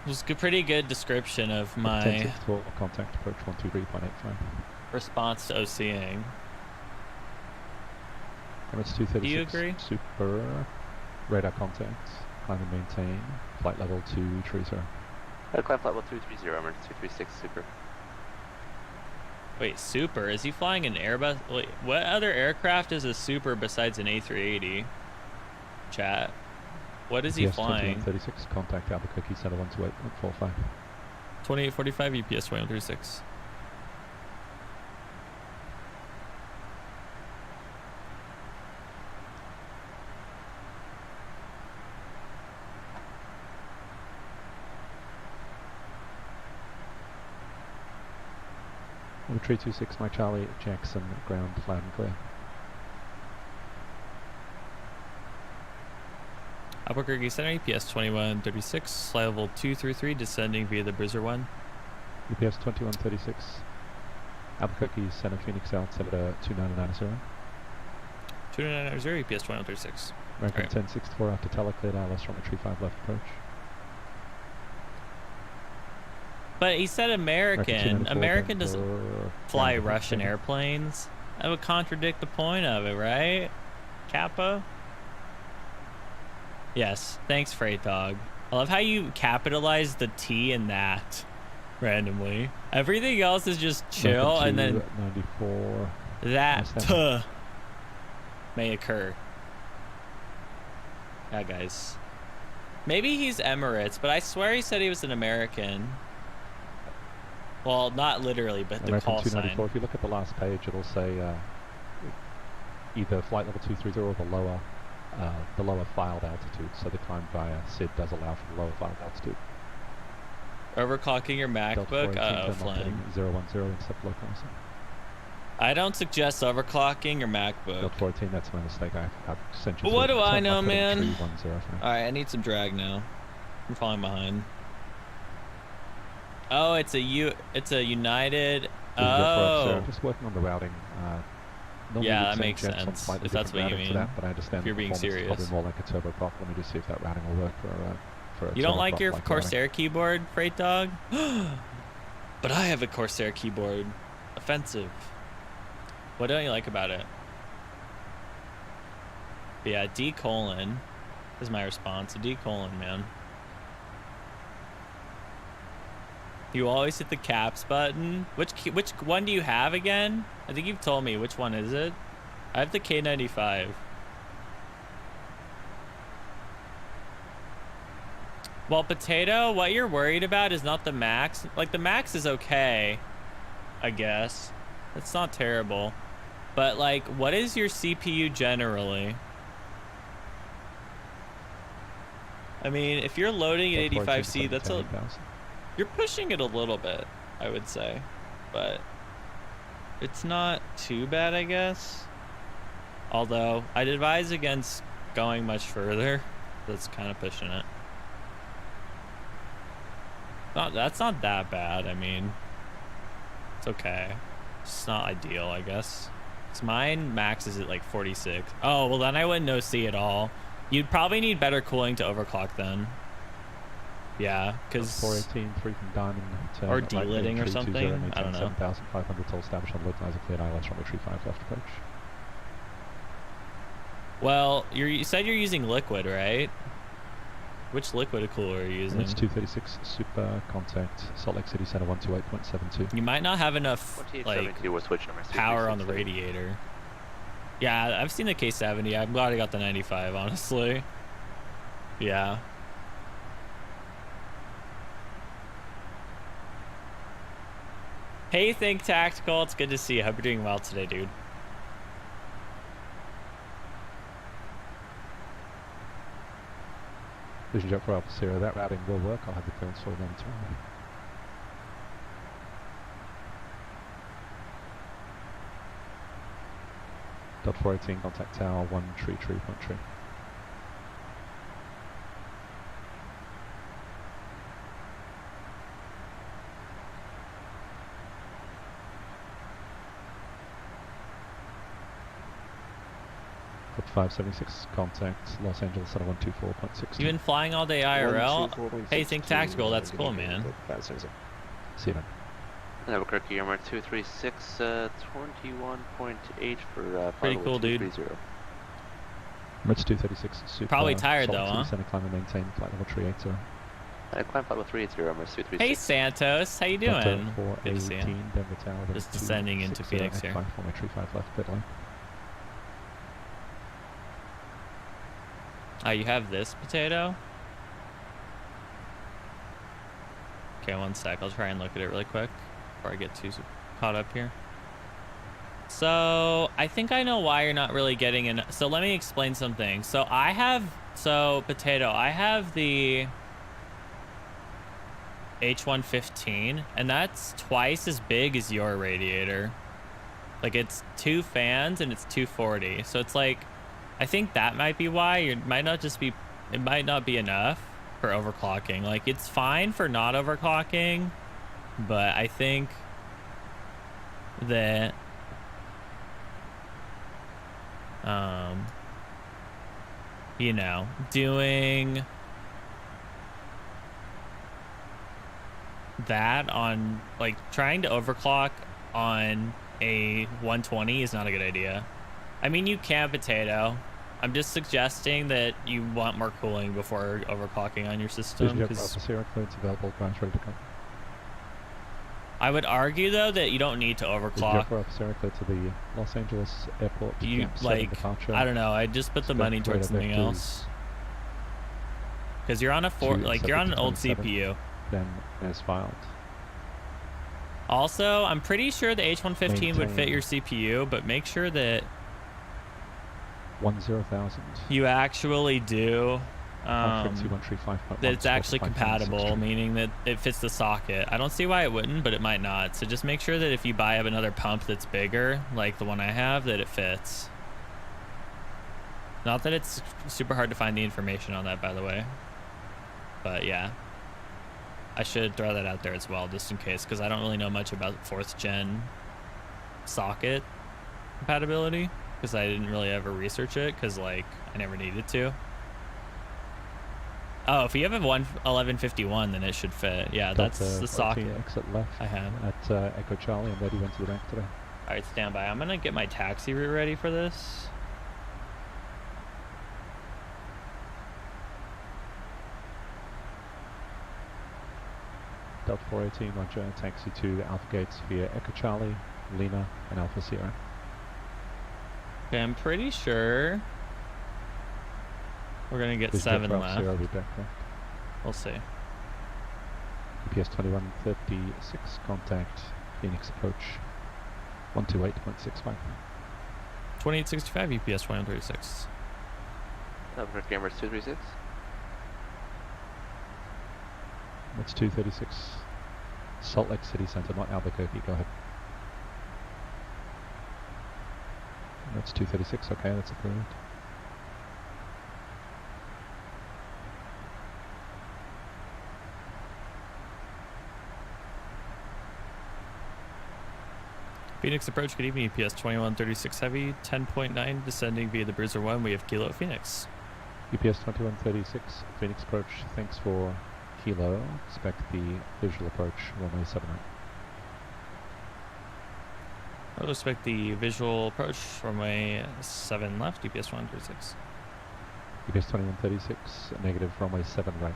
It was a pretty good description of my contact approach 123.85. response to OCing. Emirates 236 Do you agree? Super, radar contact, climb and maintain, flight level 230. Climb flight level 230, Emirates 236 Super. Wait, Super? Is he flying an Airbus? Wait, what other aircraft is a Super besides an A380? Chat. What is he flying? 2136, contact Albuquerque Center 128.45. 2845 EPS 2136. Number 326, Mike Charlie, Jackson, ground, loud and clear. Albuquerque Center, EPS 2136, flight level 233, descending via the Brizzer 1. EPS 2136, Albuquerque Center, Phoenix altimeter 2990. 2990, EPS 2136. American 1064 after telecleared ILS from 35 left approach. But he said American. American Denver, doesn't fly Denver, Russian Denver. airplanes. That would contradict the point of it, right? Kappa? Yes. Thanks, Freight Dog. I love how you capitalize the T in that randomly. Everything else is just chill, and then 94. that may occur. Yeah, guys. Maybe he's Emirates, but I swear he said he was an American. Well, not literally, but the American call 294. sign. If you look at the last page, it'll say either flight level 230 or the lower filed altitude. So the climb via SID does allow for the lower filed altitude. Overclocking your MacBook? Uh-oh, Flynn. 010 except localizing. I don't suggest overclocking your MacBook. Delta 14, that's my mistake. I sent you. What do I I'm know, putting man? 310 for now. Alright, I need some drag now. I'm falling behind. Oh, it's a United. Oh. Just working on the routing. Normally Yeah, we'd that send makes jets on sense, slightly if that's different what you routing for mean. that, but I understand If you're the being performance is serious. probably more like a turboprop. Let me just see if that routing will work for a You don't like your turboprop-like Corsair keyboard, Freight Dog? But I have a Corsair keyboard. Offensive. What don't you like about it? But yeah, D colon is my response. D colon, man. You always hit the caps button. Which one do you have again? I think you've told me. Which one is it? I have the K95. Well, Potato, what you're worried about is not the max. Like, the max is okay, I guess. It's not terrible. But, like, what is your CPU generally? I mean, if you're loading at 85C, that's a... You're pushing it a little bit, I would say. But it's not too bad, I guess. Although, I'd advise against going much further. That's kind of pushing it. That's not that bad, I mean. It's okay. It's not ideal, I guess. So mine maxes at like 46. Oh, well then I wouldn't OC at all. You'd probably need better cooling to overclock then. Yeah, because... 418, 3 from Diamond. Or delitting or something? I don't know. 7,500 till established on localizer cleared ILS runway 35 left approach. Well, you said you're using liquid, right? Which liquid cooler are you using? It's 236 Super Contact, Salt Lake City Center 128.72. You might not have enough like 2872 with switch numbers. power on the radiator. Yeah, I've seen the K70. I'm glad I got the 95, honestly. Yeah. Hey, Think Tactical. It's good to see you. Hope you're doing well today, dude. Vision jet for Alpha Sierra, that routing will work. I'll have the clearance for them tomorrow. Dot 418, contact tower 133.3. Dot 576, contact Los Angeles Center 124.6. You been flying all day IRL? Hey, Think Tactical. That's cool, man. See you then. Albuquerque, Armor 236, 21.8 for pretty cool, dude. Emirates 236, Super. Probably tired Salt though, City huh? Center, climb and maintain flight level 380. Climb flight level 380, Emirates 236. Hey, Santos. How you doing? Good to see you. Denver Tower, Just descending into Phoenix here. 5 left, bit line. Oh, you have this potato? Okay, one sec. I'll try and look at it really quick before I get too caught up here. So, I think I know why you're not really getting in. So, let me explain something. So, potato, I have the H115, and that's twice as big as your radiator. Like, it's 2 fans, and it's 240. So, it's like, I think that might be why. It might not be enough for overclocking. Like, it's fine for not overclocking, but I think that you know, doing that on, like, trying to overclock on a 120 is not a good idea. I mean, you can, potato. I'm just suggesting that you want more cooling before overclocking on your system. Available, grounds ready to come. I would argue though that you don't need to overclock. To the Los Angeles airport. You like, I don't know. I just put the money towards something else. Because you're on a you're on an old CPU. Then as filed. Also, I'm pretty sure the H115 would fit your CPU, but make sure that 10,000. You actually do. That it's actually compatible, meaning that it fits the socket. I don't see why it wouldn't, but it might not. So just make sure that if you buy up another pump that's bigger, like the one I have, that it fits. Not that it's super hard to find the information on that, by the way. But yeah. I should throw that out there as well, just in case, because I don't really know much about 4th gen socket compatibility, because I didn't really ever research it, because, like, I never needed to. Oh, if you have a 1151, then it should fit. Yeah, that's the socket exit left I have. At Echo Charlie. I'm ready, went to the bank today. All right, stand by. I'm going to get my taxi route ready for this. Delta 418, Roger, taxi to Alpha Gates via Echo Charlie, Lima, and Alpha Sierra. Okay, I'm pretty sure we're going to get 7 left. Sierra, be back there. We'll see. UPS 2136, contact Phoenix approach 128.65. 2865, UPS 2136. Albuquerque, Emirates 236. That's 236. Salt Lake City Center, not Albuquerque. Go ahead. That's 236. Okay, that's approved. Phoenix approach, good evening, UPS 2136 Heavy, 10.9, descending via the Bruiser 1, we have Kilo at Phoenix. UPS 2136, Phoenix approach, thanks for Kilo, expect the visual approach, runway 79. I'll expect the visual approach, runway 7 left, UPS 136. UPS 2136, negative runway 7 right.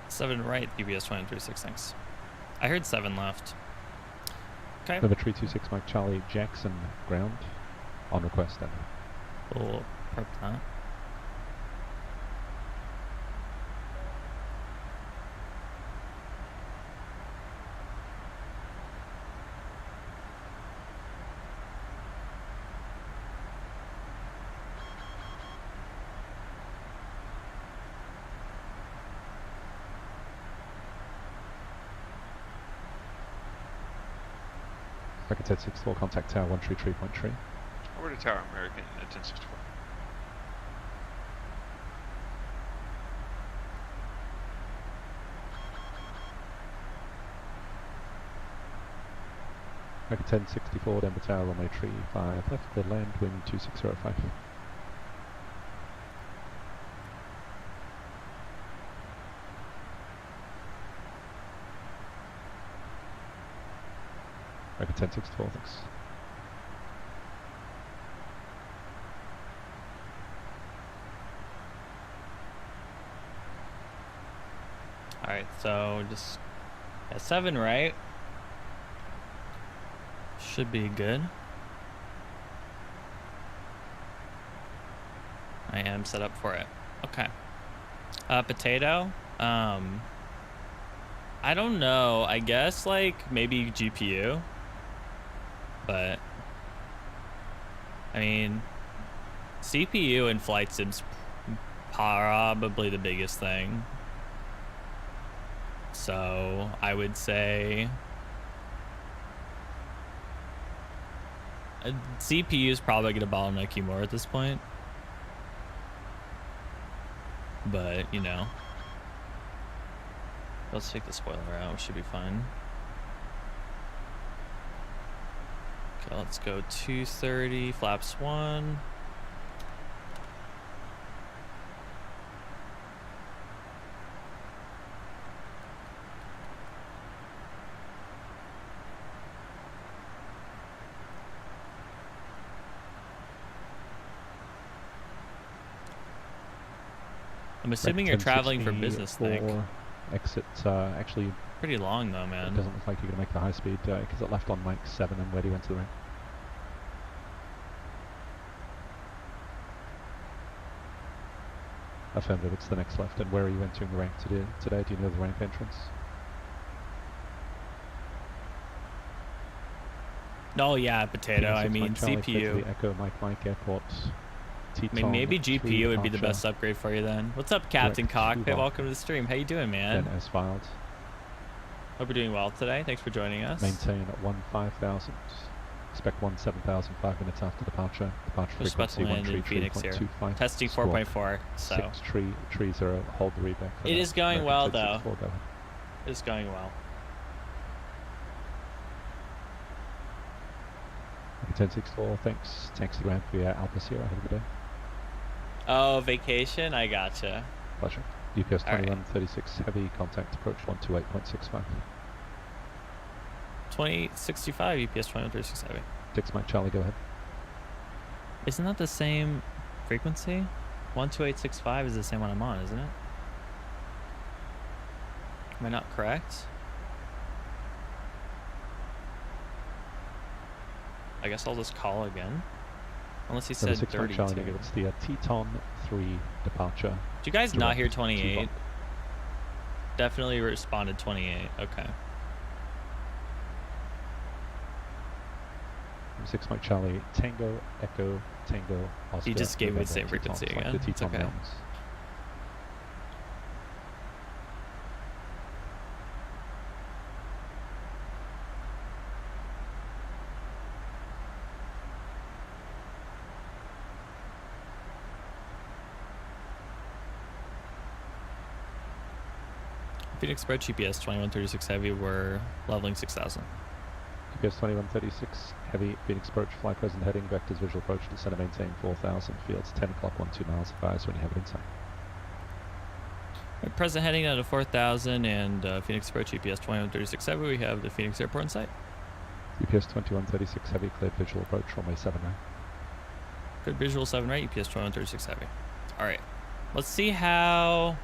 7 right, UPS 2136, thanks. I heard 7 left. Okay. Number 326 Mike Charlie Jackson, ground, on request, and We'll prep that. Record 1064, contact tower 133.3. Over to Tower American at 1064. Record 1064, Denver Tower, runway 35, left, clear land, wind 2605. Record 1064, thanks. Alright, so just at 7 right. Should be good. I am set up for it. Okay. Potato. I don't know. I guess like maybe GPU. But I mean, CPU in flight sim's probably the biggest thing. So I would say CPU is probably going to bottleneck you more at this point. But, you know, let's take the spoiler out. Should be fine. Okay, let's go 230, flaps 1. I'm assuming you're traveling for business, Nick. Exits actually pretty long though, man. It doesn't look like you're going to make the high speed because it left on Mike 7 and where do you enter the ring? Affirmative, it's the next left. And where are you entering the rank today? Do you know the rank entrance? Oh yeah, Potato. I mean CPU. Echo Mike Airport. I mean, maybe GPU would be the best upgrade for you then. What's up, Captain Cockpit? Welcome to the stream. How you doing, man? Then as filed. Hope you're doing well today. Thanks for joining us. Maintain at 15,000. Expect 17,000 5 minutes after departure. Departure We're frequency about to land in Phoenix here. 133.25. Testing 4.4. So 6330. Hold the readback. It is going well though. It is going well. 1064. Thanks. Taxi ramp via Alpha Sierra. Have a good day. Oh, vacation? I gotcha. Pleasure. UPS 2136 heavy, contact approach 128.65. 2065 UPS 2136 heavy. 6 Mike Charlie, go ahead. Isn't that the same frequency? 12865 is the same one I'm on, isn't it? Am I not correct? I guess I'll just call again. Unless he said 32. Charlie, it's the Teton 3 departure. Did you guys not hear 28? Definitely responded 28. Okay. 6 Mike Charlie, Tango, Echo, Tango, Oscar. He just gave me the same frequency again. Like the it's Teton okay. Mountains. Phoenix Approach GPS 2136 Heavy, we're leveling 6,000. GPS 2136 Heavy, Phoenix Approach, fly present heading, vectors visual approach, descend and maintain 4,000, fields 10 o'clock, 12 miles, advise when you have it in sight. At present heading down to 4,000 and Phoenix Approach GPS 2136 Heavy, we have the Phoenix Airport in sight. UPS 2136 Heavy, cleared visual approach, runway 7 right. Good visual 7 right, UPS 2136 Heavy. All right. Let's see how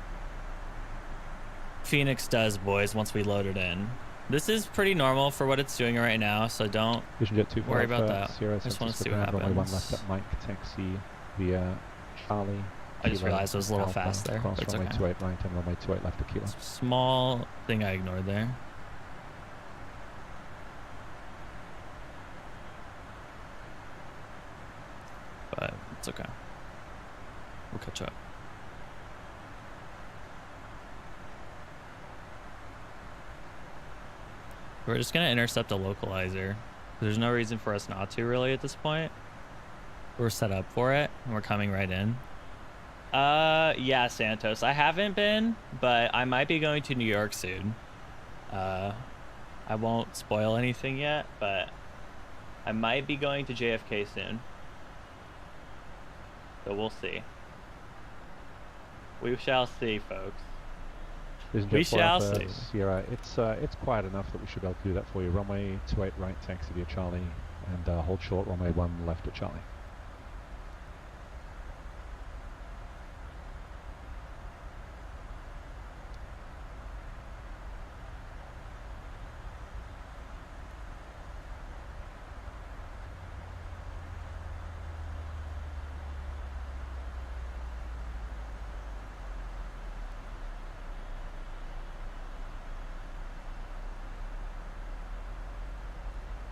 Phoenix does, boys, once we load it in. This is pretty normal for what it's doing right now, so don't worry about that. I just want to see what happens. One left at Mike, taxi via Charlie. I just realized I was a little fast there, Cross but it's runway okay. 28 right and runway 28 left to Kilo. Small thing I ignored there. But it's okay. We'll catch up. We're just gonna intercept a localizer. There's no reason for us not to really at this point. We're set up for it and we're coming right in. Yeah, Santos. I haven't been, but I might be going to New York soon. I won't spoil anything yet, but I might be going to JFK soon. So we'll see. We shall see, folks. We shall see. Sierra, it's quiet enough that we should be able to do that for you. Runway 28 right, taxi via Charlie, and hold short, runway 1 left at Charlie.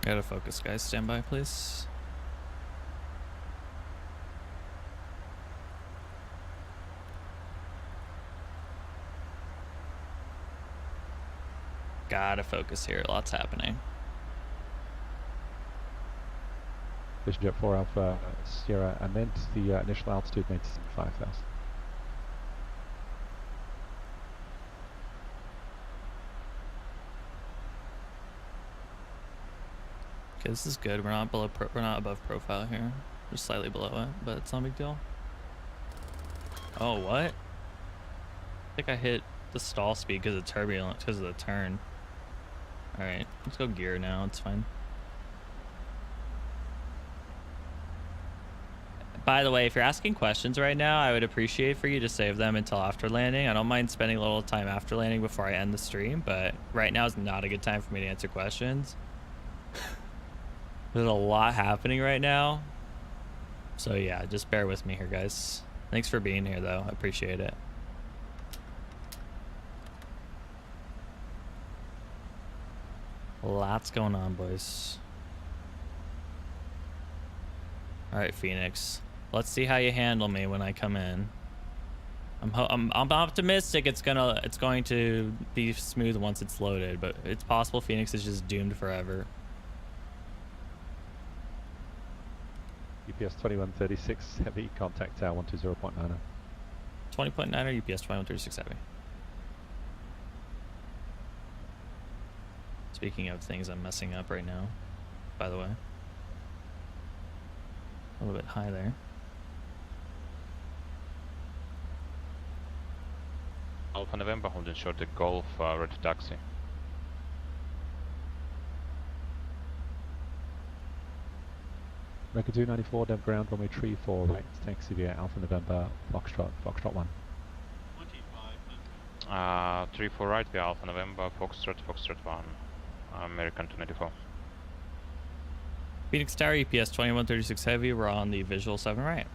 Gotta focus, guys. Stand by, please. Gotta focus here. Lots happening. Vision Jet 4 Alpha Sierra, I meant the initial altitude made 5,000. Okay, this is good. We're not above profile here. Just slightly below it, but it's not a big deal. Oh, what? I think I hit the stall speed because of turbulence, because of the turn. All right, let's go gear now. It's fine. By the way, if you're asking questions right now, I would appreciate for you to save them until after landing. I don't mind spending a little time after landing before I end the stream, but right now is not a good time for me to answer questions. There's a lot happening right now. So yeah, just bear with me here, guys. Thanks for being here, though. I appreciate it. Lots going on, boys. All right, Phoenix. Let's see how you handle me when I come in. I'm optimistic it's going to be smooth once it's loaded, but it's possible Phoenix is just doomed forever. UPS 2136 heavy, contact tower 120.90. 20.9 or UPS 2136 heavy. Speaking of things I'm messing up right now, by the way. A little bit high there. Alpha November holding short the Golf red taxi. Record 294, dev ground, runway 34 right, taxi via Alpha November, Foxtrot 1. 34 right via Alpha November, Foxtrot 1, American 294. Phoenix Tower, UPS 2136 heavy, we're on the visual 7 right.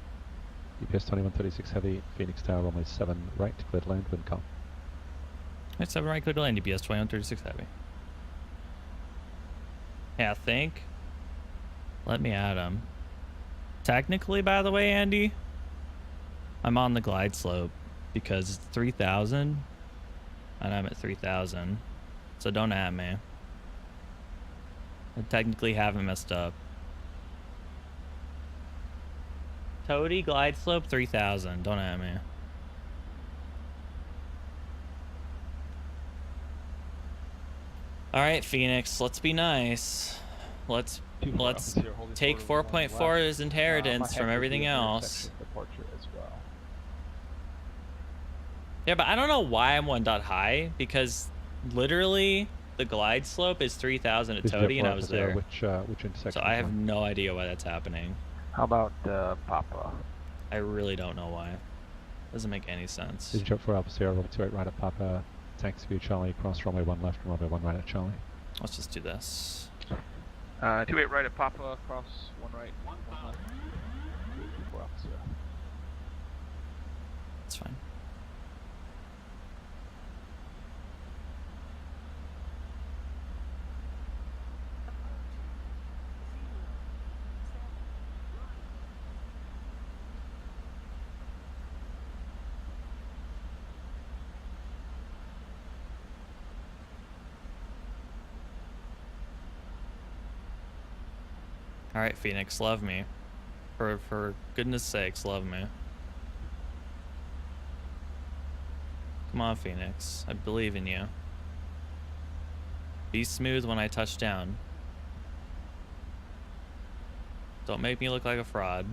UPS 2136 heavy, Phoenix Tower, runway 7 right, clear to land, wind calm. Right, 7 right, clear to land, UPS 2136 heavy. Yeah, I think. Let me add them. Technically, by the way, Andy, I'm on the glide slope because it's 3,000 and I'm at 3,000. So don't at me. I technically haven't messed up. Toady glide slope 3,000. Don't at me. All right, Phoenix. Let's be nice. Let's take 4.4 as inheritance from everything else. Yeah, but I don't know why I'm 1 dot high because literally the glide slope is 3,000 at Toady and I was there. Which intersection? So I have no idea why that's happening. How about Papa? I really don't know why. Doesn't make any sense. Vision check for Alpha Sierra, Robert 28 right at Papa. Taxi view Charlie, cross runway 1 left, runway 1 right at Charlie. Let's just do this. 28 right at Papa, cross 1 right, 1 left. 4 Alpha Sierra. It's fine. All right, Phoenix, love me. For goodness sakes, love me. Come on, Phoenix. I believe in you. Be smooth when I touch down. Don't make me look like a fraud.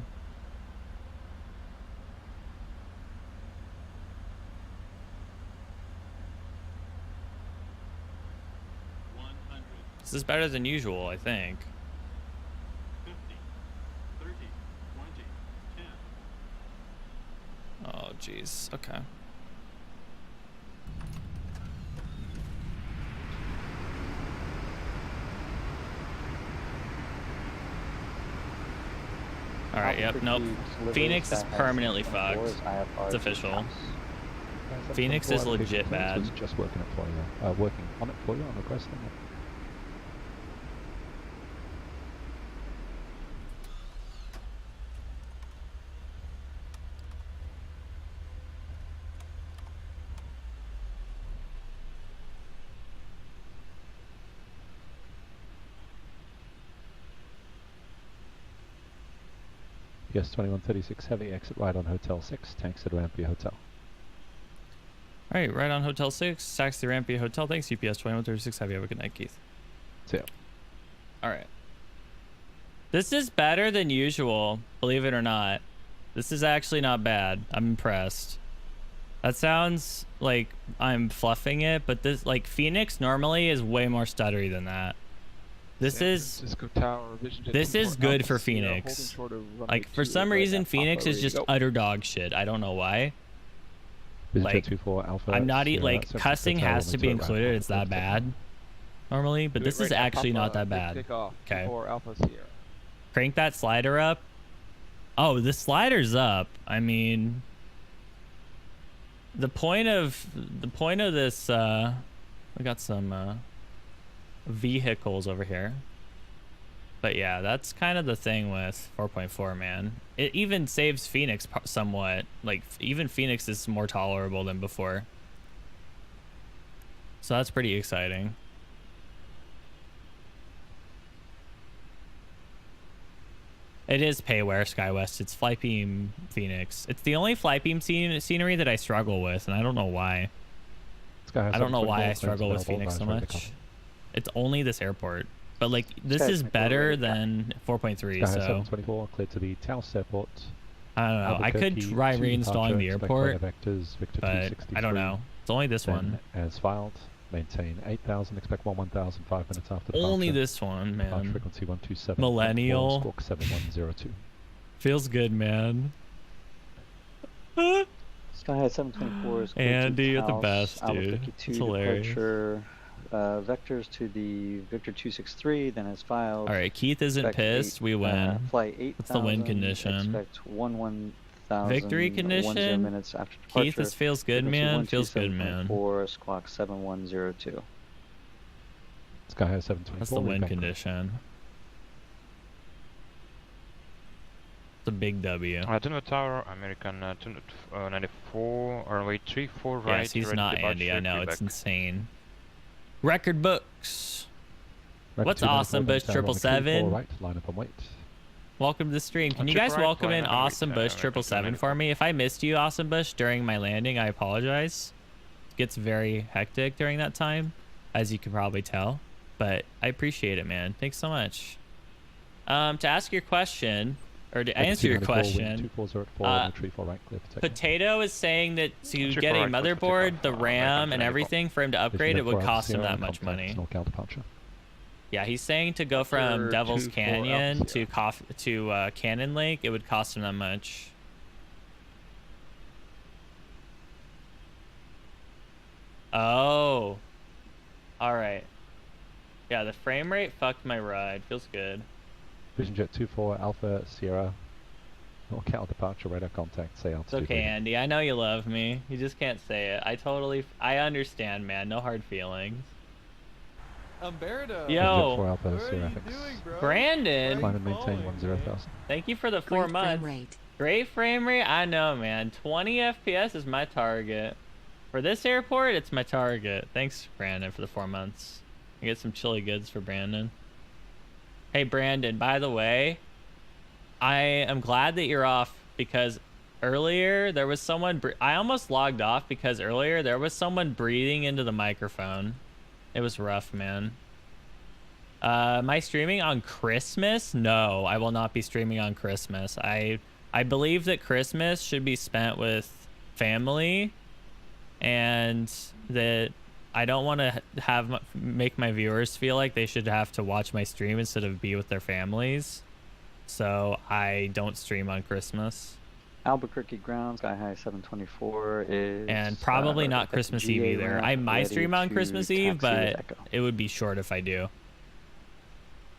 This is better than usual, I think. 50, 30, 20, 10. Oh, jeez. Okay. All right. Yep. Nope. Phoenix is permanently fucked. It's official. Phoenix is legit bad. Just working it for you. Working on it for you. I'm requesting it. Yes, 2136 heavy, exit right on Hotel 6, tanks at Rampia Hotel. All right, right on Hotel 6, taxi Rampia Hotel. Thanks, UPS 2136 heavy. Have a good night, Keith. See ya. All right. This is better than usual, believe it or not. This is actually not bad. I'm impressed. That sounds like I'm fluffing it, but this, like, Phoenix normally is way more stuttery than that. This is good for Phoenix. Like, for some reason, Phoenix is just utter dog shit. I don't know why. Like, I'm not like, cussing has to be included. It's that bad normally, but this is actually not that bad. Okay. Crank that slider up. Oh, the slider's up. I mean, the point of this, we got some vehicles over here, but yeah, that's kind of the thing with 4.4, man. It even saves Phoenix somewhat. Like, even Phoenix is more tolerable than before, so that's pretty exciting. It is Payware SkyWest. It's Flybeam Phoenix. It's the only Flybeam scenery that I struggle with, and I don't know why. I don't know why I struggle with Phoenix so much. It's only this airport, but like, this is better than 4.3. So 724 cleared to the Taos Airport. I don't know. I could try reinstalling the airport, vectors, but I don't know. It's only this one. As filed, maintain 8,000. Expect 1,000 5 minutes after departure. Only this one, man. Frequency 127. Millennial. Squawk 7102. Feels good, man. Skyhigh 724 is Andy, you're the best, dude. It's hilarious. Departure, vectors to the Victor 263, then as filed. All right, Keith isn't pissed. We win. Flight 8,000. What's the win condition? Expect 11,000. Victory condition. Minutes after departure. Keith, this feels good, man. Feels good, man. 4 squawk 7102. Skyhigh 724. That's the win condition. It's a big W. Tunnel Tower, American 94, runway 34 right. Yes, he's not Andy. I know, it's insane. Record books. What's Awesome Bush 777? Right, line up and wait. Welcome to the stream. Can you guys welcome in Awesome Bush 777 for me? If I missed you, Awesome Bush, during my landing, I apologize. It gets very hectic during that time, as you can probably tell. But I appreciate it, man. Thanks so much. To ask your question, or to answer your question, Potato is saying that to get a motherboard, the RAM, and everything for him to upgrade, it would cost him that much money. Yeah, he's saying to go from Devil's Canyon to Cannon Lake, it would cost him that much. Oh. All right. Yeah, the frame rate fucked my ride. Feels good. Vision Jet 24 Alpha Sierra. Lockout departure radar contact. Say It's altitude. okay, Andy. I know you love me. You just can't say it. I understand, man. No hard feelings. Umberto. Yo. 4 Alpha What are Sierra you FX. doing, bro? Brandon. Climb and maintain 10,000. Thank you for the Great 4 months. frame rate. Great frame rate? I know, man. 20 FPS is my target. For this airport, it's my target. Thanks, Brandon, for the 4 months. I get some chili goods for Brandon. Hey, Brandon, by the way, I am glad that you're off because earlier there was someone... I almost logged off because earlier there was someone breathing into the microphone. It was rough, man. Am I streaming on Christmas? No, I will not be streaming on Christmas. I believe that Christmas should be spent with family, and that I don't want to make my viewers feel like they should have to watch my stream instead of be with their families. So I don't stream on Christmas. Albuquerque ground, sky high 724 is... And probably not Christmas Eve either. I might stream on Christmas Eve, but it would be short if I do.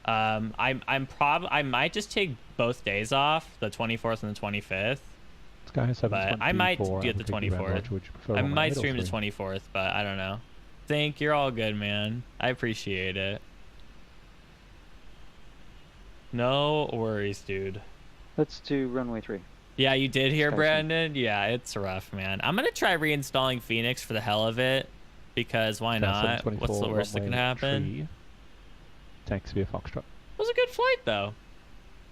I might just take both days off, the 24th and the 25th. Sky But I might get the 24th. I might stream the 24th, but I don't know. Think you're all good, man. I appreciate it. No worries, dude. Let's do runway 3. Yeah, you did hear, Brandon? Yeah, it's rough, man. I'm going to try reinstalling Phoenix for the hell of it, because why not? What's the worst that can happen? Taxi via Foxtrot. It was a good flight, though.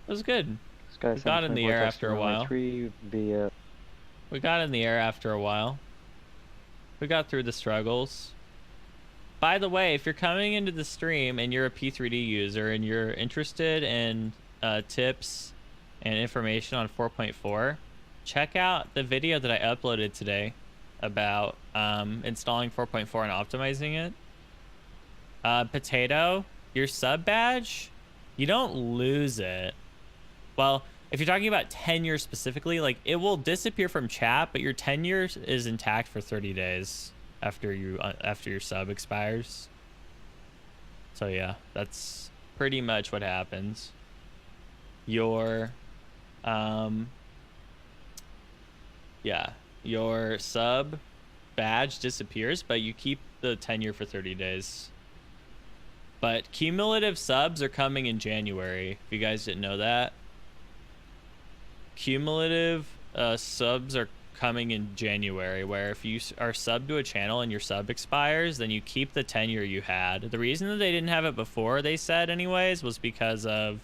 It was good. We got in the air after a while. We got in the air after a while. We got through the struggles. By the way, if you're coming into the stream and you're a P3D user and you're interested in tips and information on 4.4, check out the video that I uploaded today about installing 4.4 and optimizing it. Potato, your sub badge, you don't lose it. Well, if you're talking about tenure specifically, like it will disappear from chat, but your tenure is intact for 30 days after your sub expires. So yeah, that's pretty much what happens. Your your sub badge disappears, but you keep the tenure for 30 days. But cumulative subs are coming in January, if you guys didn't know that. Cumulative subs are coming in January, where if you are subbed to a channel and your sub expires, then you keep the tenure you had. The reason that they didn't have it before, they said anyways, was because of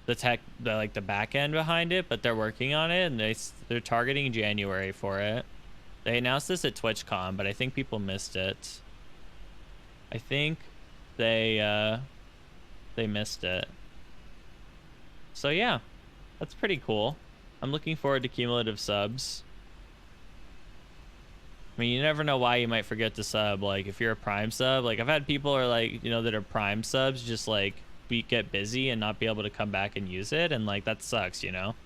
the back end behind it, but they're working on it, and they're targeting January for it. They announced this at TwitchCon, but I think people missed it. I think they missed it. So yeah, that's pretty cool. I'm looking forward to cumulative subs. I mean, you never know why you might forget to sub. Like if you're a prime sub, like I've had people are like, that are prime subs just like get busy and not be able to come back and use it, and like that sucks, No,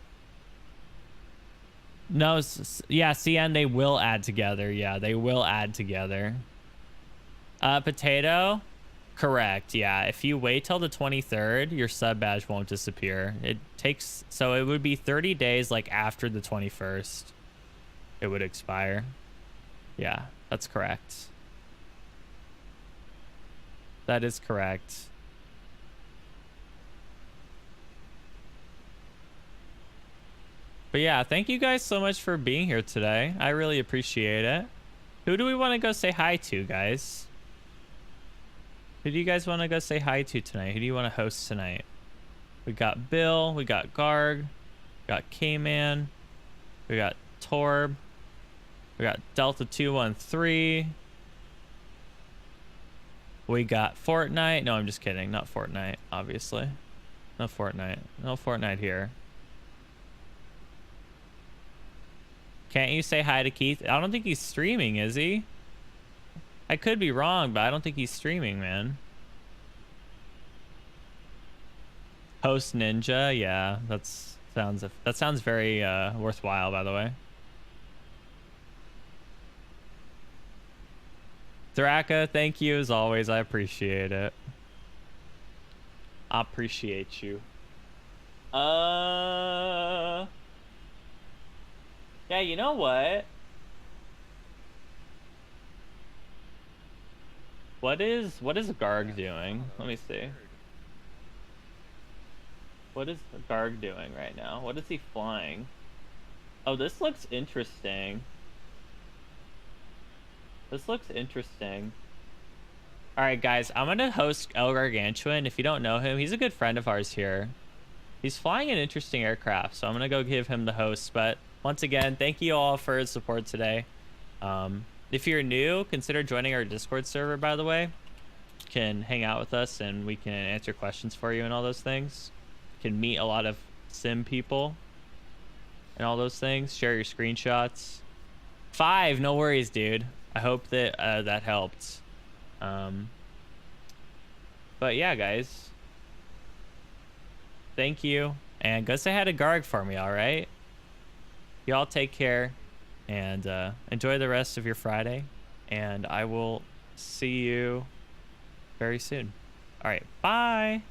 yeah, CN, they will add together. Yeah, they will add together. Potato, correct. Yeah, if you wait till the 23rd, your sub badge won't disappear. So it would be 30 days like after the 21st it would expire. Yeah, that's correct. That is correct. But yeah, thank you guys so much for being here today. I really appreciate it. Who do we want to go say hi to, guys? Who do you guys want to go say hi to tonight? Who do you want to host tonight? We got Bill, we got Garg, we got K-Man, we got Torb, we got Delta 213, we got Fortnite. No, I'm just kidding. Not Fortnite, obviously. No Fortnite. No Fortnite here. Can't you say hi to Keith? I don't think he's streaming, is he? I could be wrong, but I don't think he's streaming, man. Host Ninja, yeah, that sounds very worthwhile, by the way. Thraka, thank you as always. I appreciate it. I appreciate you. Yeah, you know what? What is Garg doing? Let me see. What is Garg doing right now? What is he flying? Oh, this looks interesting. This looks interesting. Alright, guys, I'm gonna host El Gargantuan. If you don't know him, he's a good friend of ours here. He's flying an interesting aircraft, so I'm gonna go give him the host. But once again, thank you all for his support today. If you're new, consider joining our Discord server, by the way. You can hang out with us and we can answer questions for you and all those things. You can meet a lot of sim people and all those things. Share your screenshots. 5, no worries, dude. I hope that that helped. But yeah, guys. Thank you. And go say hi to Garg for me, alright? Y'all take care. And enjoy the rest of your Friday. And I will see you very soon. Alright, bye!